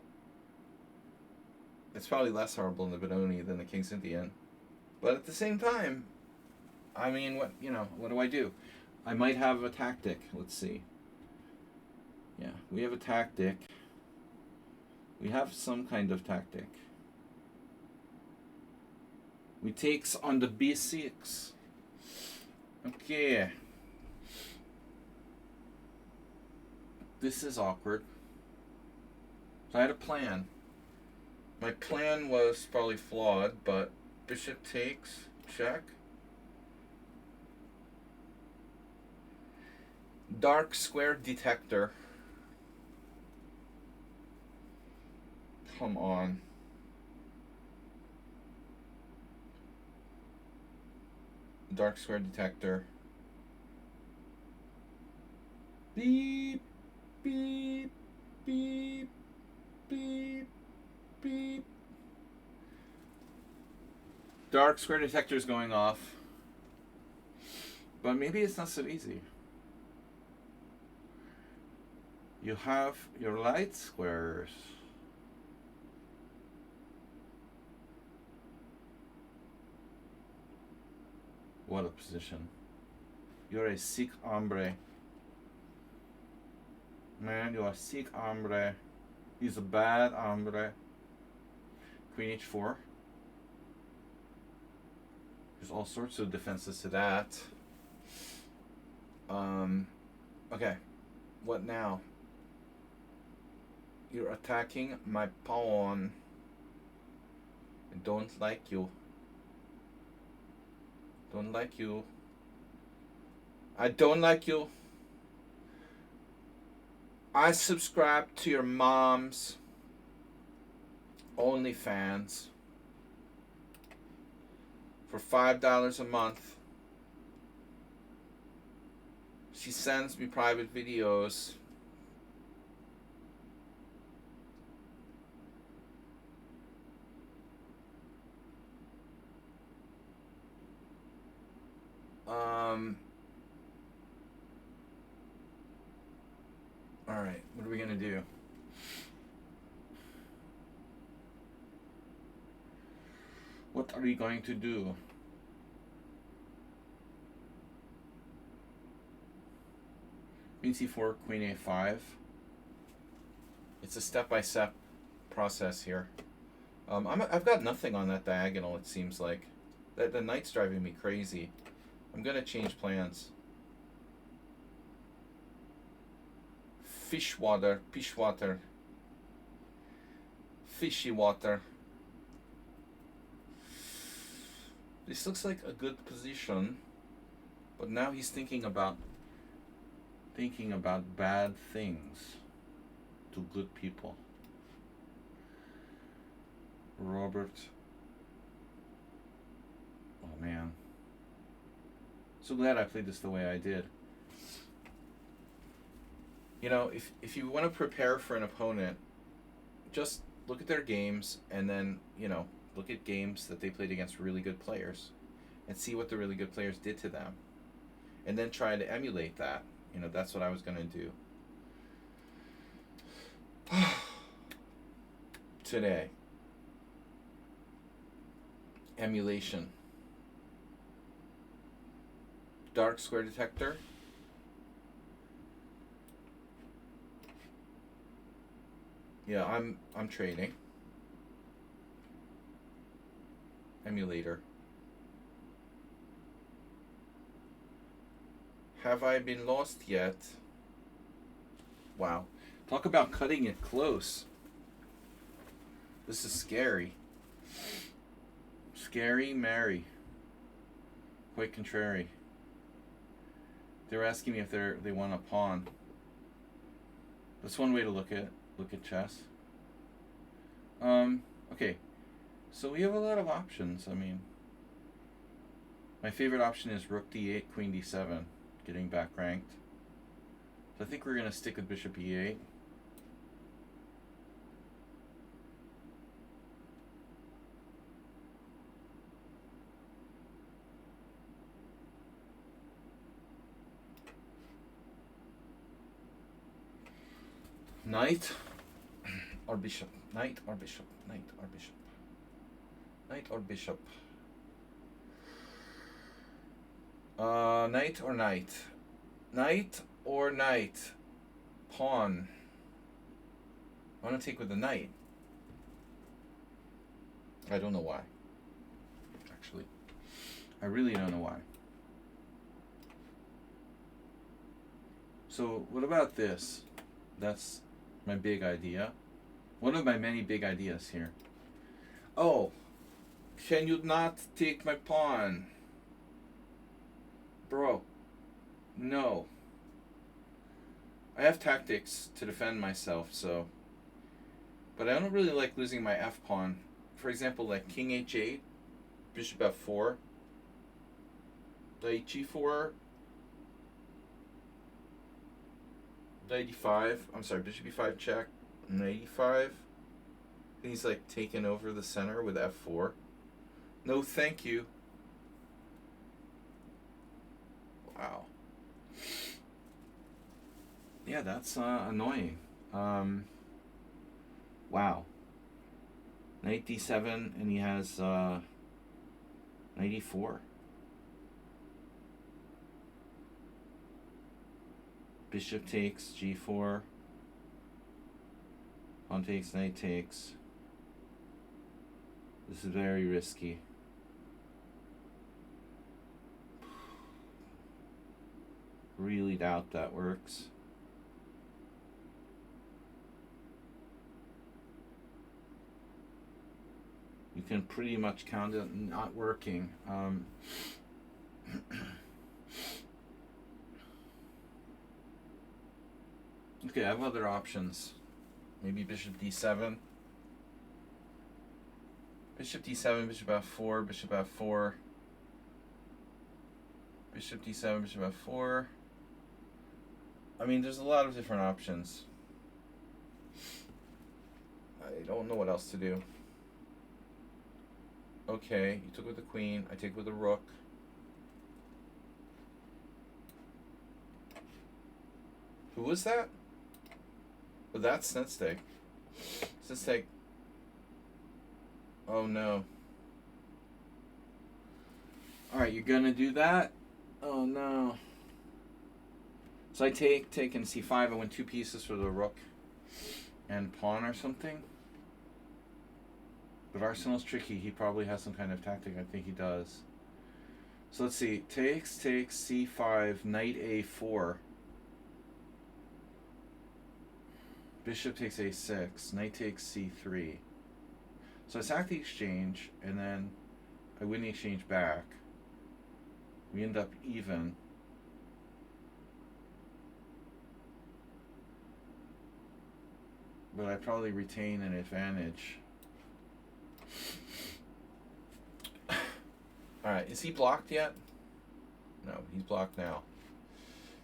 It's probably less horrible in the Benoni than the King Cynthia. But at the same time, I mean, what do I do? I might have a tactic. Let's see. Yeah, we have a tactic. We have some kind of tactic. We takes on the b6. Okay. This is awkward. So I had a plan. My plan was probably flawed, but bishop takes, check. Dark square detector. Come on. Dark square detector. Beep, beep, beep, beep, beep. Dark square detector is going off. But maybe it's not so easy. You have your light squares. What a position. You're a sick hombre. Man, you're a sick hombre. He's a bad hombre. Queen h4. There's all sorts of defenses to that. Okay. What now? You're attacking my pawn. I don't like you. Don't like you. I don't like you. I subscribe to your mom's OnlyFans for $5 a month. She sends me private videos. Alright, what are we gonna do? What are we going to do? Queen c4, queen a5. It's a step-by-step process here. I've got nothing on that diagonal, it seems like. The knight's driving me crazy. I'm gonna change plans. Fish water, fish water. Fishy water. This looks like a good position, but now he's thinking about bad things to good people. Robert. Oh man. So glad I played this the way I did. You know, if you want to prepare for an opponent, just look at their games and then, you know, look at games that they played against really good players and see what the really good players did to them. And then try to emulate that. You know, that's what I was going to do. Today. Emulation. Dark square detector. Yeah, I'm trading. Emulator. Have I been lost yet? Wow. Talk about cutting it close. This is scary. Scary Mary. Quite contrary. They're asking me if they want a pawn. That's one way to look at chess. Okay. So we have a lot of options. I mean, my favorite option is rook d8, queen d7, getting back ranked. So I think we're going to stick with bishop e8. Knight or bishop, knight or bishop, knight or bishop, knight or bishop. Knight or knight, knight or knight, pawn. I want to take with the knight. I don't know why. Actually, I really don't know why. So what about this? That's my big idea. One of my many big ideas here. Oh, can you not take my pawn? Bro, no. I have tactics to defend myself, so. But I don't really like losing my f pawn. For example, like king h8, bishop f4, knight g4, knight e5. I'm sorry, bishop e5 check, knight e5. And he's like taking over the center with f4. No, thank you. Wow. Yeah, that's annoying. Wow. Knight d7, and he has knight e4. Bishop takes, g4. Pawn takes, knight takes. This is very risky. Really doubt that works. You can pretty much count it not working. Okay, I have other options. Maybe bishop d7. Bishop d7, bishop f4, bishop f4. Bishop d7, bishop f4. I mean, there's a lot of different options. I don't know what else to do. Okay, you took with the queen. I take with the rook. Who was that? Oh, that's Snedsteg. Snedsteg. Oh no. Alright, you're gonna do that? Oh no. So I take and c5. I win 2 pieces for the rook and pawn or something. But Arsenal's tricky. He probably has some kind of tactic. I think he does. So let's see. Takes, c5, knight a4. Bishop takes a6. Knight takes c3. So I sack the exchange, and then I win the exchange back. We end up even. But I probably retain an advantage. Alright, is he blocked yet? No, he's blocked now.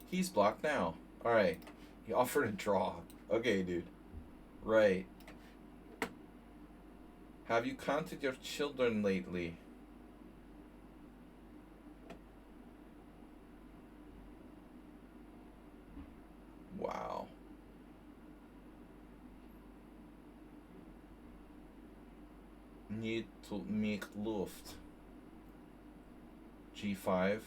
He's blocked now. Alright. He offered a draw. Okay, dude. Right. Have you counted your children lately? Wow. Need to make Luft. G5.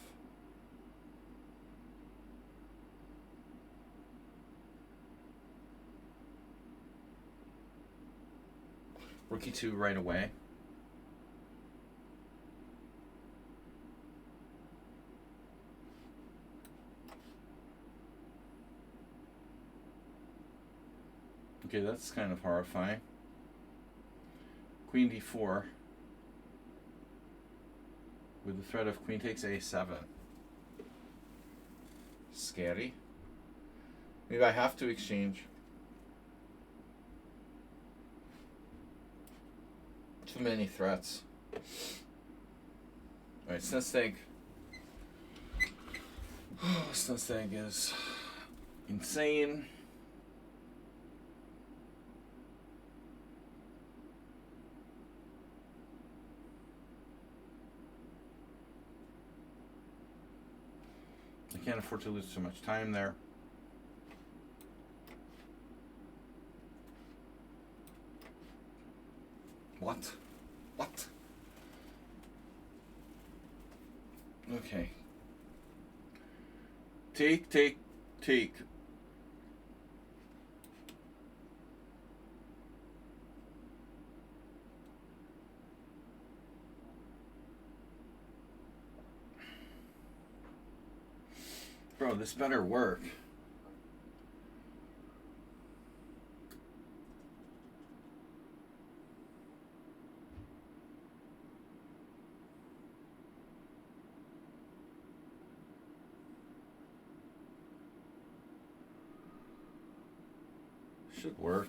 Rook E2 right away. Okay, that's kind of horrifying. Queen D4. With the threat of queen takes A7. Scary. Maybe I have to exchange. Too many threats. Alright, Snesteg. Oh, Snesteg is insane. I can't afford to lose too much time there. What? What? Okay. Take, take, take. Bro, this better work. Should work.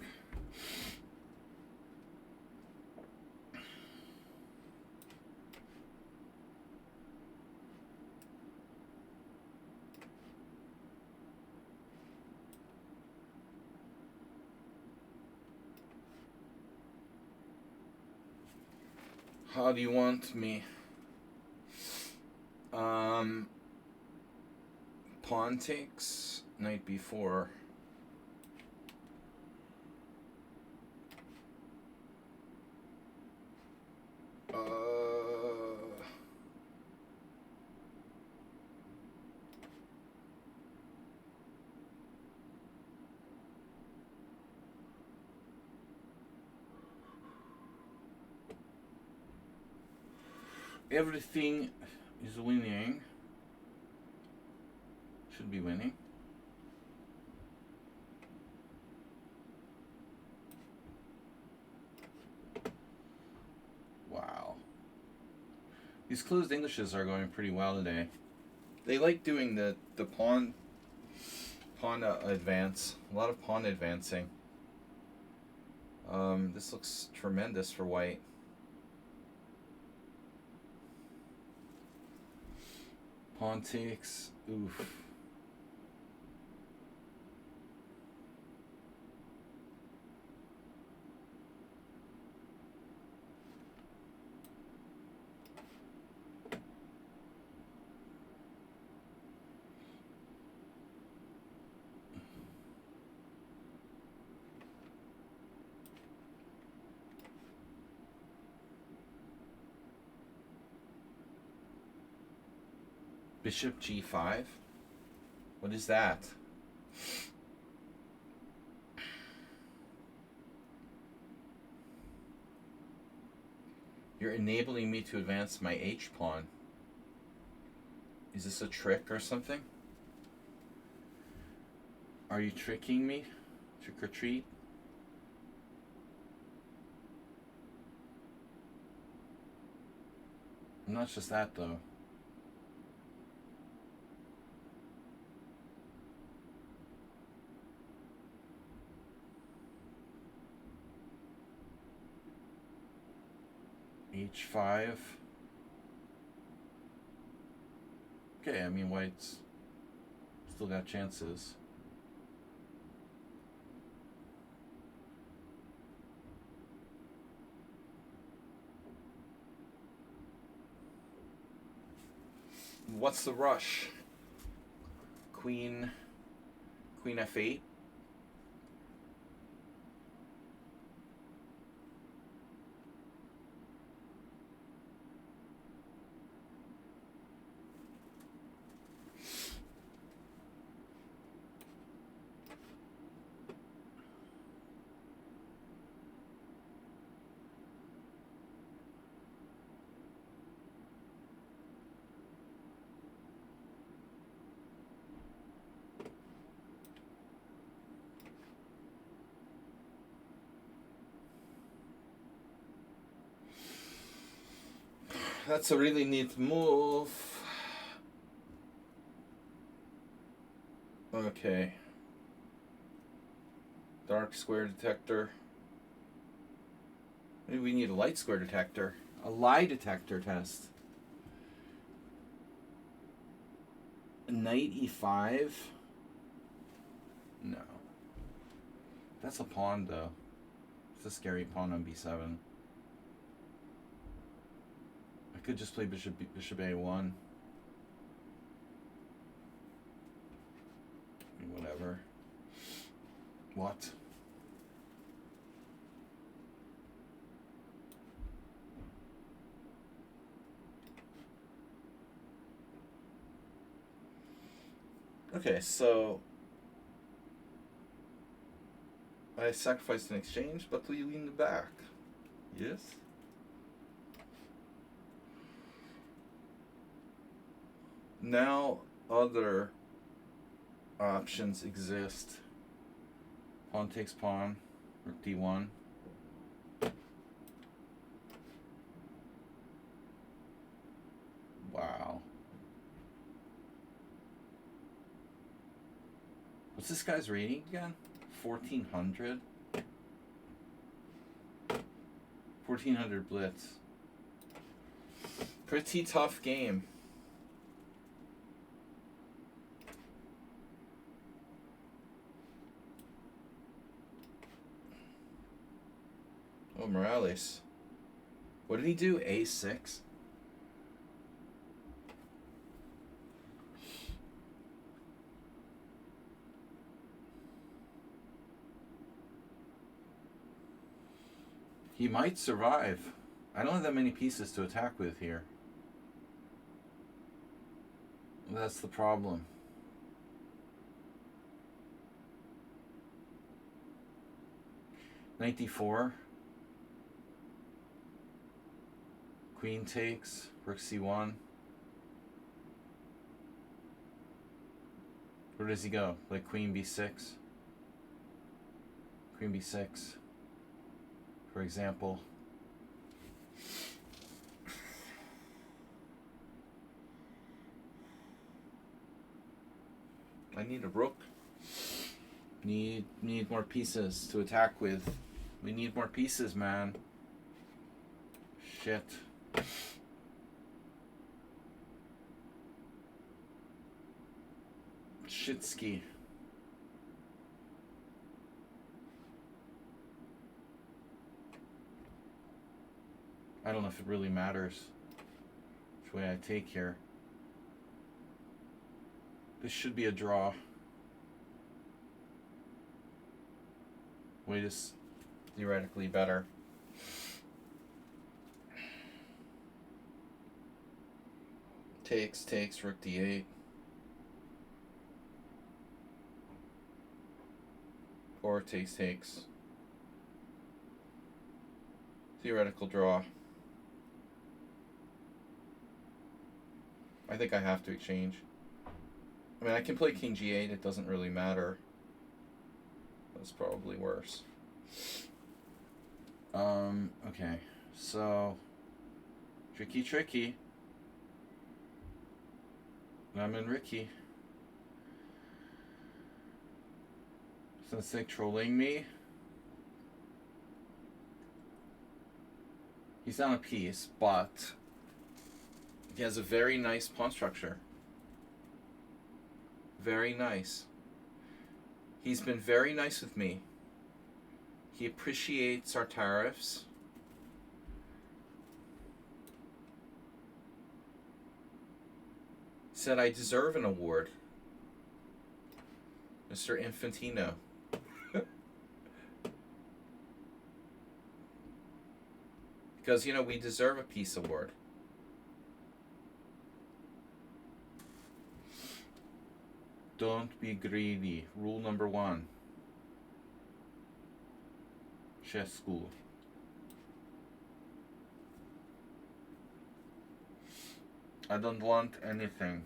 How do you want me? Pawn takes, knight b4. Everything is winning. Should be winning. Wow. These closed Englishes are going pretty well today. They like doing the pawn advance. A lot of pawn advancing. This looks tremendous for white. Pawn takes. Oof. Bishop G5? What is that? You're enabling me to advance my H pawn. Is this a trick or something? Are you tricking me? Trick or treat? Not just that, though. H5. Okay, I mean, white's still got chances. What's the rush? Queen F8. That's a really neat move. Okay. Dark square detector. Maybe we need a light square detector. A lie detector test. Knight E5? No. That's a pawn, though. It's a scary pawn on B7. I could just play bishop A1. Whatever. What? Okay, so I sacrificed an exchange, but we win the back. Yes? Now other options exist. Pawn takes pawn, rook D1. Wow. What's this guy's rating again? 1400? 1400 blitz. Pretty tough game. Oh, Morales. What did he do? A6? He might survive. I don't have that many pieces to attack with here. That's the problem. Knight D4. Queen takes. Rook C1. Where does he go? Like Queen B6? Queen B6. For example. I need a rook. Need more pieces to attack with. We need more pieces, man. Shit. Shitski. I don't know if it really matters which way I take here. This should be a draw. Wait is theoretically better. Takes, rook D8. Or takes. Theoretical draw. I think I have to exchange. I mean, I can play king G8. It doesn't really matter. That's probably worse. Okay. So, tricky. Lemon Ricky. Since they trolling me. He's on a piece, but he has a very nice pawn structure. Very nice. He's been very nice with me. He appreciates our tariffs. Said I deserve an award. Mr. Infantino. Because, you know, we deserve a peace award. Don't be greedy. Rule number 1. Chess school. I don't want anything.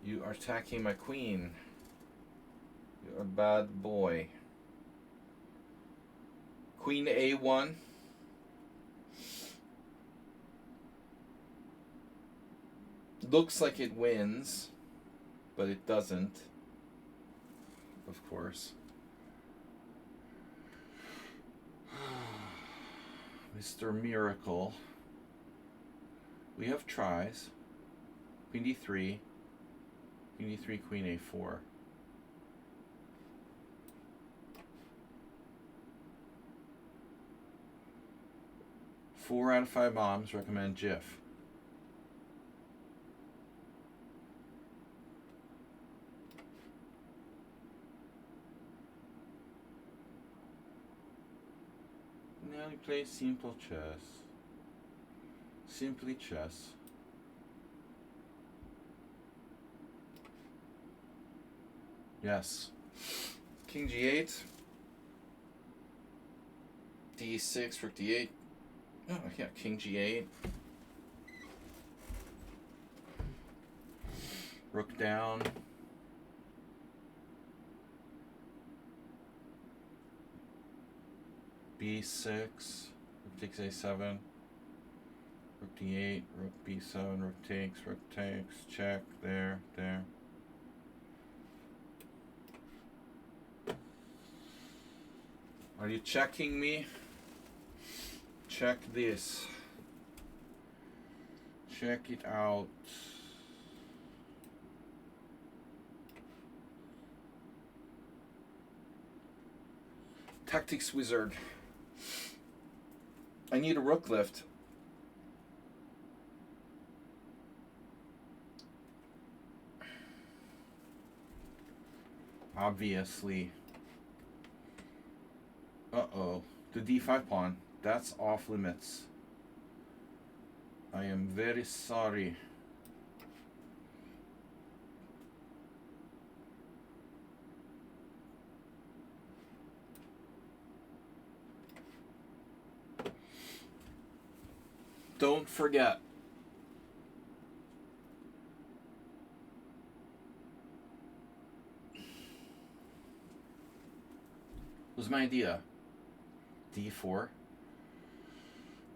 You are attacking my queen. You're a bad boy. Queen A1. Looks like it wins, but it doesn't. Of course. Mr. Miracle. We have tries. Queen D3. Queen D3, Queen A4. Four out of 5 bombs recommend GIF. Now we play simple chess. Simply chess. Yes. King G8. D6, Rook D8. Oh, yeah, King G8. Rook down. B6. Rook takes A7. Rook D8. Rook B7. Rook takes. Check. There. Are you checking me? Check this. Check it out. Tactics wizard. I need a rook lift. Obviously. Uh-oh. The D5 pawn. That's off limits. I am very sorry. Don't forget. Was my idea. D4.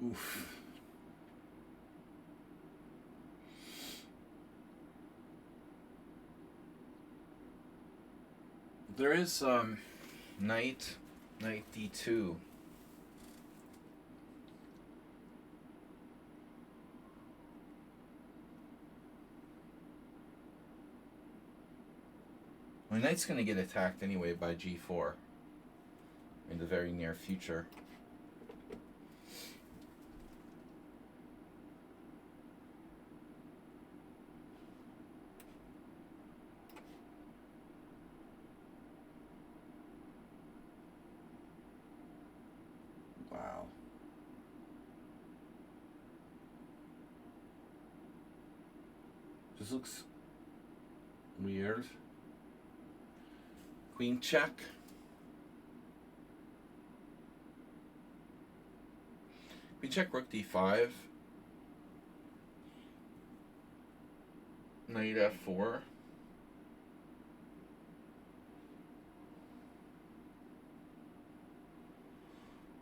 Oof. There is knight D2. My knight's going to get attacked anyway by G4 in the very near future. Wow. This looks weird. Queen check. Queen check, rook D5. Knight F4.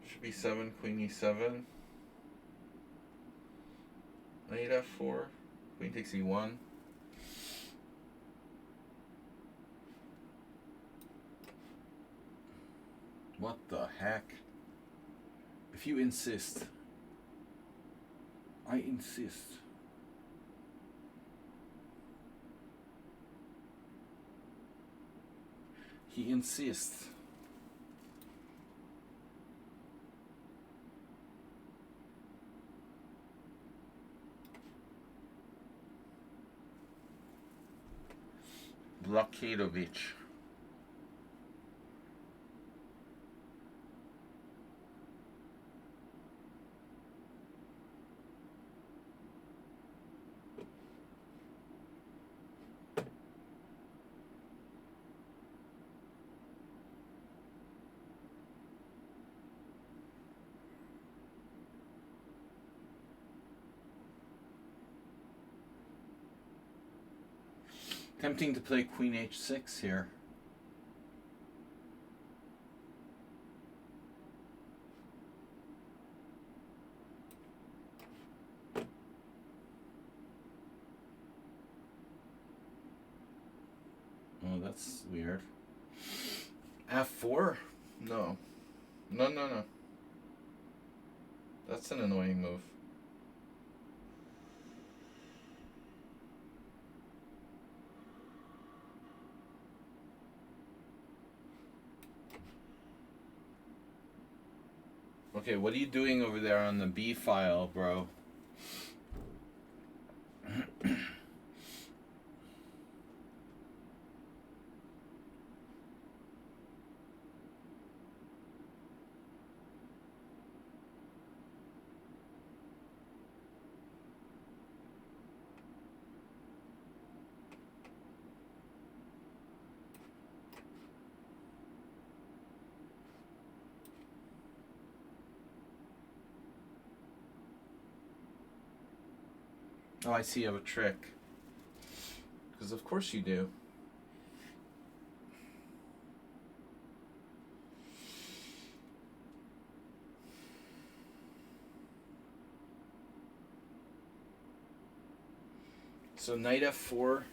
Should be 7, Queen E7. Knight f4. Queen takes e1. What the heck? If you insist. I insist. He insists. Blokadovich. Tempting to play Queen h6 here. Oh, that's weird. f4? No. No. That's an annoying move. Okay, what are you doing over there on the B file, bro? Oh, I see you have a trick. Because of course you do. So knight f4,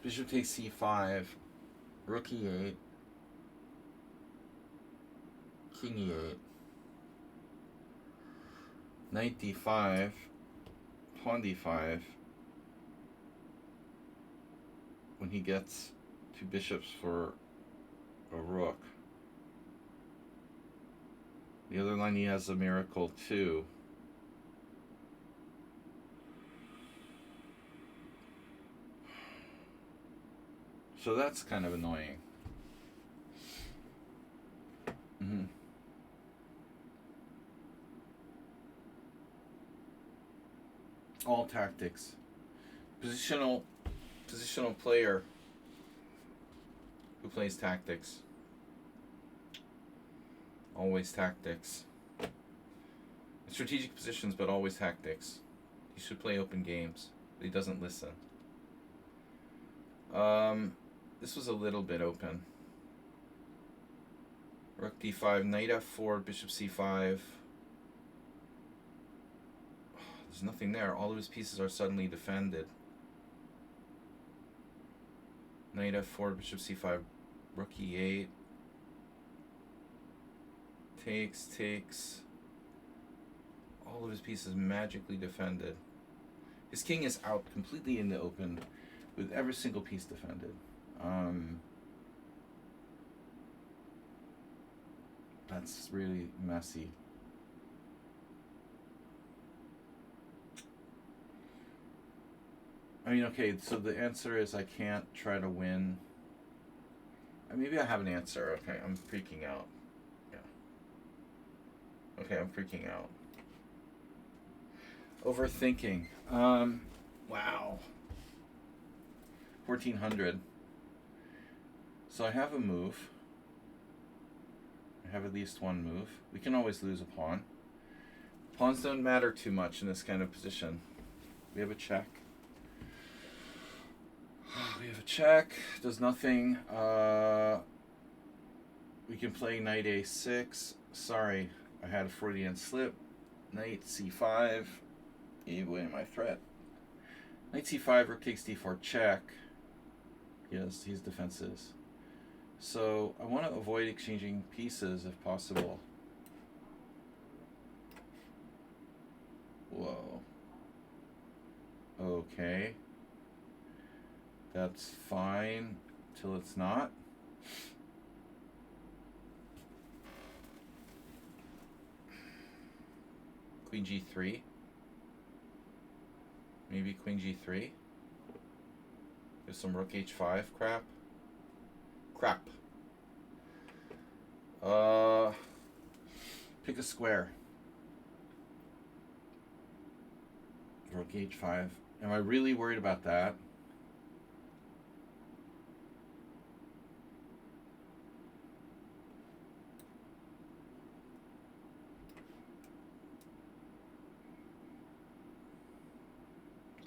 bishop takes c5, rook e8, king e8, knight d5, pawn d5. When he gets two bishops for a rook. The other line he has a miracle too. So that's kind of annoying. All tactics. Positional player who plays tactics. Always tactics. Strategic positions, but always tactics. He should play open games, but he doesn't listen. This was a little bit open. Rook d5, knight f4, bishop c5. There's nothing there. All of his pieces are suddenly defended. Knight f4, bishop c5, rook e8. Takes. All of his pieces magically defended. His king is out completely in the open with every single piece defended. That's really messy. I mean, okay, so the answer is I can't try to win. Maybe I have an answer. Okay, I'm freaking out. Yeah. Okay, I'm freaking out. Overthinking. Wow. 1400. So I have a move. I have at least one move. We can always lose a pawn. Pawns don't matter too much in this kind of position. We have a check. We have a check. Does nothing. We can play knight a6. Sorry, I had a Freudian slip. Knight c5. Gave away my threat. Knight c5, rook takes d4, check. Yes, these defenses. So I want to avoid exchanging pieces if possible. Whoa. Okay. That's fine till it's not. Queen g3. Maybe queen g3. There's some rook h5 crap. Pick a square. Rook h5. Am I really worried about that?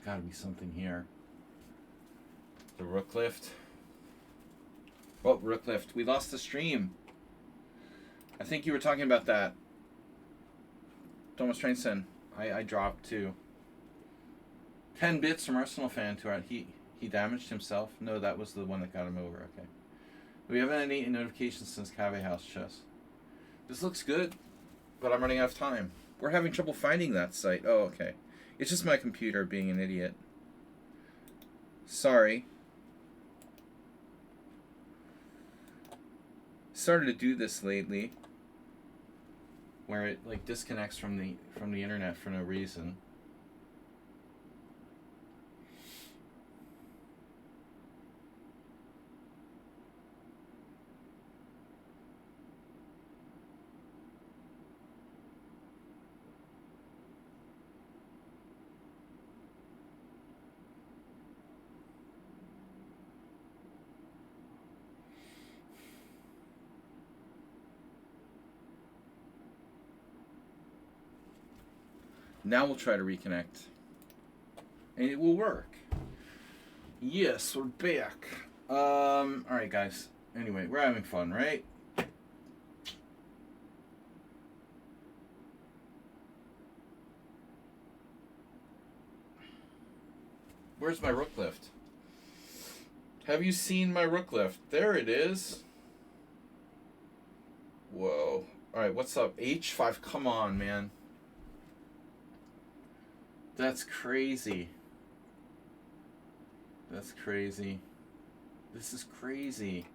Gotta be something here. The rook lift. Oh, rook lift. We lost the stream. I think you were talking about that. Thomas Trainson. I dropped too. 10 bits from Arsenal fan to our... He damaged himself? No, that was the one that got him over. Okay. Do we have any notifications since Cave House Chess? This looks good, but I'm running out of time. We're having trouble finding that site. Oh, okay. It's just my computer being an idiot. Sorry. Started to do this lately, where it like disconnects from the internet for no reason. Now we'll try to reconnect. And it will work. Yes, we're back. Alright guys. Anyway, we're having fun, right? Where's my rook lift? Have you seen my rook lift? There it is. Whoa. Alright, what's up? H5, come on, man. That's crazy. That's crazy. This is crazy.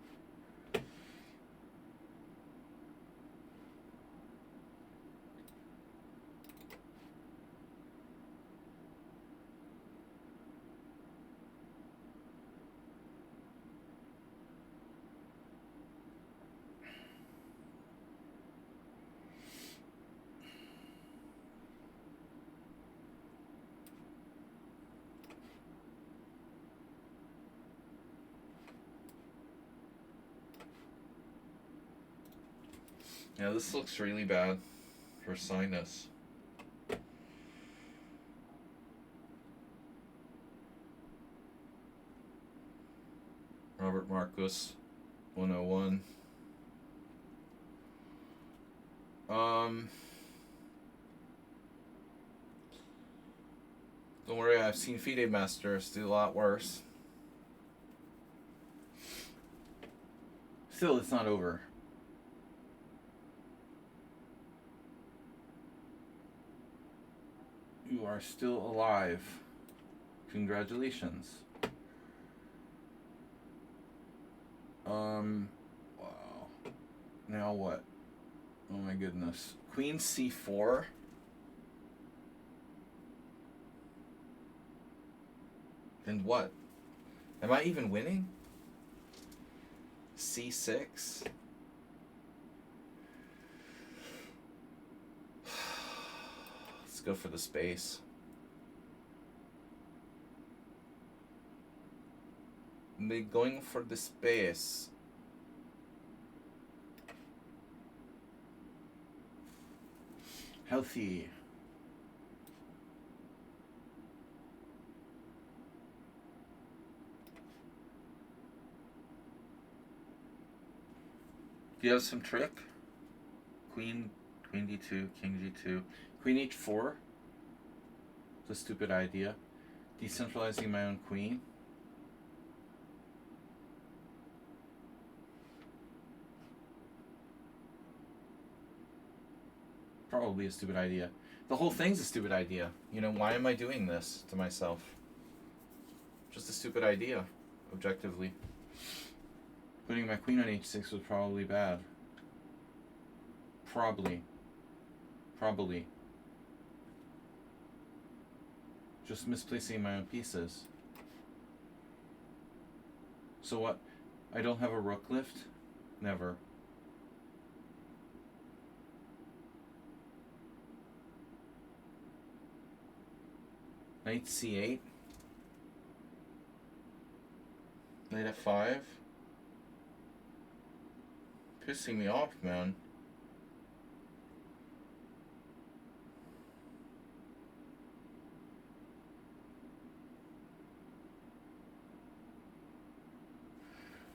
Yeah, this looks really bad for sinus. Robert Marcus, 101. Don't worry, I've seen FIDE masters do a lot worse. Still, it's not over. You are still alive. Congratulations. Wow. Now what? Oh my goodness. Queen c4. And what? Am I even winning? c6. Let's go for the space. We're going for the space. Healthy. Do you have some trick? Queen d2, king g2, queen h4. the stupid idea. Decentralizing my own queen. Probably a stupid idea. The whole thing's a stupid idea. You know, why am I doing this to myself? Just a stupid idea, objectively. Putting my queen on h6 was probably bad. Probably. Just misplacing my own pieces. So what? I don't have a rook lift? Never. Knight c8. Knight f5. Pissing me off, man.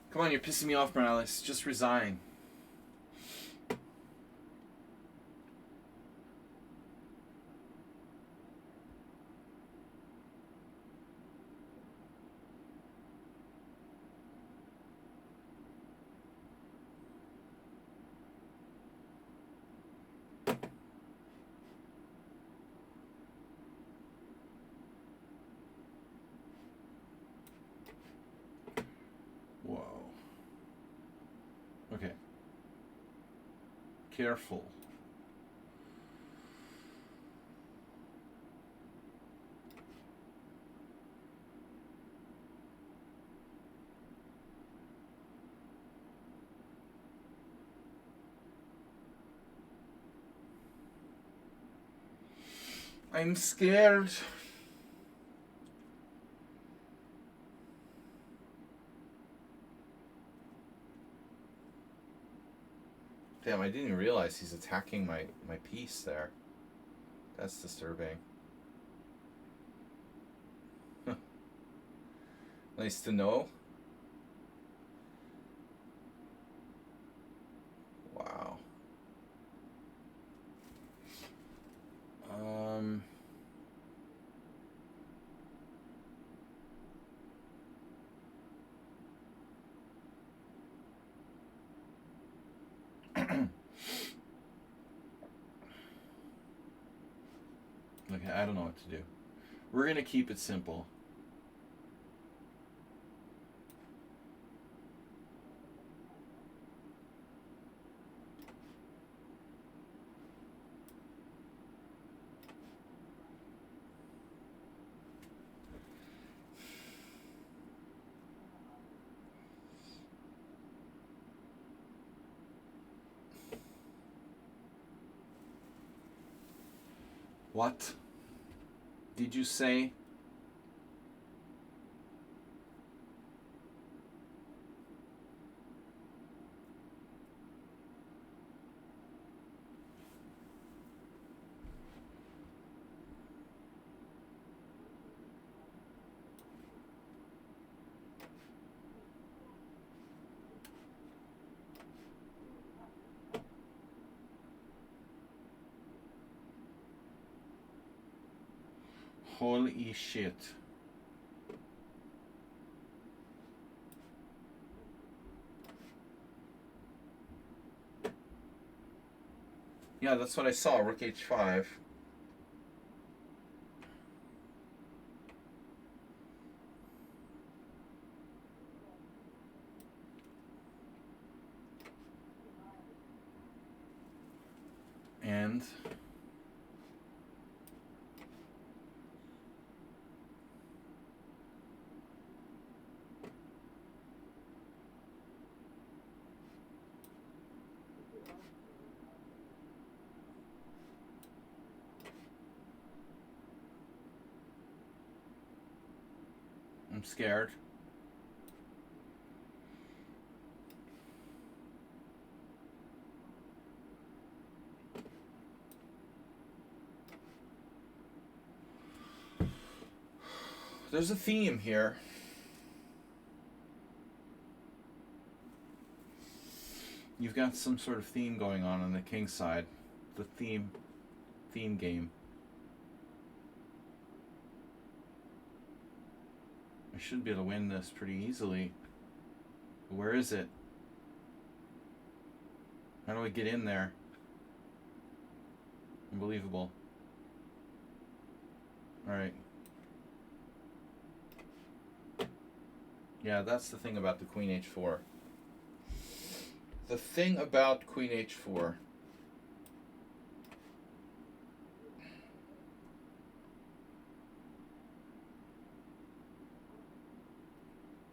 Come on, you're pissing me off, Morales. Just resign. Whoa. Okay. Careful. I'm scared. Damn, I didn't even realize he's attacking my piece there. That's disturbing. Nice to know. Wow. Okay, I don't know what to do. We're gonna keep it simple. What did you say? Holy shit. Yeah, that's what I saw, rook h5. And I'm scared. There's a theme here. You've got some sort of theme going on the king side. The theme game. I should be able to win this pretty easily. Where is it? How do I get in there? Unbelievable. Alright. Yeah, that's the thing about the Queen H4. The thing about Queen H4.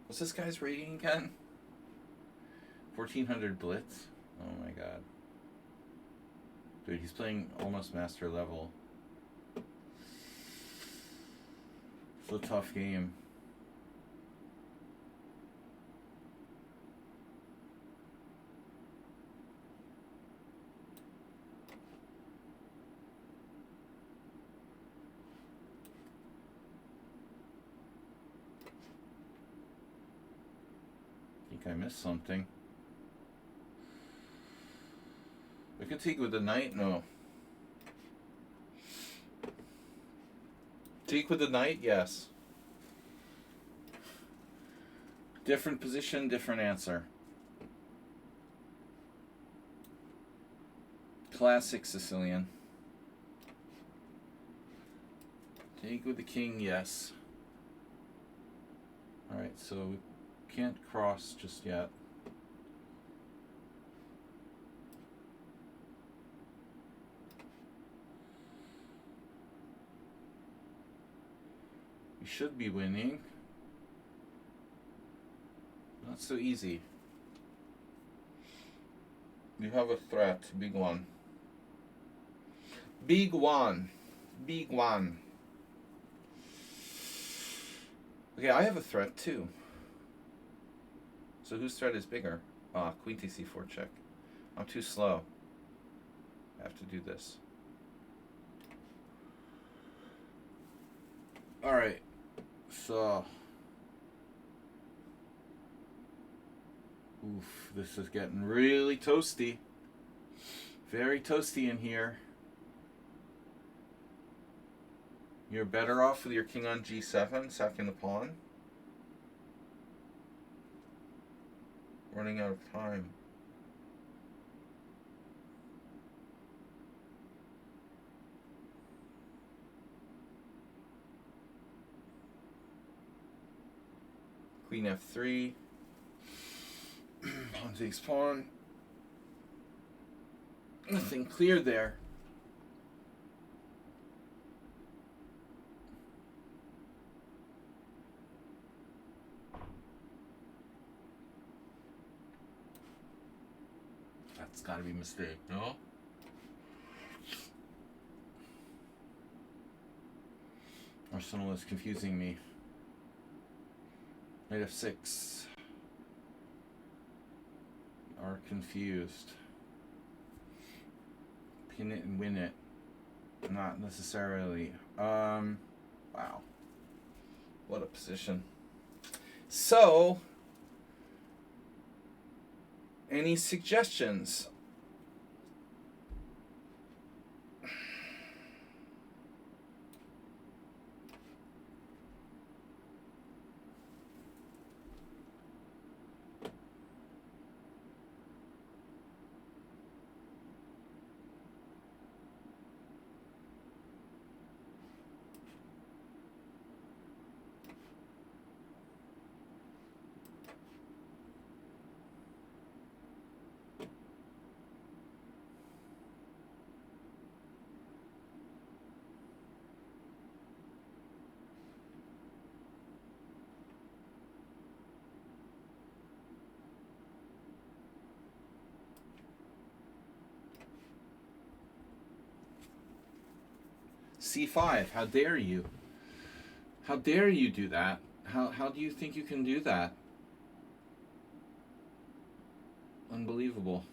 What's this guy's rating again? 1400 Blitz? Oh my god. Dude, he's playing almost master level. It's a tough game. I think I missed something. I could take with the knight? No. Take with the knight? Yes. Different position, different answer. Classic Sicilian. Take with the king? Yes. Alright, so we can't cross just yet. We should be winning. Not so easy. You have a threat, big one. Big one. Big one. Okay, I have a threat too. So whose threat is bigger? Ah, Queen takes c4 check. I'm too slow. I have to do this. Alright. So. Oof, this is getting really toasty. Very toasty in here. You're better off with your king on g7, sacking the pawn. Running out of time. Queen f3. Pawn takes pawn. Nothing clear there. That's gotta be a mistake, no? Arsenal is confusing me. Knight f6. Are confused. Pin it and win it. Not necessarily. Wow. What a position. So, any suggestions? C5, how dare you? How dare you do that? How do you think you can do that? Unbelievable.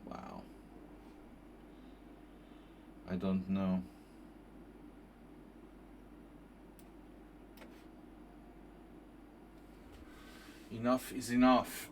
Wow. I don't know. Enough is enough.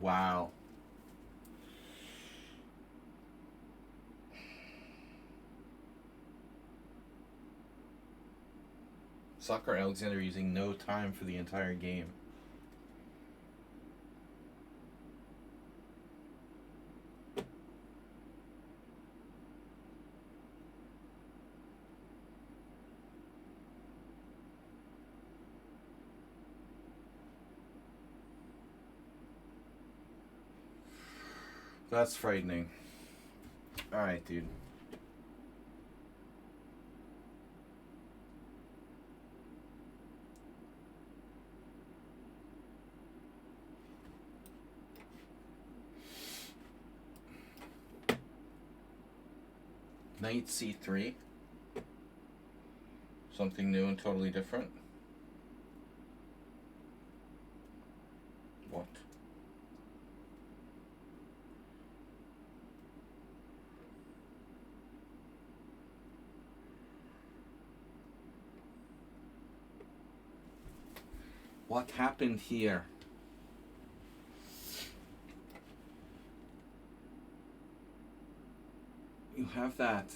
Wow. Soccer Alexander using no time for the entire game. That's frightening. Alright, dude. Knight c3. Something new and totally different. What? What happened here? You have that.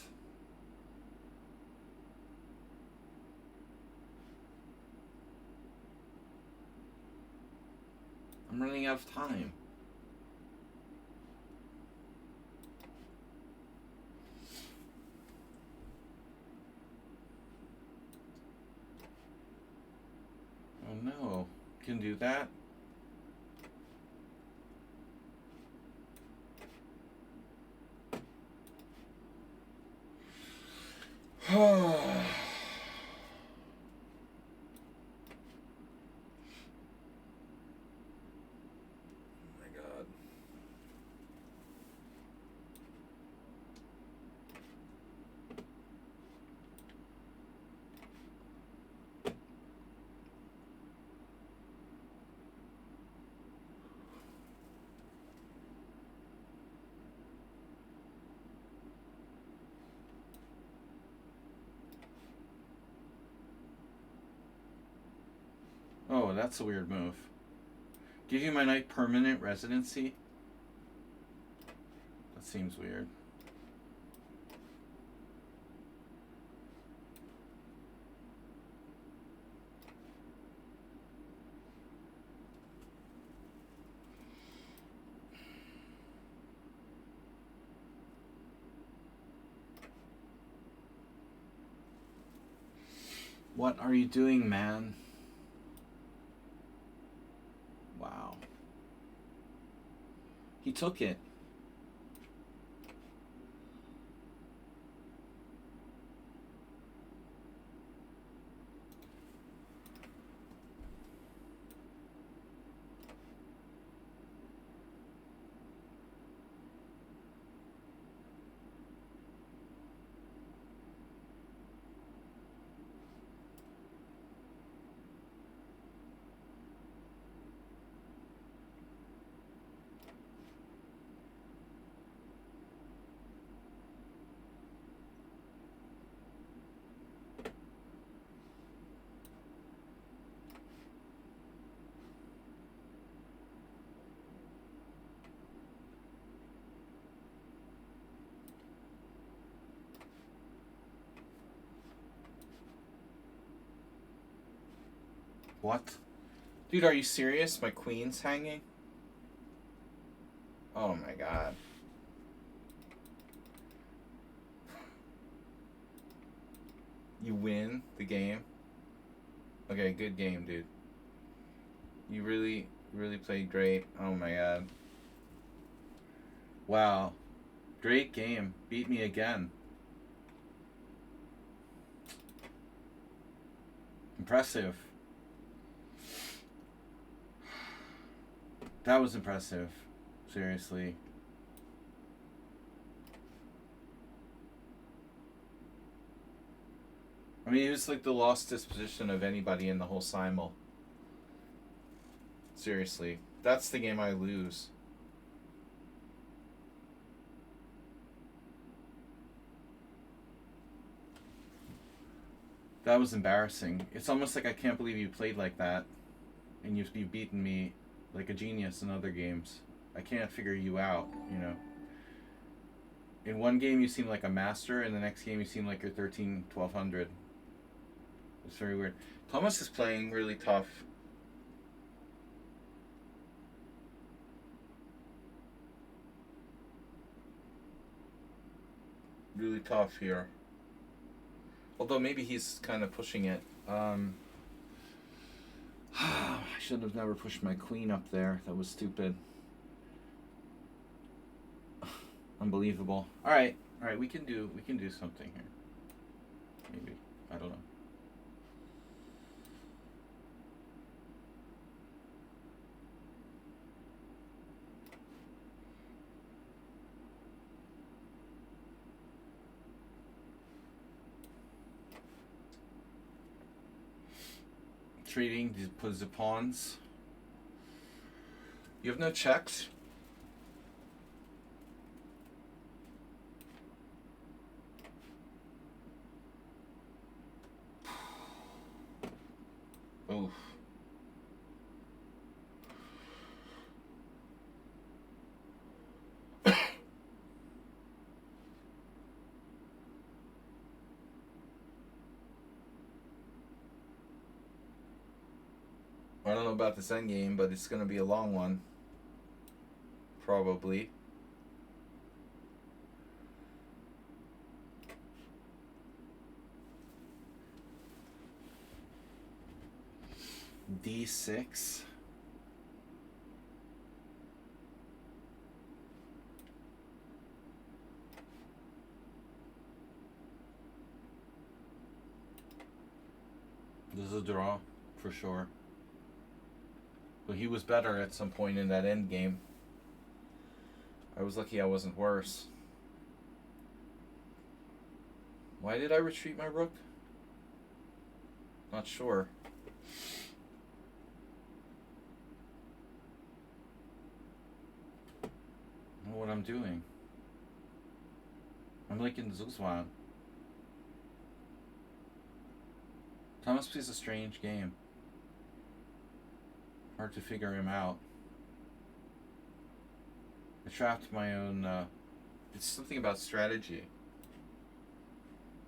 I'm running out of time. Oh no. Can do that? Oh my god. Oh, that's a weird move. Give you my knight permanent residency? That seems weird. What are you doing, man? Wow. He took it. What? Dude, are you serious? My queen's hanging? Oh my god. You win the game? Okay, good game, dude. You really, really played great. Oh my god. Wow. Great game. Beat me again. Impressive. That was impressive. Seriously. I mean, he was like the lost disposition of anybody in the whole Simul. Seriously. That's the game I lose. That was embarrassing. It's almost like I can't believe you played like that. And you've beaten me like a genius in other games. I can't figure you out, you know. In one game you seem like a master, in the next game you seem like you're 13, 1200. It's very weird. Thomas is playing really tough. Really tough here. Although maybe he's kind of pushing it. I should have never pushed my queen up there. That was stupid. Unbelievable. All right, we can do something here. Maybe, I don't know. Trading the pawns. You have no checks. Oof. I don't know about this endgame, but it's going to be a long one. Probably. D6. This is a draw, for sure. But he was better at some point in that end game. I was lucky I wasn't worse. Why did I retreat my rook? Not sure. I don't know what I'm doing. I'm like in Zuzwan. Thomas plays a strange game. Hard to figure him out. I trapped my own, it's something about strategy.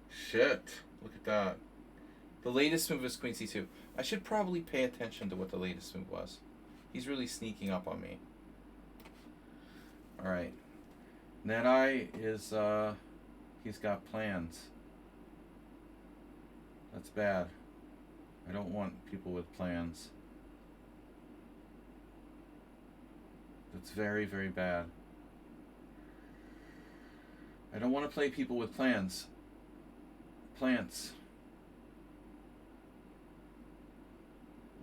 Shit. Look at that. The latest move is Queen C2. I should probably pay attention to what the latest move was. He's really sneaking up on me. Alright. Nedeye is, he's got plans. That's bad. I don't want people with plans. That's very, very bad. I don't want to play people with plans. Plants.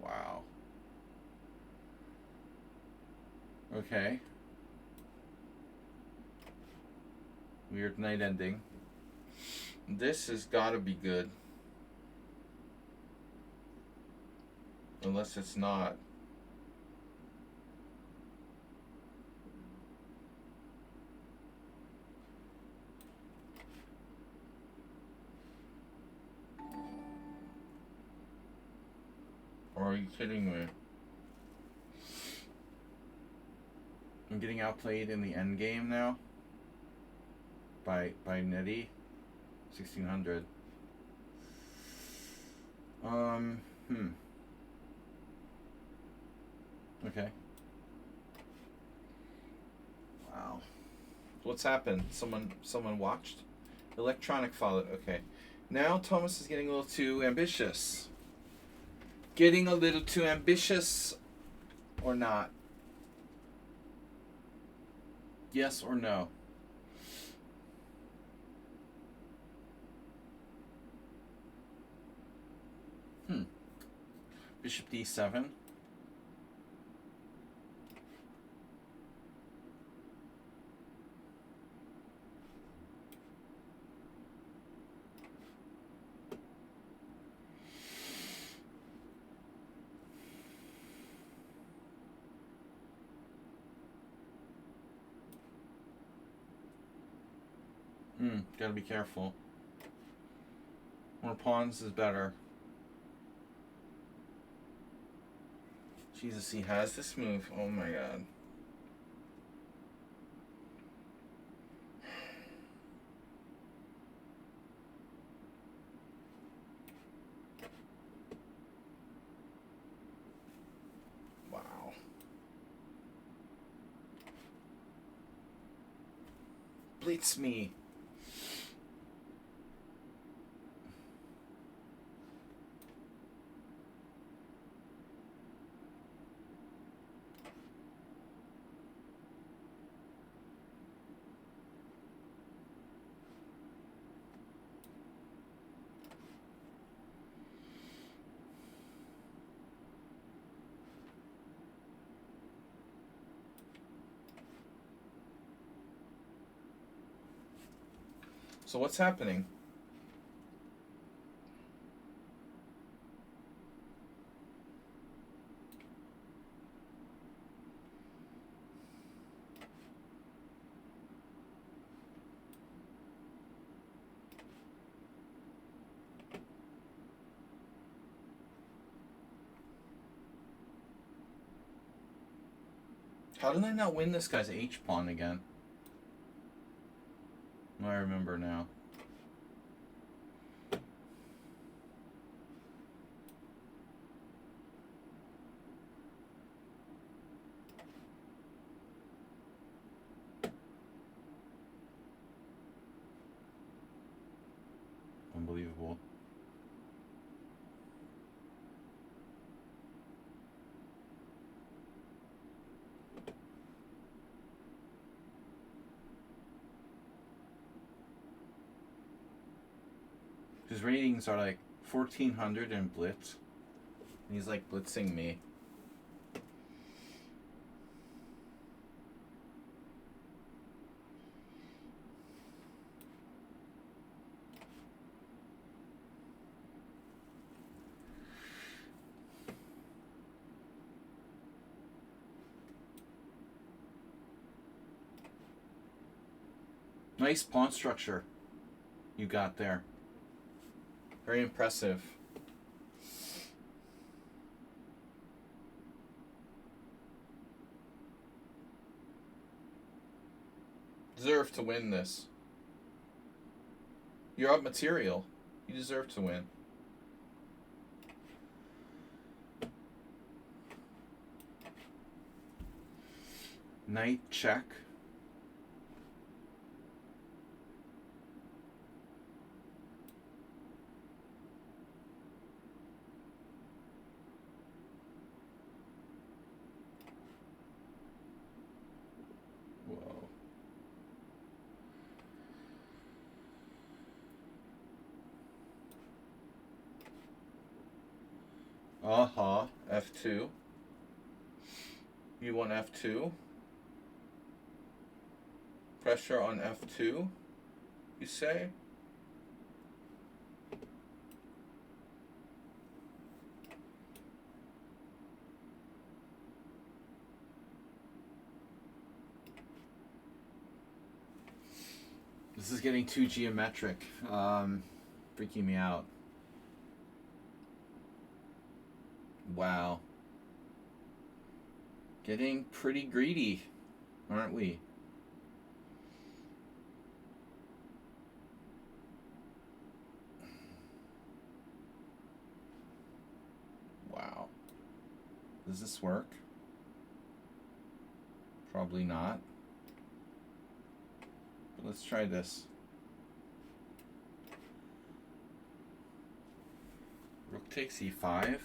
Wow. Okay. Weird night ending. This has got to be good. Unless it's not. Or are you kidding me? I'm getting outplayed in the end game now. By Nettie. 1600. Okay. Wow. What's happened? Someone watched? Electronic followed. Okay. Now Thomas is getting a little too ambitious. Getting a little too ambitious or not? Yes or no? Bishop D7. Gotta be careful. More pawns is better. Jesus, he has this move. Oh my god. blitz me. So what's happening? How did I not win this guy's H-pawn again? I remember now. Unbelievable. His ratings are like 1400 in Blitz. And he's like blitzing me. Nice pawn structure you got there. Very impressive. Deserve to win this. You're up material. You deserve to win. Knight check. Whoa. F2. You want F2. Pressure on F2, you say? This is getting too geometric. Freaking me out. Wow. Getting pretty greedy, aren't we? Wow. Does this work? Probably not. But let's try this. Rook takes e5.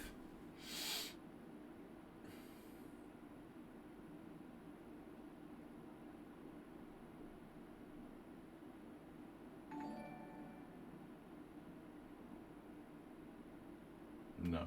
No.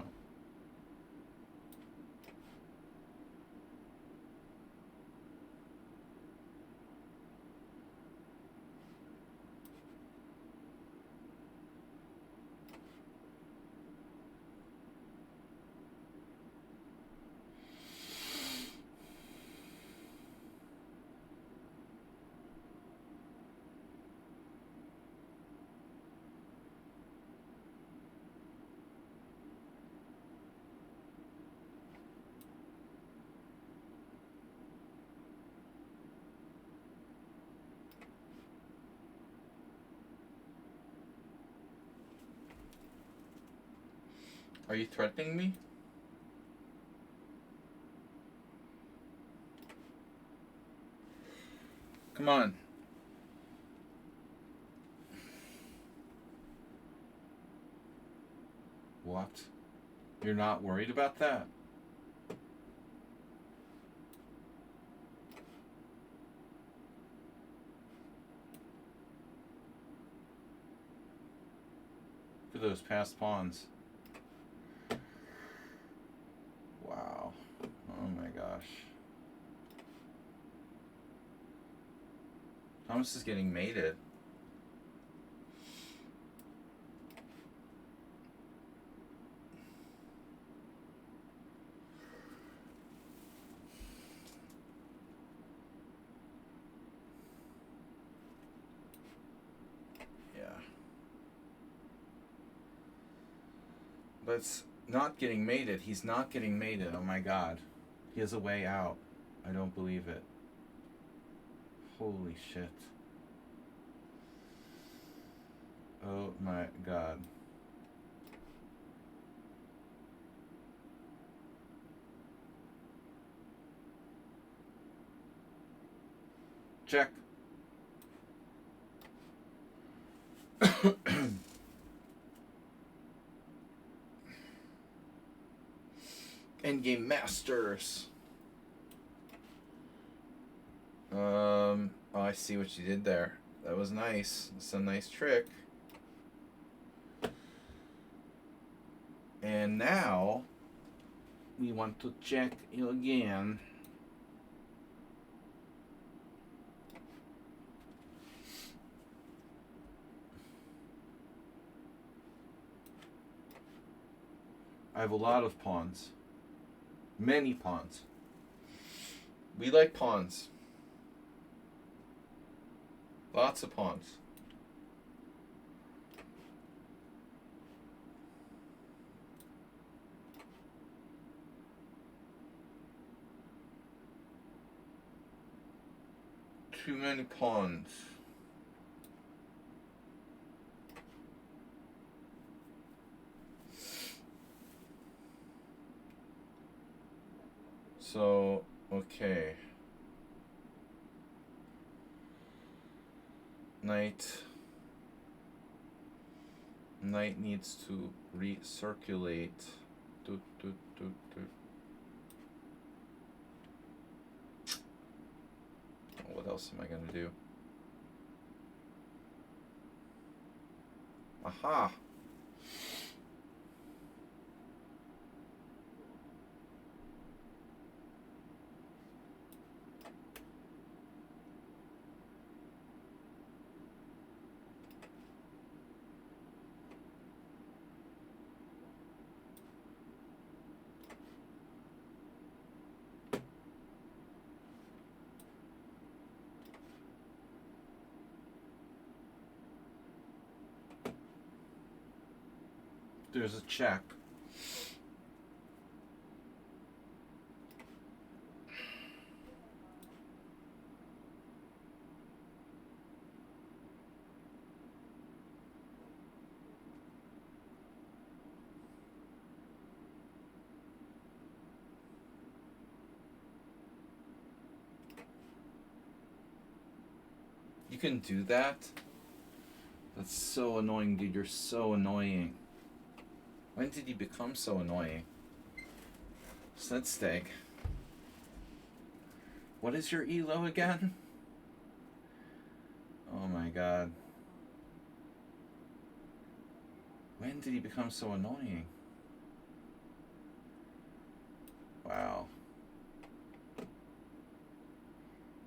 Are you threatening me? Come on. What? You're not worried about that? Look at those passed pawns. Wow. Oh my gosh. Thomas is getting mated. But it's not getting mated. He's not getting mated. Oh my god. He has a way out. I don't believe it. Holy shit. Oh my god. Check. Endgame Masters. Oh, I see what you did there. That was nice. It's a nice trick. And now we want to check you again. I have a lot of pawns. Many pawns. We like pawns. Lots of pawns. Too many pawns. So, okay. Knight needs to recirculate. What else am I gonna do? Aha! There's a check. You can do that? That's so annoying, dude. You're so annoying. When did you become so annoying? Slidsteg. What is your elo again? Oh my god. When did he become so annoying? Wow.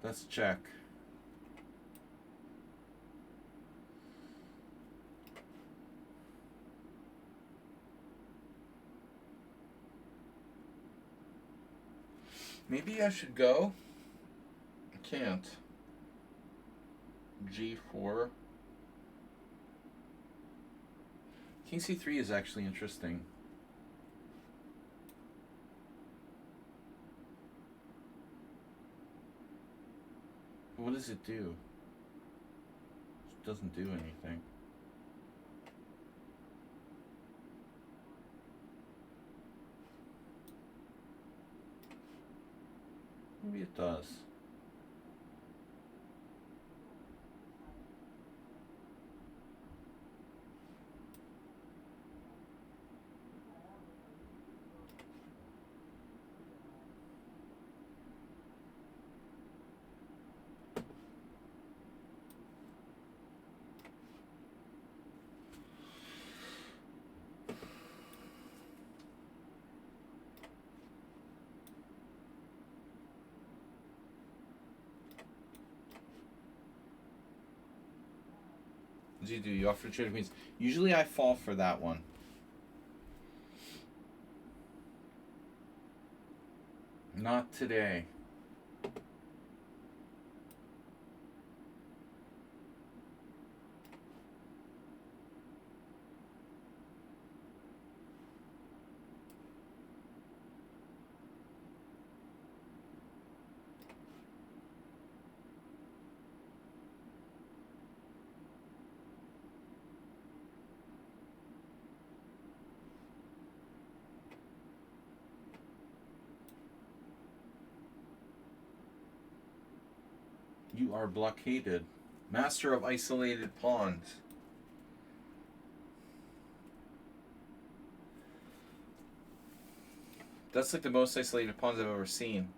Let's check. Maybe I should go. I can't. G4. King C3 is actually interesting. What does it do? It doesn't do anything. Maybe it does. What did you do? You offered trade queens. Usually I fall for that one. Not today. You are blockaded. Master of isolated pawns. That's like the most isolated pawns I've ever seen.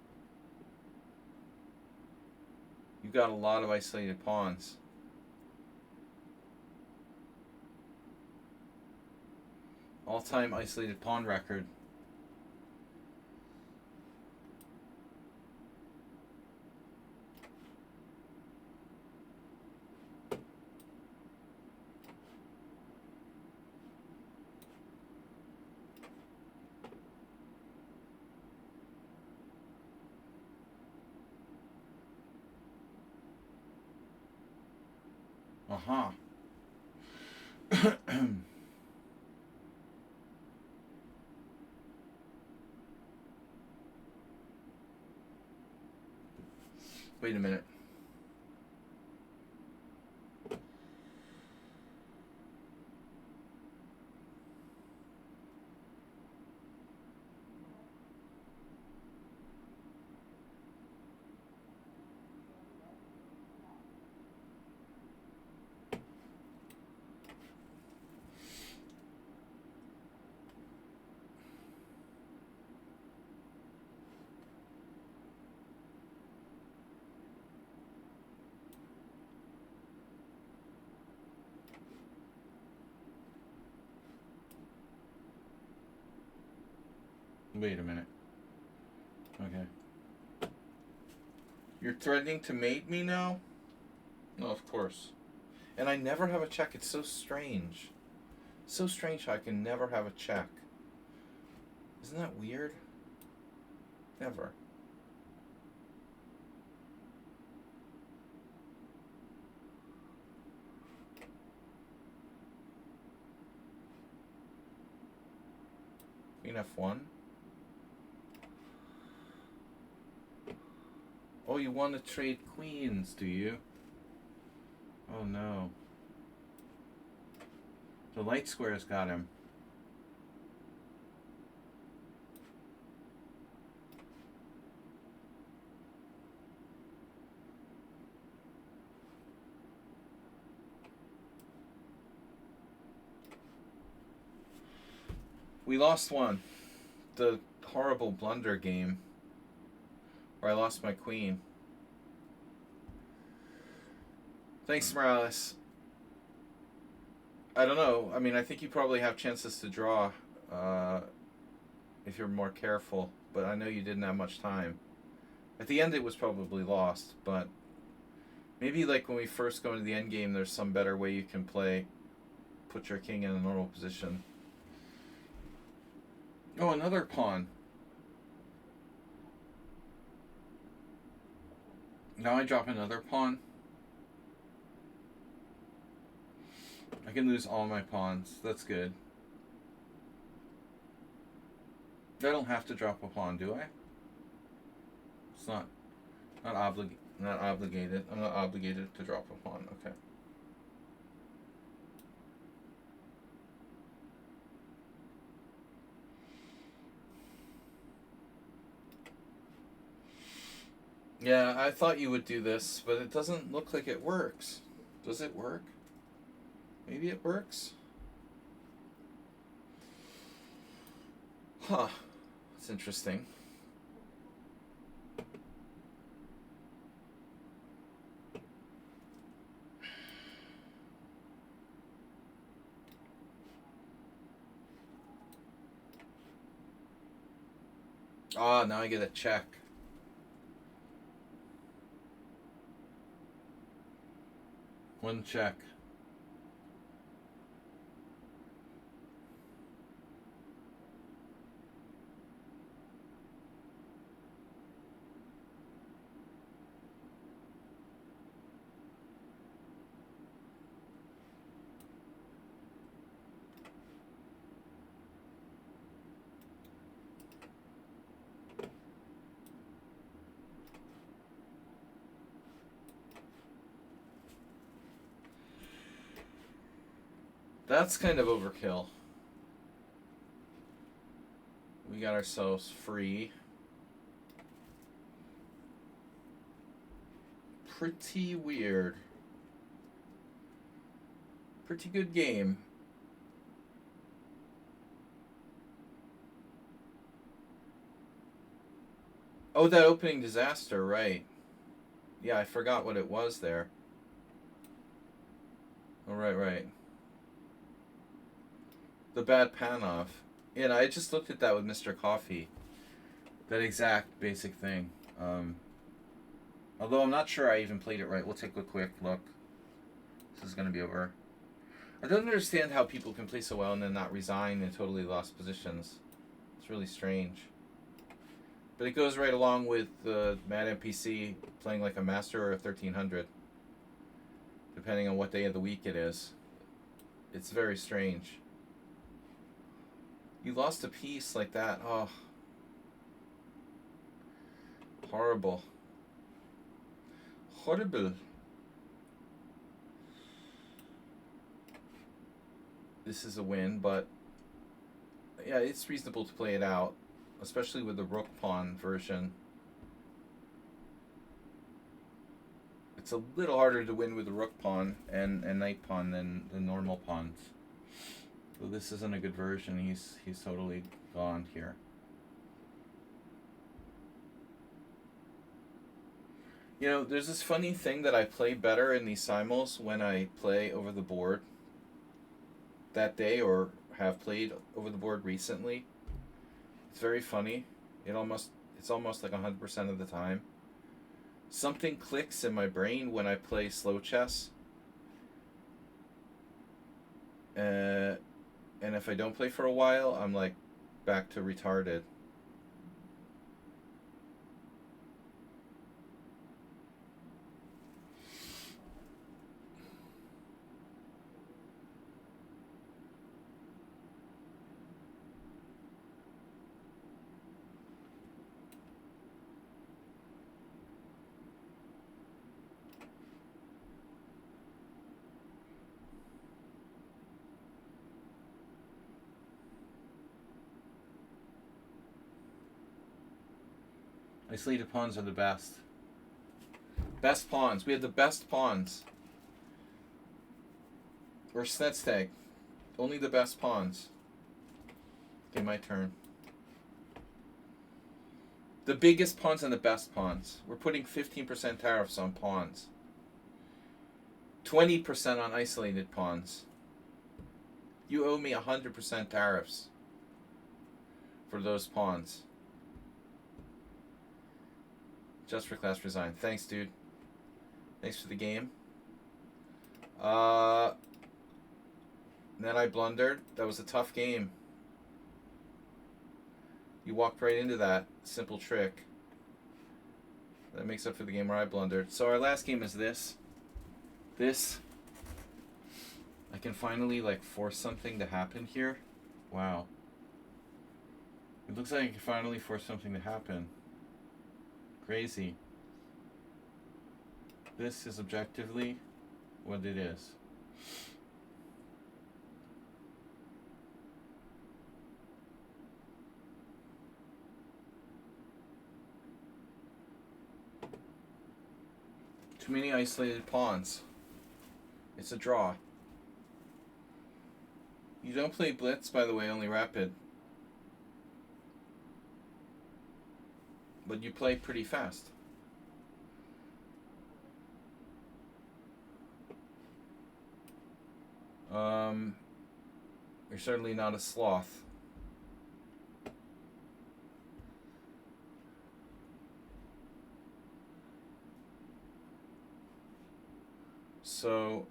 You've got a lot of isolated pawns. All-time isolated pawn record. Uh-huh. Wait a minute. Wait a minute. Okay. You're threatening to mate me now? No, of course. And I never have a check. It's so strange. So strange how I can never have a check. Isn't that weird? Never. Queen F1. Oh, you want to trade queens, do you? Oh no. The light square's got him. We lost one. The horrible blunder game where I lost my queen. Thanks, Morales. I don't know. I mean, I think you probably have chances to draw if you're more careful, but I know you didn't have much time. At the end, it was probably lost, but maybe like when we first go into the end game, there's some better way you can play. Put your king in a normal position. Oh, another pawn. Now I drop another pawn. I can lose all my pawns. That's good. I don't have to drop a pawn, do I? It's not obligated. I'm not obligated to drop a pawn. Okay. Yeah, I thought you would do this, but it doesn't look like it works. Does it work? Maybe it works? Huh. That's interesting. Ah, now I get a check. One check. That's kind of overkill. We got ourselves free. Pretty weird. Pretty good game. Oh, that opening disaster, right. Yeah, I forgot what it was there. Oh, right. The bad pan-off. Yeah, I just looked at that with Mr. Coffee. That exact basic thing. Although I'm not sure I even played it right. We'll take a quick look. This is going to be over. I don't understand how people can play so well and then not resign and totally lost positions. It's really strange. But it goes right along with the Mad NPC playing like a master or a 1300. Depending on what day of the week it is. It's very strange. You lost a piece like that. Oh. Horrible. Horrible. This is a win, but yeah, it's reasonable to play it out, especially with the rook pawn version. It's a little harder to win with the rook pawn and knight pawn than the normal pawns. So this isn't a good version. He's totally gone here. You know, there's this funny thing that I play better in these simuls when I play over the board that day or have played over the board recently. It's very funny. It's almost like 100% of the time. Something clicks in my brain when I play slow chess. And if I don't play for a while, I'm like back to retarded. Isolated pawns are the best. Best pawns. We have the best pawns. We're Snedstag. Only the best pawns. Okay, my turn. The biggest pawns and the best pawns. We're putting 15% tariffs on pawns. 20% on isolated pawns. You owe me 100% tariffs for those pawns. Just for class resign. Thanks, dude. Thanks for the game. Then I blundered. That was a tough game. You walked right into that simple trick. That makes up for the game where I blundered. So our last game is this. I can finally force something to happen here. Wow. It looks like I can finally force something to happen. Crazy. This is objectively what it is. Too many isolated pawns. It's a draw. You don't play blitz, by the way, only rapid. But you play pretty fast. You're certainly not a sloth. So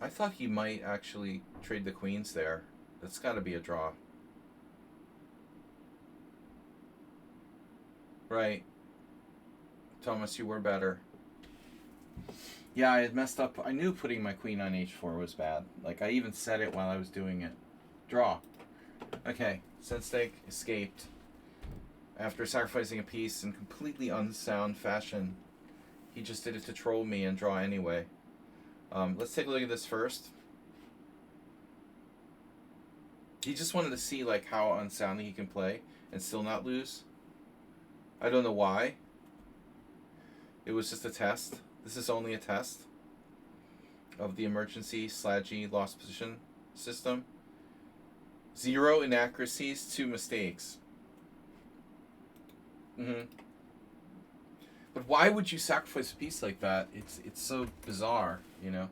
I thought he might actually trade the queens there. That's got to be a draw. Right. Thomas, you were better. Yeah, I had messed up. I knew putting my queen on h4 was bad. I even said it while I was doing it. Draw. Okay. Snedstag escaped. After sacrificing a piece in completely unsound fashion. He just did it to troll me and draw anyway. Let's take a look at this first. He just wanted to see like how unsoundly he can play and still not lose. I don't know why. It was just a test. This is only a test of the emergency Sladgie lost position system. 0 inaccuracies, 2 mistakes. But why would you sacrifice a piece like that? It's so bizarre, you know.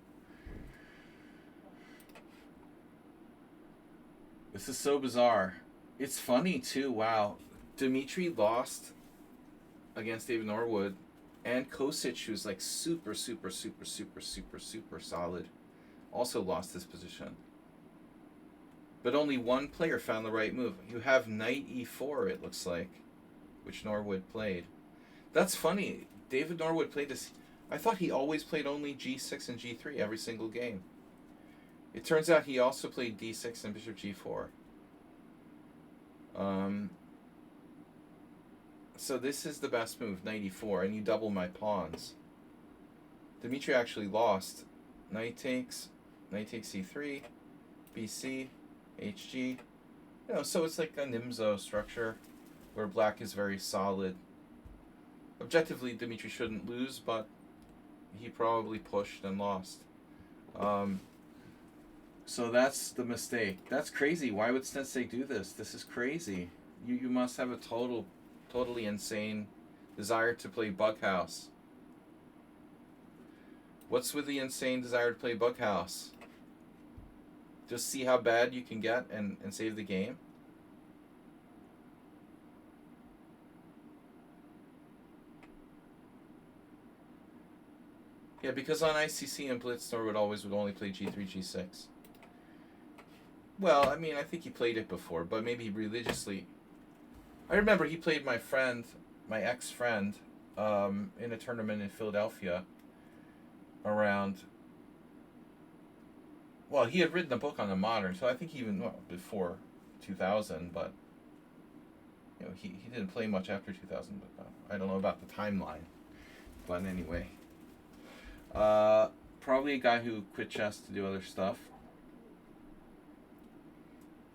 This is so bizarre. It's funny too. Wow, Dimitri lost against David Norwood, and Kosic, who's like super solid, also lost his position. But only one player found the right move. You have knight e4, it looks like, which Norwood played. That's funny. David Norwood played this. I thought he always played only g6 and g3 every single game. It turns out he also played d6 and bishop g4. So this is the best move, knight e4, and you double my pawns. Dimitri actually lost. Knight takes e3, bc, hg. You know, so it's like a Nimzo structure where black is very solid. Objectively, Dimitri shouldn't lose, but he probably pushed and lost. So that's the mistake. That's crazy. Why would Sensei do this? This is crazy. You must have a totally insane desire to play Bughouse. What's with the insane desire to play Bughouse? Just see how bad you can get and save the game? Yeah, because on ICC and Blitz, Norwood would only play g3, g6. Well, I mean, I think he played it before, but maybe religiously. I remember he played my ex-friend, in a tournament in Philadelphia around... Well, he had written a book on the modern, so I think even before 2000, but you know, he didn't play much after 2000. But, I don't know about the timeline. But anyway. Probably a guy who quit chess to do other stuff.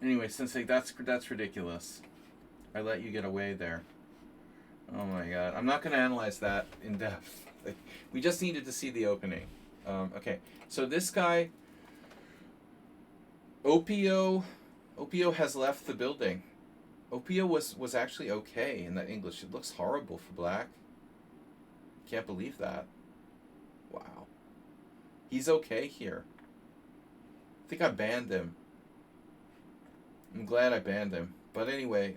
Anyway, Sensei, that's ridiculous. I let you get away there. Oh my god. I'm not going to analyze that in depth. We just needed to see the opening. Okay, so this guy, Opio has left the building. Opio was actually okay in that English. It looks horrible for black. Can't believe that. Wow. He's okay here. I think I banned him. I'm glad I banned him. But anyway,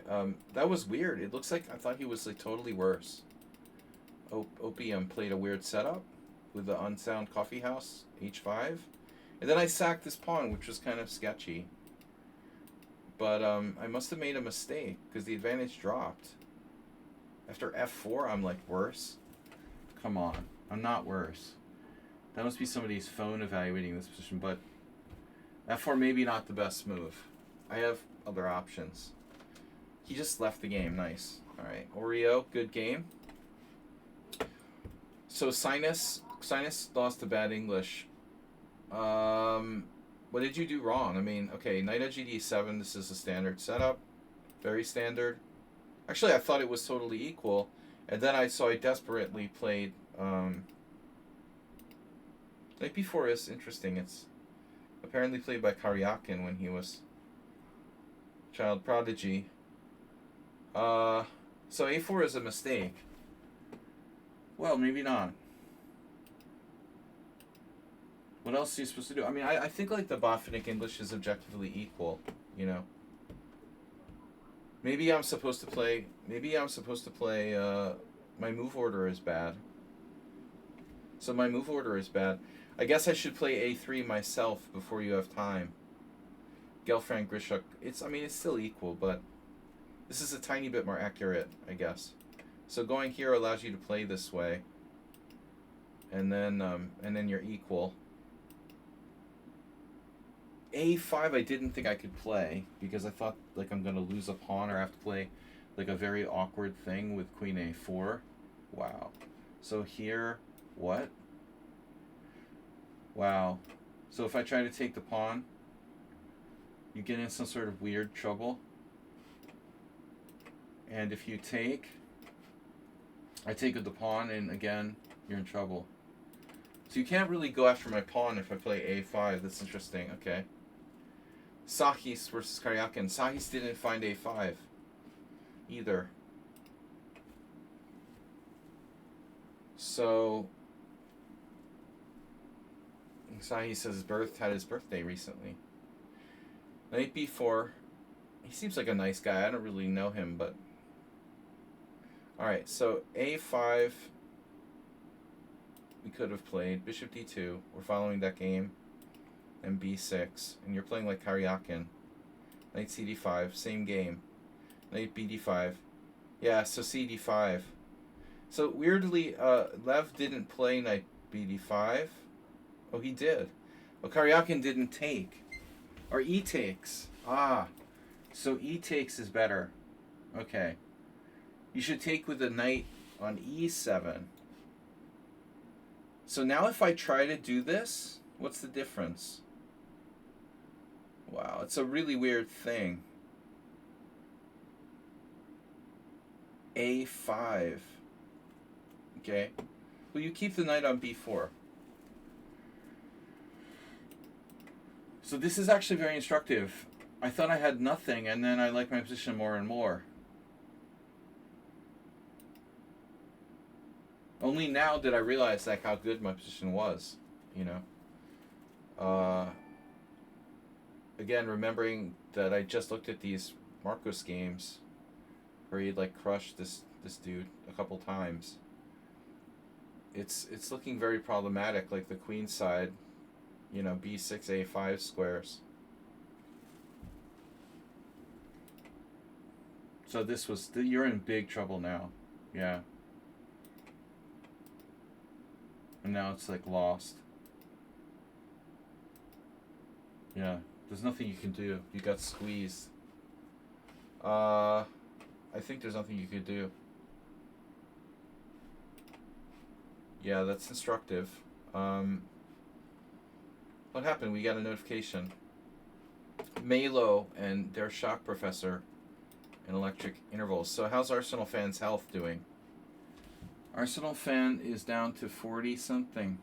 that was weird. It looks like I thought he was like totally worse. Opium played a weird setup with the unsound coffee house, h5. And then I sacked this pawn, which was kind of sketchy. But I must have made a mistake because the advantage dropped. After f4, I'm like worse. Come on. I'm not worse. That must be somebody's phone evaluating this position, but f4 maybe not the best move. I have other options. He just left the game. Nice. Alright. Oreo, good game. So Sinus lost to bad English. What did you do wrong? I mean, okay, knight at gd7, this is a standard setup. Very standard. Actually, I thought it was totally equal. And then I desperately played, knight b4 is interesting. It's apparently played by Karyakin when he was child prodigy. So a4 is a mistake. Well, maybe not. What else are you supposed to do? I mean, I think like the Botvinnik English is objectively equal, you know. Maybe I'm supposed to play my move order is bad. So my move order is bad. I guess I should play a3 myself before you have time. Gelfrand Grishuk. It's still equal, but this is a tiny bit more accurate, I guess. So going here allows you to play this way. And then you're equal. a5 I didn't think I could play because I thought like I'm gonna lose a pawn or have to play like a very awkward thing with queen a4. Wow. So here, what? Wow. So if I try to take the pawn, you get in some sort of weird trouble. And if you take, I take with the pawn, and again, you're in trouble. So you can't really go after my pawn if I play a5. That's interesting. Okay. Sahis versus Karyakin. Sahis didn't find a5 either. So Sahis says had his birthday recently. Knight b4. He seems like a nice guy. I don't really know him, but alright, so a5 we could have played. Bishop d2. We're following that game. And b6. And you're playing like Karyakin. Knight cd5. Same game. Knight bd5. Yeah, so cd5. So weirdly, Lev didn't play knight bd5. Oh, he did. Oh, Karyakin didn't take. Or e takes. Ah. So e takes is better. Okay. You should take with the knight on e7. So now if I try to do this, what's the difference? Wow, it's a really weird thing. a5. Okay. Well, you keep the knight on b4. So this is actually very instructive. I thought I had nothing, and then I like my position more and more. Only now did I realize like how good my position was, you know. Again, remembering that I just looked at these Marcos games where he'd like crushed this dude a couple times. It's looking very problematic, like the queen side, you know, b6 a5 squares. So this was you're in big trouble now. Yeah. And now it's like lost. Yeah, there's nothing you can do. You got squeezed. I think there's nothing you could do. Yeah, that's instructive. What happened? We got a notification. Malo and their shock professor in electric intervals. So how's Arsenal fans' health doing? Arsenal fan is down to 40 something.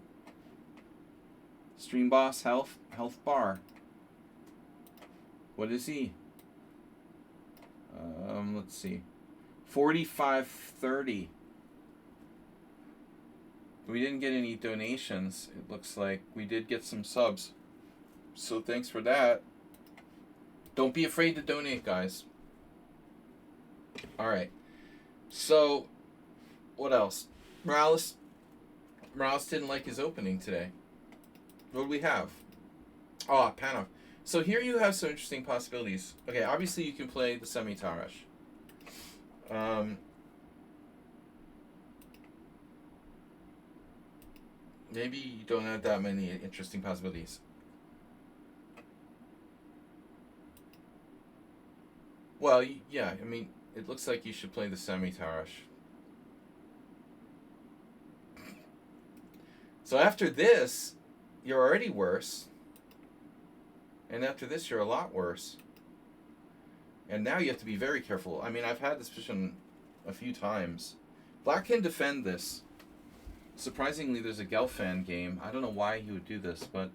Stream boss health bar. What is he? Let's see. 45.30. We didn't get any donations. It looks like we did get some subs. So thanks for that. Don't be afraid to donate, guys. Alright. So, what else? Morales didn't like his opening today. What do we have? Oh, Panov. So here you have some interesting possibilities. Okay, obviously you can play the semi-Tarash. Maybe you don't have that many interesting possibilities. Well, yeah, I mean, it looks like you should play the semi-Tarash. So after this, you're already worse. And after this, you're a lot worse. And now you have to be very careful. I mean, I've had this position a few times. Black can defend this. Surprisingly, there's a Gelfand game. I don't know why he would do this, but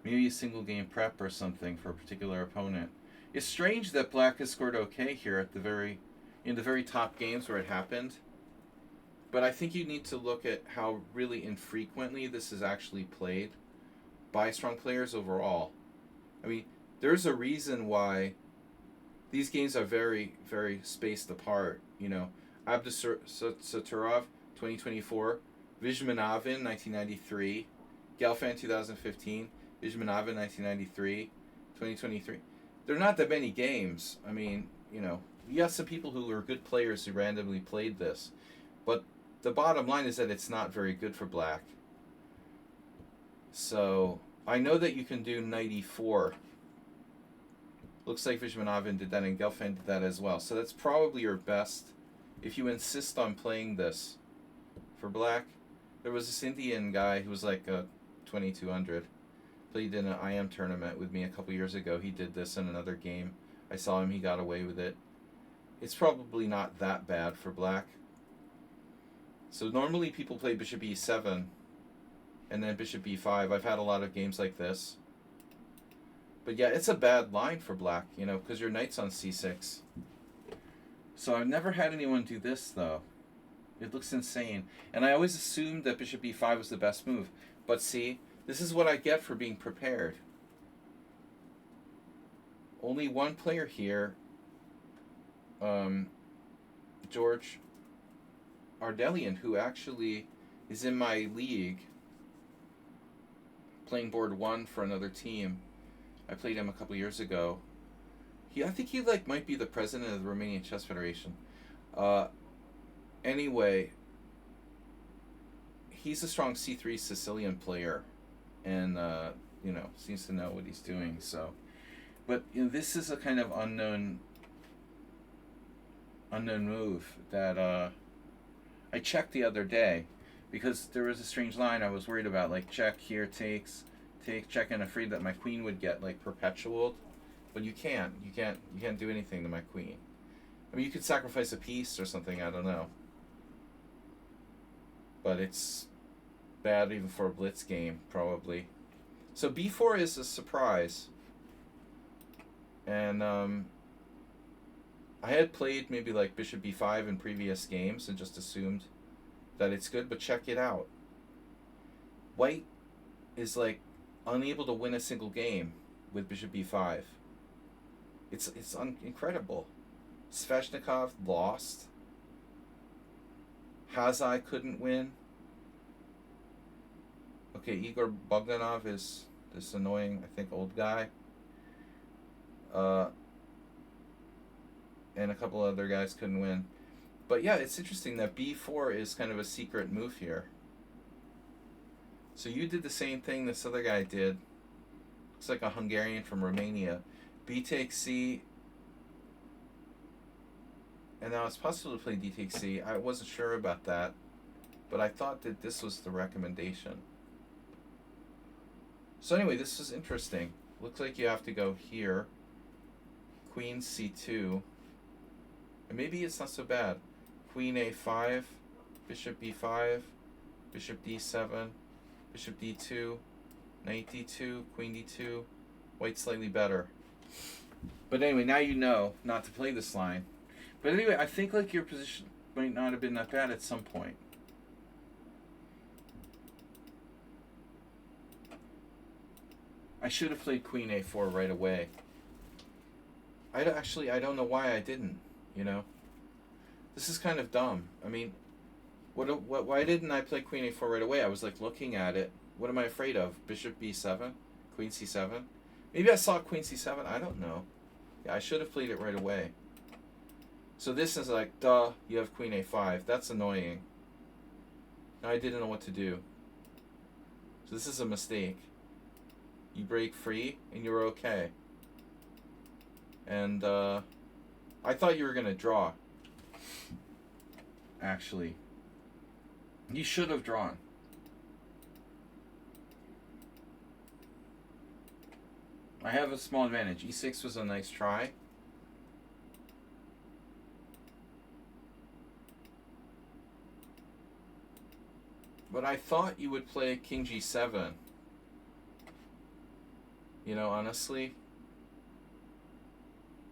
maybe a single game prep or something for a particular opponent. It's strange that Black has scored okay here at in the very top games where it happened. But I think you need to look at how really infrequently this is actually played by strong players overall. I mean, there's a reason why these games are very, very spaced apart. You know, Abdusaturov, 2024, Vizhmanovin, 1993, Gelfand, 2015, Vizhmanovin, 1993, 2023. There are not that many games. I mean, you know, you have some people who are good players who randomly played this. But the bottom line is that it's not very good for Black. So, I know that you can do knight e4. Looks like Vizhmanovin did that and Gelfand did that as well. So that's probably your best if you insist on playing this. For Black, there was this Indian guy who was like a 2200. played in an IM tournament with me a couple years ago. He did this in another game. I saw him, he got away with it. It's probably not that bad for black. So normally people play bishop e7 and then bishop b5. I've had a lot of games like this. But yeah, it's a bad line for black, you know, because your knight's on c6. So I've never had anyone do this, though. It looks insane. And I always assumed that bishop b5 was the best move. But see, this is what I get for being prepared. Only one player here, George Ardelian, who actually is in my league, playing board 1 for another team. I played him a couple years ago. I think he like might be the president of the Romanian Chess Federation. Anyway, he's a strong c3 Sicilian player, and you know, seems to know what he's doing. So, but you know, this is a kind of unknown move that I checked the other day because there was a strange line I was worried about, like check here, takes, take, check, and afraid that my queen would get like perpetualed. But you can't do anything to my queen. I mean, you could sacrifice a piece or something, I don't know. But it's bad even for a blitz game, probably. So b4 is a surprise. And I had played maybe like bishop b5 in previous games and just assumed that it's good, but check it out. White is like unable to win a single game with bishop b5. It's incredible. Sveshnikov lost. Hazai couldn't win. Okay, Igor Bogdanov is this annoying, I think, old guy. And a couple other guys couldn't win. But yeah, it's interesting that b4 is kind of a secret move here. So you did the same thing this other guy did. Looks like a Hungarian from Romania. B takes c. And now it's possible to play d takes c. I wasn't sure about that, but I thought that this was the recommendation. So anyway, this is interesting. Looks like you have to go here. Queen c2. And maybe it's not so bad. Queen a5, bishop b5, bishop d7, bishop d2, knight d2, queen d2. White's slightly better. But anyway, now you know not to play this line. But anyway, I think like your position might not have been that bad at some point. I should have played queen a4 right away. I don't know why I didn't, you know. This is kind of dumb. I mean, why didn't I play queen a4 right away? I was like looking at it. What am I afraid of? Bishop b7, queen c7. Maybe I saw queen c7. I don't know. Yeah, I should have played it right away. So this is like, duh, you have queen a5. That's annoying. Now I didn't know what to do. So this is a mistake. You break free and you're okay. And I thought you were going to draw. Actually. You should have drawn. I have a small advantage. e6 was a nice try. But I thought you would play king g7. You know, honestly,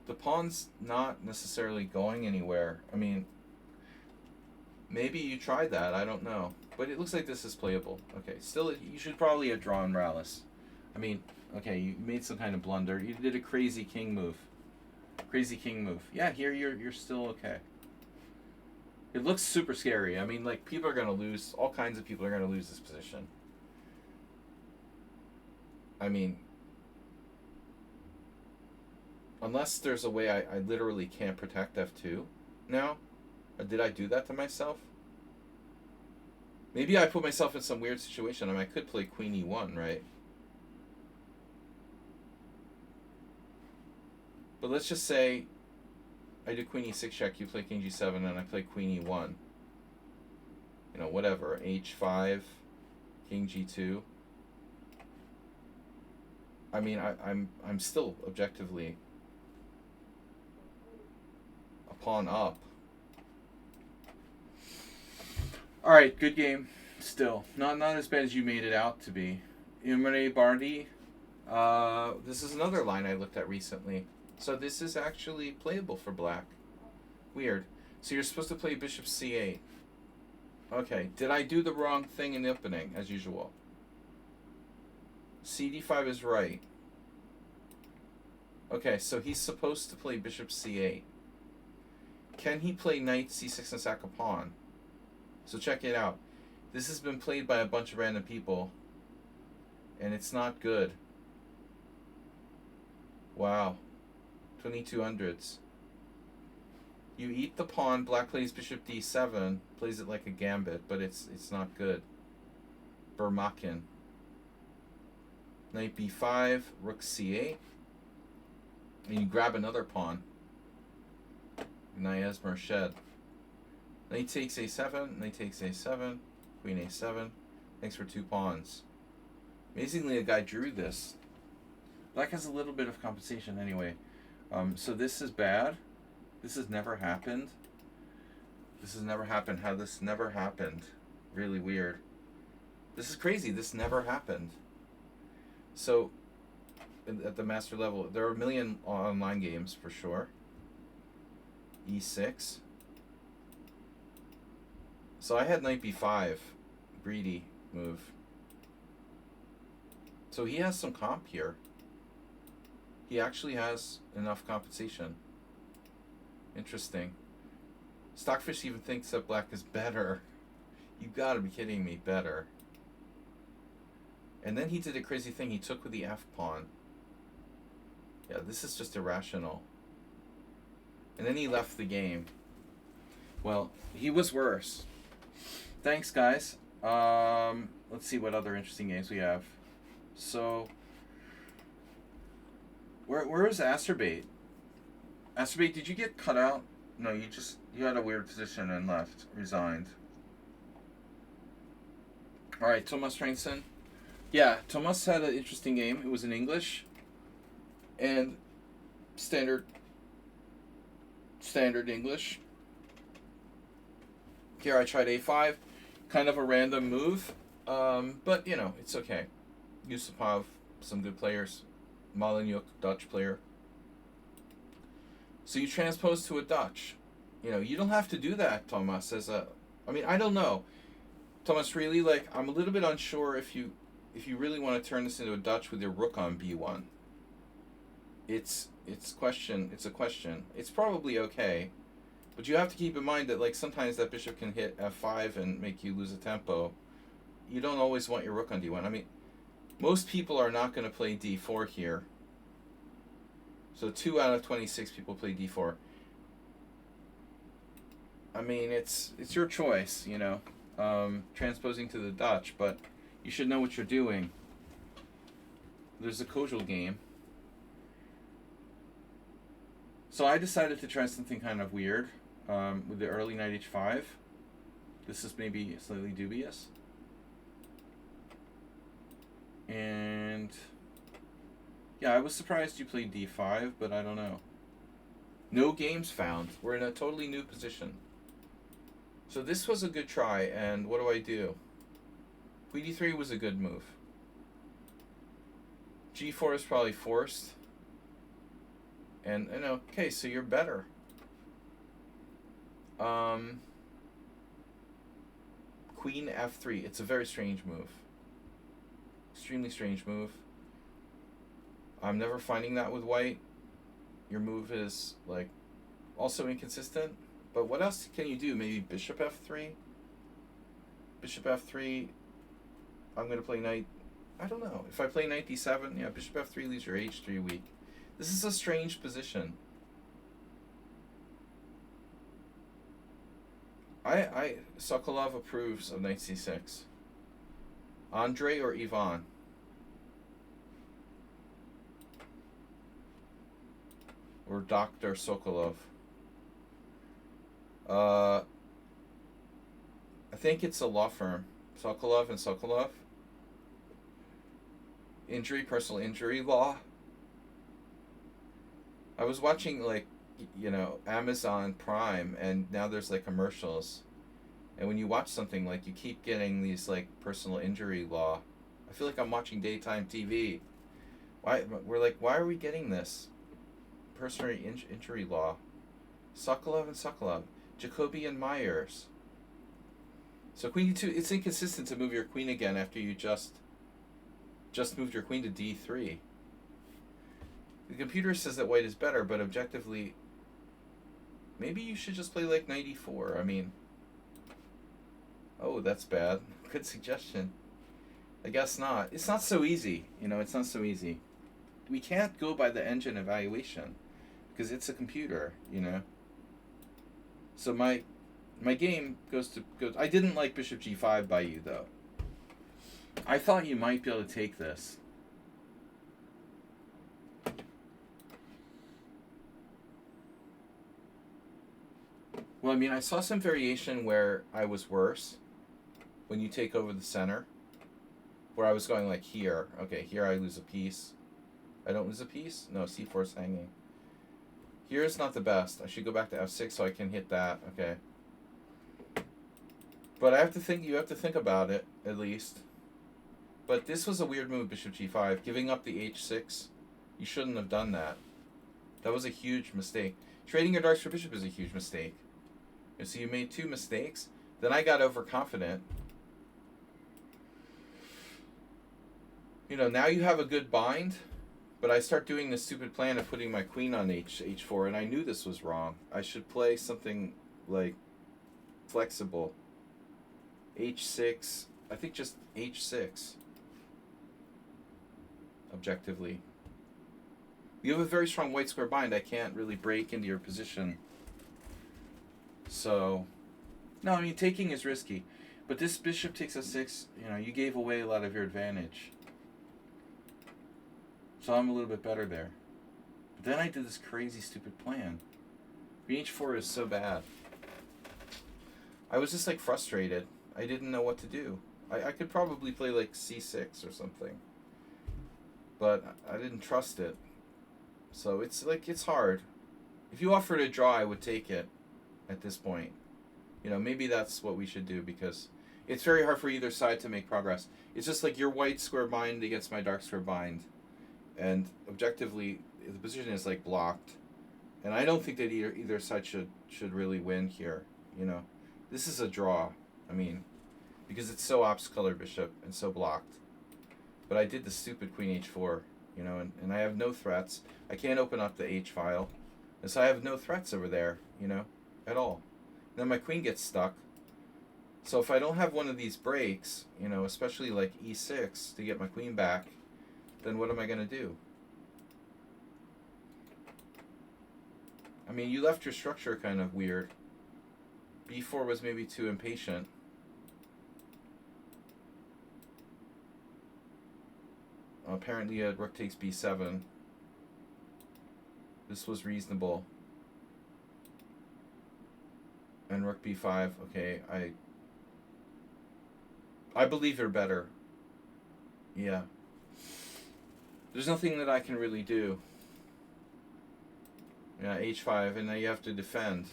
the pawn's not necessarily going anywhere. I mean, maybe you tried that. I don't know. But it looks like this is playable. Okay, still, you should probably have drawn Rallis. I mean, okay, you made some kind of blunder. You did a crazy king move. Crazy king move. Yeah, here you're still okay. It looks super scary. I mean, like, people are going to lose. All kinds of people are going to lose this position. I mean, unless there's a way I literally can't protect f2 now. Or did I do that to myself? Maybe I put myself in some weird situation. I mean, I could play queen e1, right? But let's just say I do queen e6 check, you play king g7, and I play queen e1. You know, whatever. h5, king g2. I mean, I'm still objectively a pawn up. All right, good game. Still not as bad as you made it out to be. Imre Bardi. This is another line I looked at recently. So this is actually playable for black. Weird. So you're supposed to play bishop c8. Okay, did I do the wrong thing in the opening, as usual? cd5 is right. Okay, so he's supposed to play bishop c8. Can he play knight c6 and sack a pawn? So check it out. This has been played by a bunch of random people, and it's not good. Wow. 2200s. You eat the pawn, black plays bishop d7, plays it like a gambit, but it's not good. Burmakin. Knight b5, rook c8. And you grab another pawn. Nayez Merched. Knight takes a7, knight takes a7, queen a7. Thanks for 2 pawns. Amazingly, a guy drew this. Black has a little bit of compensation anyway. So this is bad. This has never happened. This has never happened. How this never happened. Really weird. This is crazy. This never happened. So, at the master level, there are a million online games for sure. e6. So I had knight b5. Greedy move. So he has some comp here. He actually has enough compensation. Interesting. Stockfish even thinks that black is better. You gotta be kidding me, better. And then he did a crazy thing. He took with the f pawn. Yeah, this is just irrational. And then he left the game. Well, he was worse. Thanks, guys. Let's see what other interesting games we have. So, where is Acerbate? Acerbate, did you get cut out? No, you had a weird position and left, resigned. All right, Thomas Trainson. Yeah, Thomas had an interesting game. It was in English and standard English. Here I tried a5, kind of a random move, but you know, it's okay. Yusupov, some good players. Malinyuk, Dutch player. So you transpose to a Dutch. You know, you don't have to do that, Thomas. I mean, I don't know. Thomas, really, like, I'm a little bit unsure if you really want to turn this into a Dutch with your rook on b1. It's a question. It's probably okay, but you have to keep in mind that, like, sometimes that bishop can hit f5 and make you lose a tempo. You don't always want your rook on d1. I mean, most people are not going to play d4 here. So 2 out of 26 people play d4. I mean, it's your choice, you know, transposing to the Dutch, but you should know what you're doing. There's a Kojal game. So I decided to try something kind of weird with the early knight h5. This is maybe slightly dubious. And yeah, I was surprised you played d5, but I don't know. No games found. We're in a totally new position. So this was a good try, and what do? Queen d3 was a good move. g4 is probably forced. And okay, so you're better. Queen f3. It's a very strange move. Extremely strange move. I'm never finding that with white. Your move is, like, also inconsistent. But what else can you do? Maybe bishop f3? Bishop f3. I'm going to play knight. I don't know. If I play knight d7, yeah, bishop f3 leaves your h3 weak. This is a strange position. Sokolov approves of knight c6. Andre or Ivan? Or Dr. Sokolov? I think it's a law firm. Sokolov and Sokolov. personal injury law. I was watching like, Amazon Prime, and now there's like commercials. And when you watch something, like, you keep getting these like personal injury law. I feel like I'm watching daytime TV. Why are we getting this? Personal injury law. Sokolov and Sokolov. Jacoby and Myers. So queen e2, it's inconsistent to move your queen again after you just moved your queen to d3. The computer says that white is better, but objectively, maybe you should just play like knight e4. I mean, oh, that's bad. Good suggestion. I guess not. It's not so easy. It's not so easy. We can't go by the engine evaluation because it's a computer, So my game goes. I didn't like bishop g5 by you, though. I thought you might be able to take this. Well, I mean, I saw some variation where I was worse when you take over the center, where I was going like here. Okay, here I lose a piece. I don't lose a piece? No, c4 is hanging. Here is not the best. I should go back to f6 so I can hit that. Okay. But you have to think about it, at least. But this was a weird move, bishop g5. Giving up the h6, you shouldn't have done that. That was a huge mistake. Trading your darks for bishop is a huge mistake. And so you made two mistakes. Then I got overconfident. Now you have a good bind, but I start doing this stupid plan of putting my queen on h4, and I knew this was wrong. I should play something like flexible. h6, I think just h6. Objectively. You have a very strong white square bind. I can't really break into your position. So, no, I mean, taking is risky. But this bishop takes f6, you gave away a lot of your advantage. So I'm a little bit better there. But then I did this crazy, stupid plan. Queen h4 is so bad. I was just, like, frustrated. I didn't know what to do. I could probably play, like, c6 or something. But I didn't trust it. So it's hard. If you offered a draw, I would take it at this point. Maybe that's what we should do, because it's very hard for either side to make progress. It's just like your white square bind against my dark square bind. And objectively, the position is like blocked. And I don't think that either side should really win here. This is a draw. I mean, because it's so ops color bishop and so blocked. But I did the stupid queen h4, and I have no threats. I can't open up the h file. And so I have no threats over there, at all. Then my queen gets stuck. So if I don't have one of these breaks, especially like e6 to get my queen back, then what am I going to do? I mean, you left your structure kind of weird. b4 was maybe too impatient. Apparently, rook takes b7. This was reasonable. And rook b5. Okay, I believe you're better. Yeah. There's nothing that I can really do. Yeah, h5, and now you have to defend.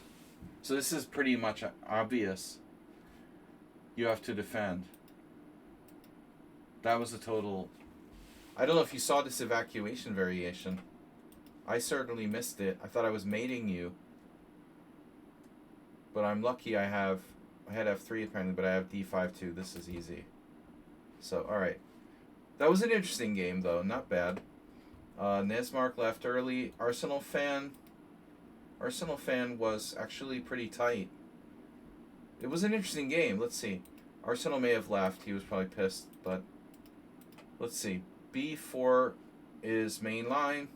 So this is pretty much obvious. You have to defend. That was a total... I don't know if you saw this evacuation variation. I certainly missed it. I thought I was mating you. But I'm lucky I had f3 apparently, but I have d5 too. This is easy. So, alright. That was an interesting game, though. Not bad. Nesmark left early. Arsenal fan was actually pretty tight. It was an interesting game. Let's see. Arsenal may have left. He was probably pissed, but let's see. b4 is main line.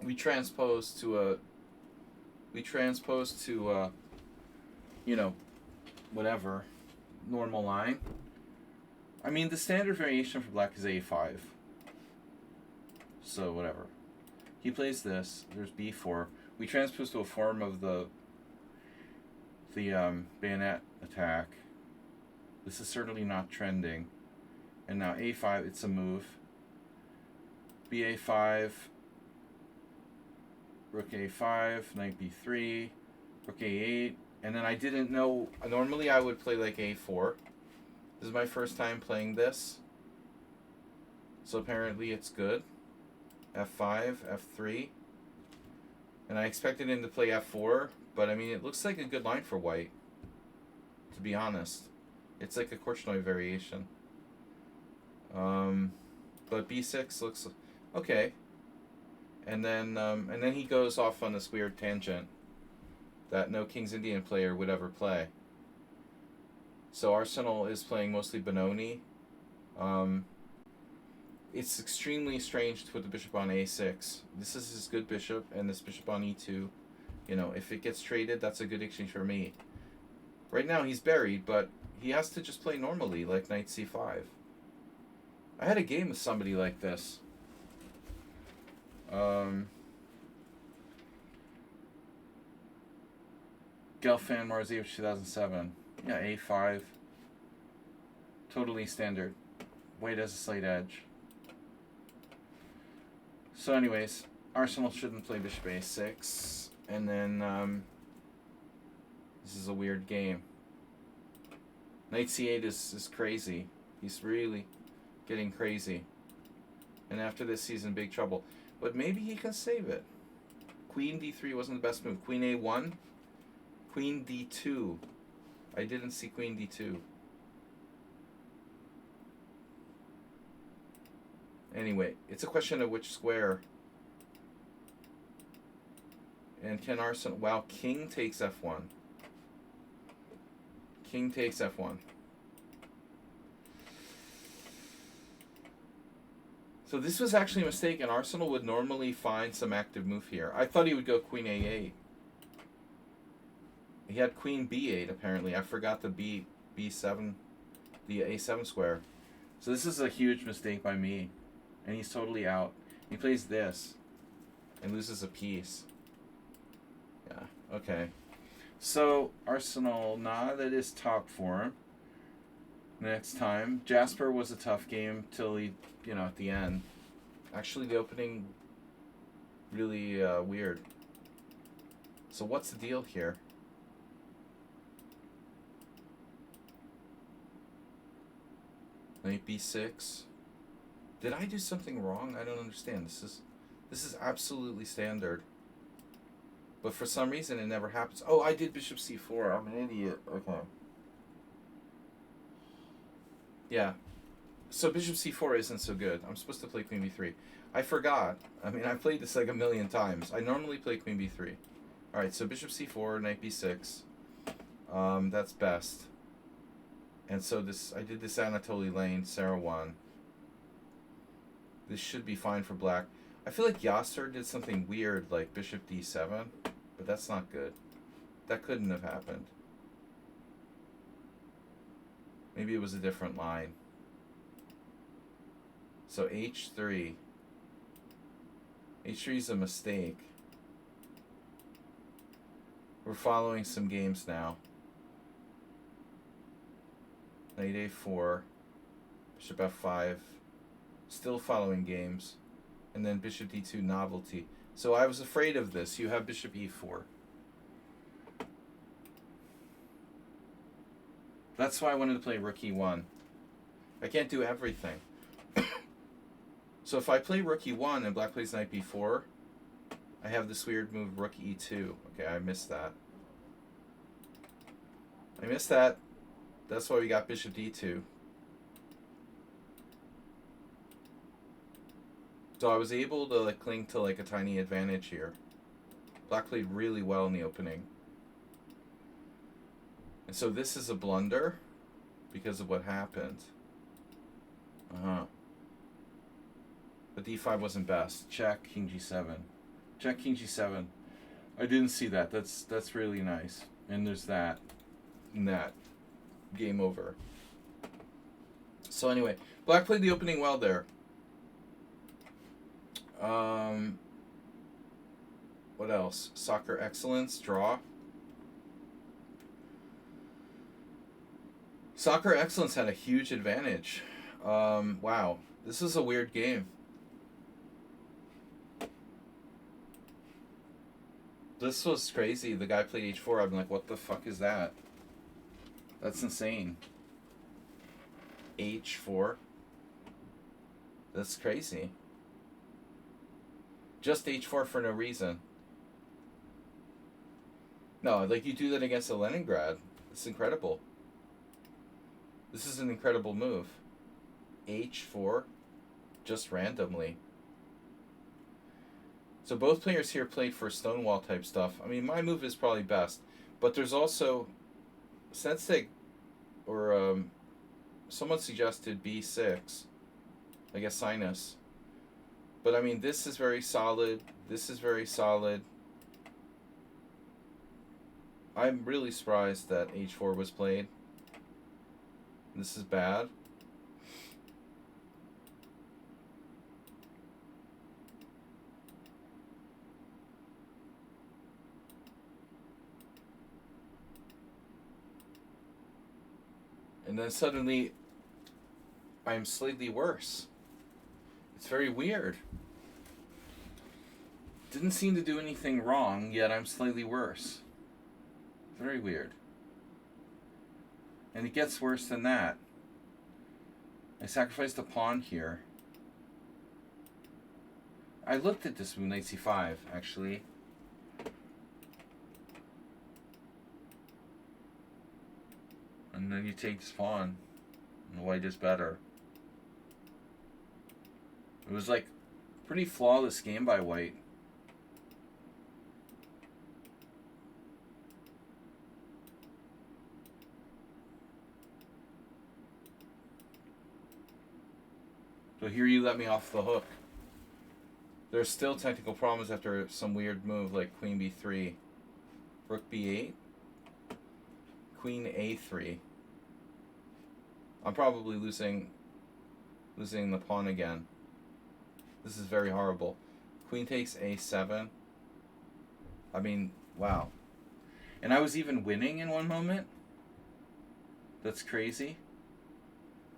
We transpose to whatever, normal line. I mean, the standard variation for black is a5. So, whatever. He plays this. There's b4. We transpose to a form of the bayonet attack. This is certainly not trending. And now a5, it's a move. ba5, rook a5, knight b3, rook a8, and then I didn't know. Normally I would play like a4. This is my first time playing this, so apparently it's good. f5, f3, and I expected him to play f4, but I mean it looks like a good line for white, to be honest. It's like a Korchnoi variation. But b6 looks okay, and then he goes off on this weird tangent that no King's Indian player would ever play. So Arsenal is playing mostly Benoni. It's extremely strange to put the bishop on a6. This is his good bishop, and this bishop on e2. You know, if it gets traded, that's a good exchange for me. Right now he's buried, but he has to just play normally, like knight c5. I had a game with somebody like this. Gelfand Marzevich 2007. Yeah, a5. Totally standard. White has a slight edge. So anyways, Arsenal shouldn't play bishop a6. And then this is a weird game. Knight c8 is crazy. He's really getting crazy. And after this he's in big trouble. But maybe he can save it. Queen d3 wasn't the best move. Queen a1. Queen d2. I didn't see queen d2. Anyway, it's a question of which square. And can Arsenal... Wow, king takes f1. King takes f1. So this was actually a mistake, and Arsenal would normally find some active move here. I thought he would go queen a8. He had queen b8, apparently. I forgot the b7, the a7 square. So this is a huge mistake by me. And he's totally out. He plays this and loses a piece. Yeah, okay. So Arsenal not at his top form. Next time. Jasper was a tough game till he, at the end. Actually, the opening really weird. So what's the deal here? Knight b6. Did I do something wrong? I don't understand. This is absolutely standard. But for some reason it never happens. Oh, I did bishop c4. I'm an idiot. Okay. Yeah. So bishop c4 isn't so good. I'm supposed to play queen b3. I forgot. I mean, I played this like a million times. I normally play queen b3. Alright, so bishop c4, knight b6. That's best. And so I did this Anatoly Lane, Sarah won. This should be fine for black. I feel like Yasser did something weird, like bishop d7, but that's not good. That couldn't have happened. Maybe it was a different line. So h3. h3 is a mistake. We're following some games now. Knight a4, bishop f5, still following games, and then bishop d2 novelty. So I was afraid of this. You have bishop e4. That's why I wanted to play rook e1. I can't do everything. So if I play rook e1 and black plays knight b4, I have this weird move rook e2. Okay, I missed that. That's why we got bishop d2. So I was able to cling to a tiny advantage here. Black played really well in the opening. And so this is a blunder because of what happened. But d5 wasn't best. Check, king g7. Check, king g7. I didn't see that. That's really nice. And there's that. And that. Game over. So anyway, black played the opening well there. What else? Soccer excellence, draw. Soccer excellence had a huge advantage. Wow, this is a weird game. This was crazy. The guy played h4. I'm like, what the fuck is that? That's insane. h4. That's crazy. Just h4 for no reason. No, like you do that against a Leningrad. It's incredible. This is an incredible move. h4, just randomly. So both players here played for Stonewall type stuff. I mean, my move is probably best, but there's also Sensei, or someone suggested b6. I guess Sinus. But I mean, this is very solid. This is very solid. I'm really surprised that h4 was played. This is bad. And then suddenly, I'm slightly worse. It's very weird. Didn't seem to do anything wrong, yet I'm slightly worse. Very weird. And it gets worse than that. I sacrificed a pawn here. I looked at this move, knight c5, actually. And then you take this pawn, and white is better. It was like pretty flawless game by white. So here you let me off the hook. There's still technical problems after some weird move like queen b3, rook b8, queen a3. I'm probably losing the pawn again. This is very horrible. Queen takes a7. I mean, wow. And I was even winning in one moment. That's crazy.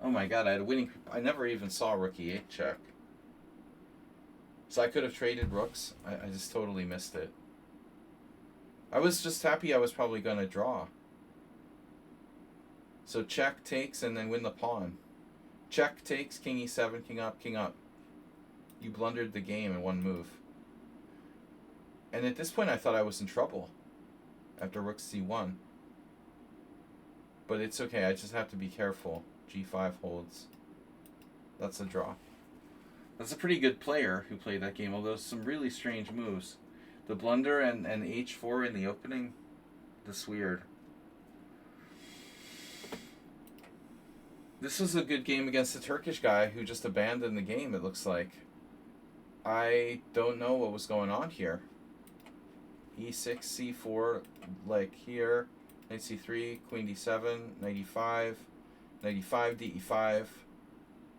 Oh my god, I had a winning... I never even saw rook e8 check. So I could have traded rooks. I just totally missed it. I was just happy I was probably going to draw. So check takes and then win the pawn. Check takes, king e7, king up, king up. You blundered the game in one move. And at this point I thought I was in trouble. After rook c1. But it's okay, I just have to be careful. g5 holds. That's a draw. That's a pretty good player who played that game, although some really strange moves. The blunder and h4 in the opening, that's weird. This was a good game against a Turkish guy who just abandoned the game, it looks like. I don't know what was going on here. e6, c4, like here. Knight c3, queen d7, knight e5, knight e5, d e5,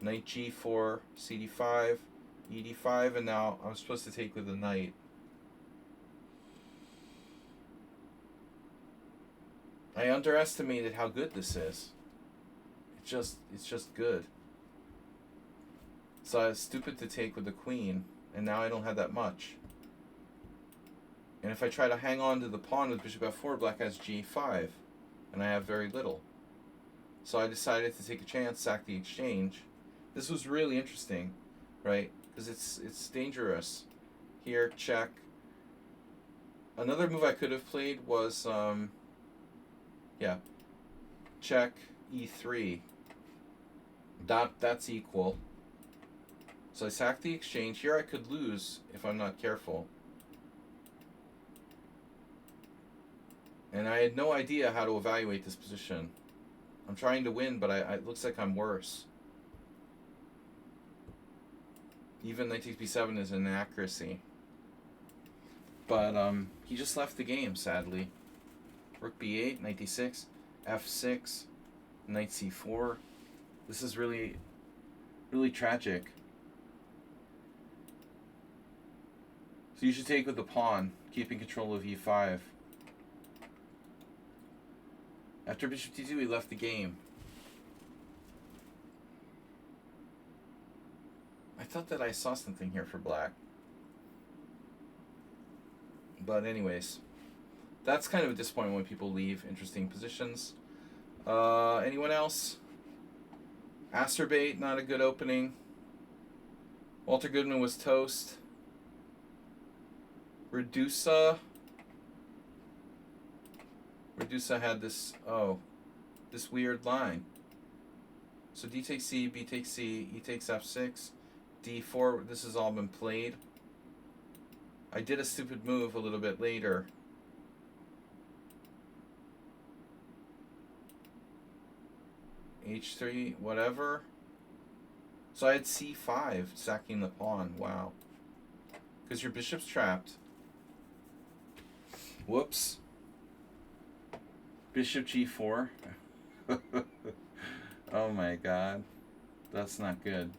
knight g4, cd5, ed5, and now I'm supposed to take with the knight. I underestimated how good this is. It's just good. So I was stupid to take with the queen, and now I don't have that much. And if I try to hang on to the pawn with bishop f4, black has g5, and I have very little. So I decided to take a chance, sack the exchange. This was really interesting, right? Because it's dangerous. Here, check. Another move I could have played was, check e3. That's equal. So I sack the exchange. Here I could lose if I'm not careful. And I had no idea how to evaluate this position. I'm trying to win, but it looks like I'm worse. Even knight takes b7 is an inaccuracy. But he just left the game, sadly. Rook b8, knight d6, f6, knight c4. This is really, really tragic. So you should take with the pawn, keeping control of e5. After bishop d2, he left the game. I thought that I saw something here for black. But anyways, that's kind of a disappointment when people leave interesting positions. Anyone else? Acerbate, not a good opening. Walter Goodman was toast. Redusa had this weird line. So D takes C, B takes C, E takes F6, D4, this has all been played. I did a stupid move a little bit later. H3, whatever. So I had C5, sacking the pawn. Wow. Because your bishop's trapped. Whoops. Bishop G4. Oh my god. That's not good.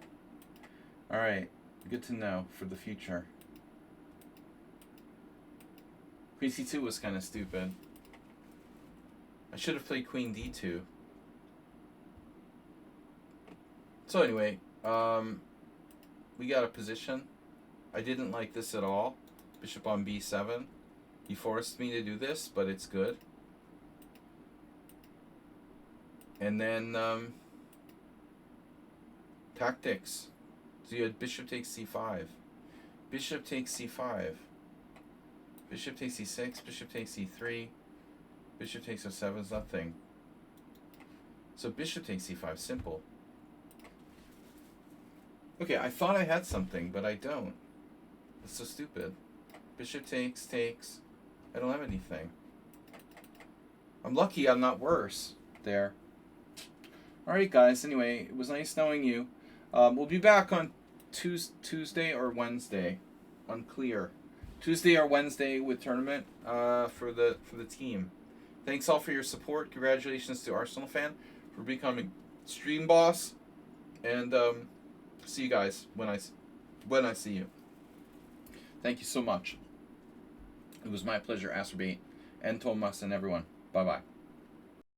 Alright. Good to know for the future. Queen C2 was kind of stupid. I should have played Queen D2. So anyway, we got a position. I didn't like this at all. Bishop on B7. He forced me to do this, but it's good. And then tactics. So you had bishop takes C5. Bishop takes C5. Bishop takes C6. Bishop takes C3. Bishop takes F7 is nothing. So bishop takes C5. Simple. Okay, I thought I had something, but I don't. It's so stupid. Bishop takes. I don't have anything. I'm lucky I'm not worse. There. Alright, guys. Anyway, it was nice knowing you. We'll be back on Tuesday or Wednesday. Unclear. Tuesday or Wednesday with tournament for the team. Thanks all for your support. Congratulations to Arsenal fan for becoming stream boss. And see you guys when I see you. Thank you so much. It was my pleasure, Acerbate and Thomas and everyone. Bye-bye.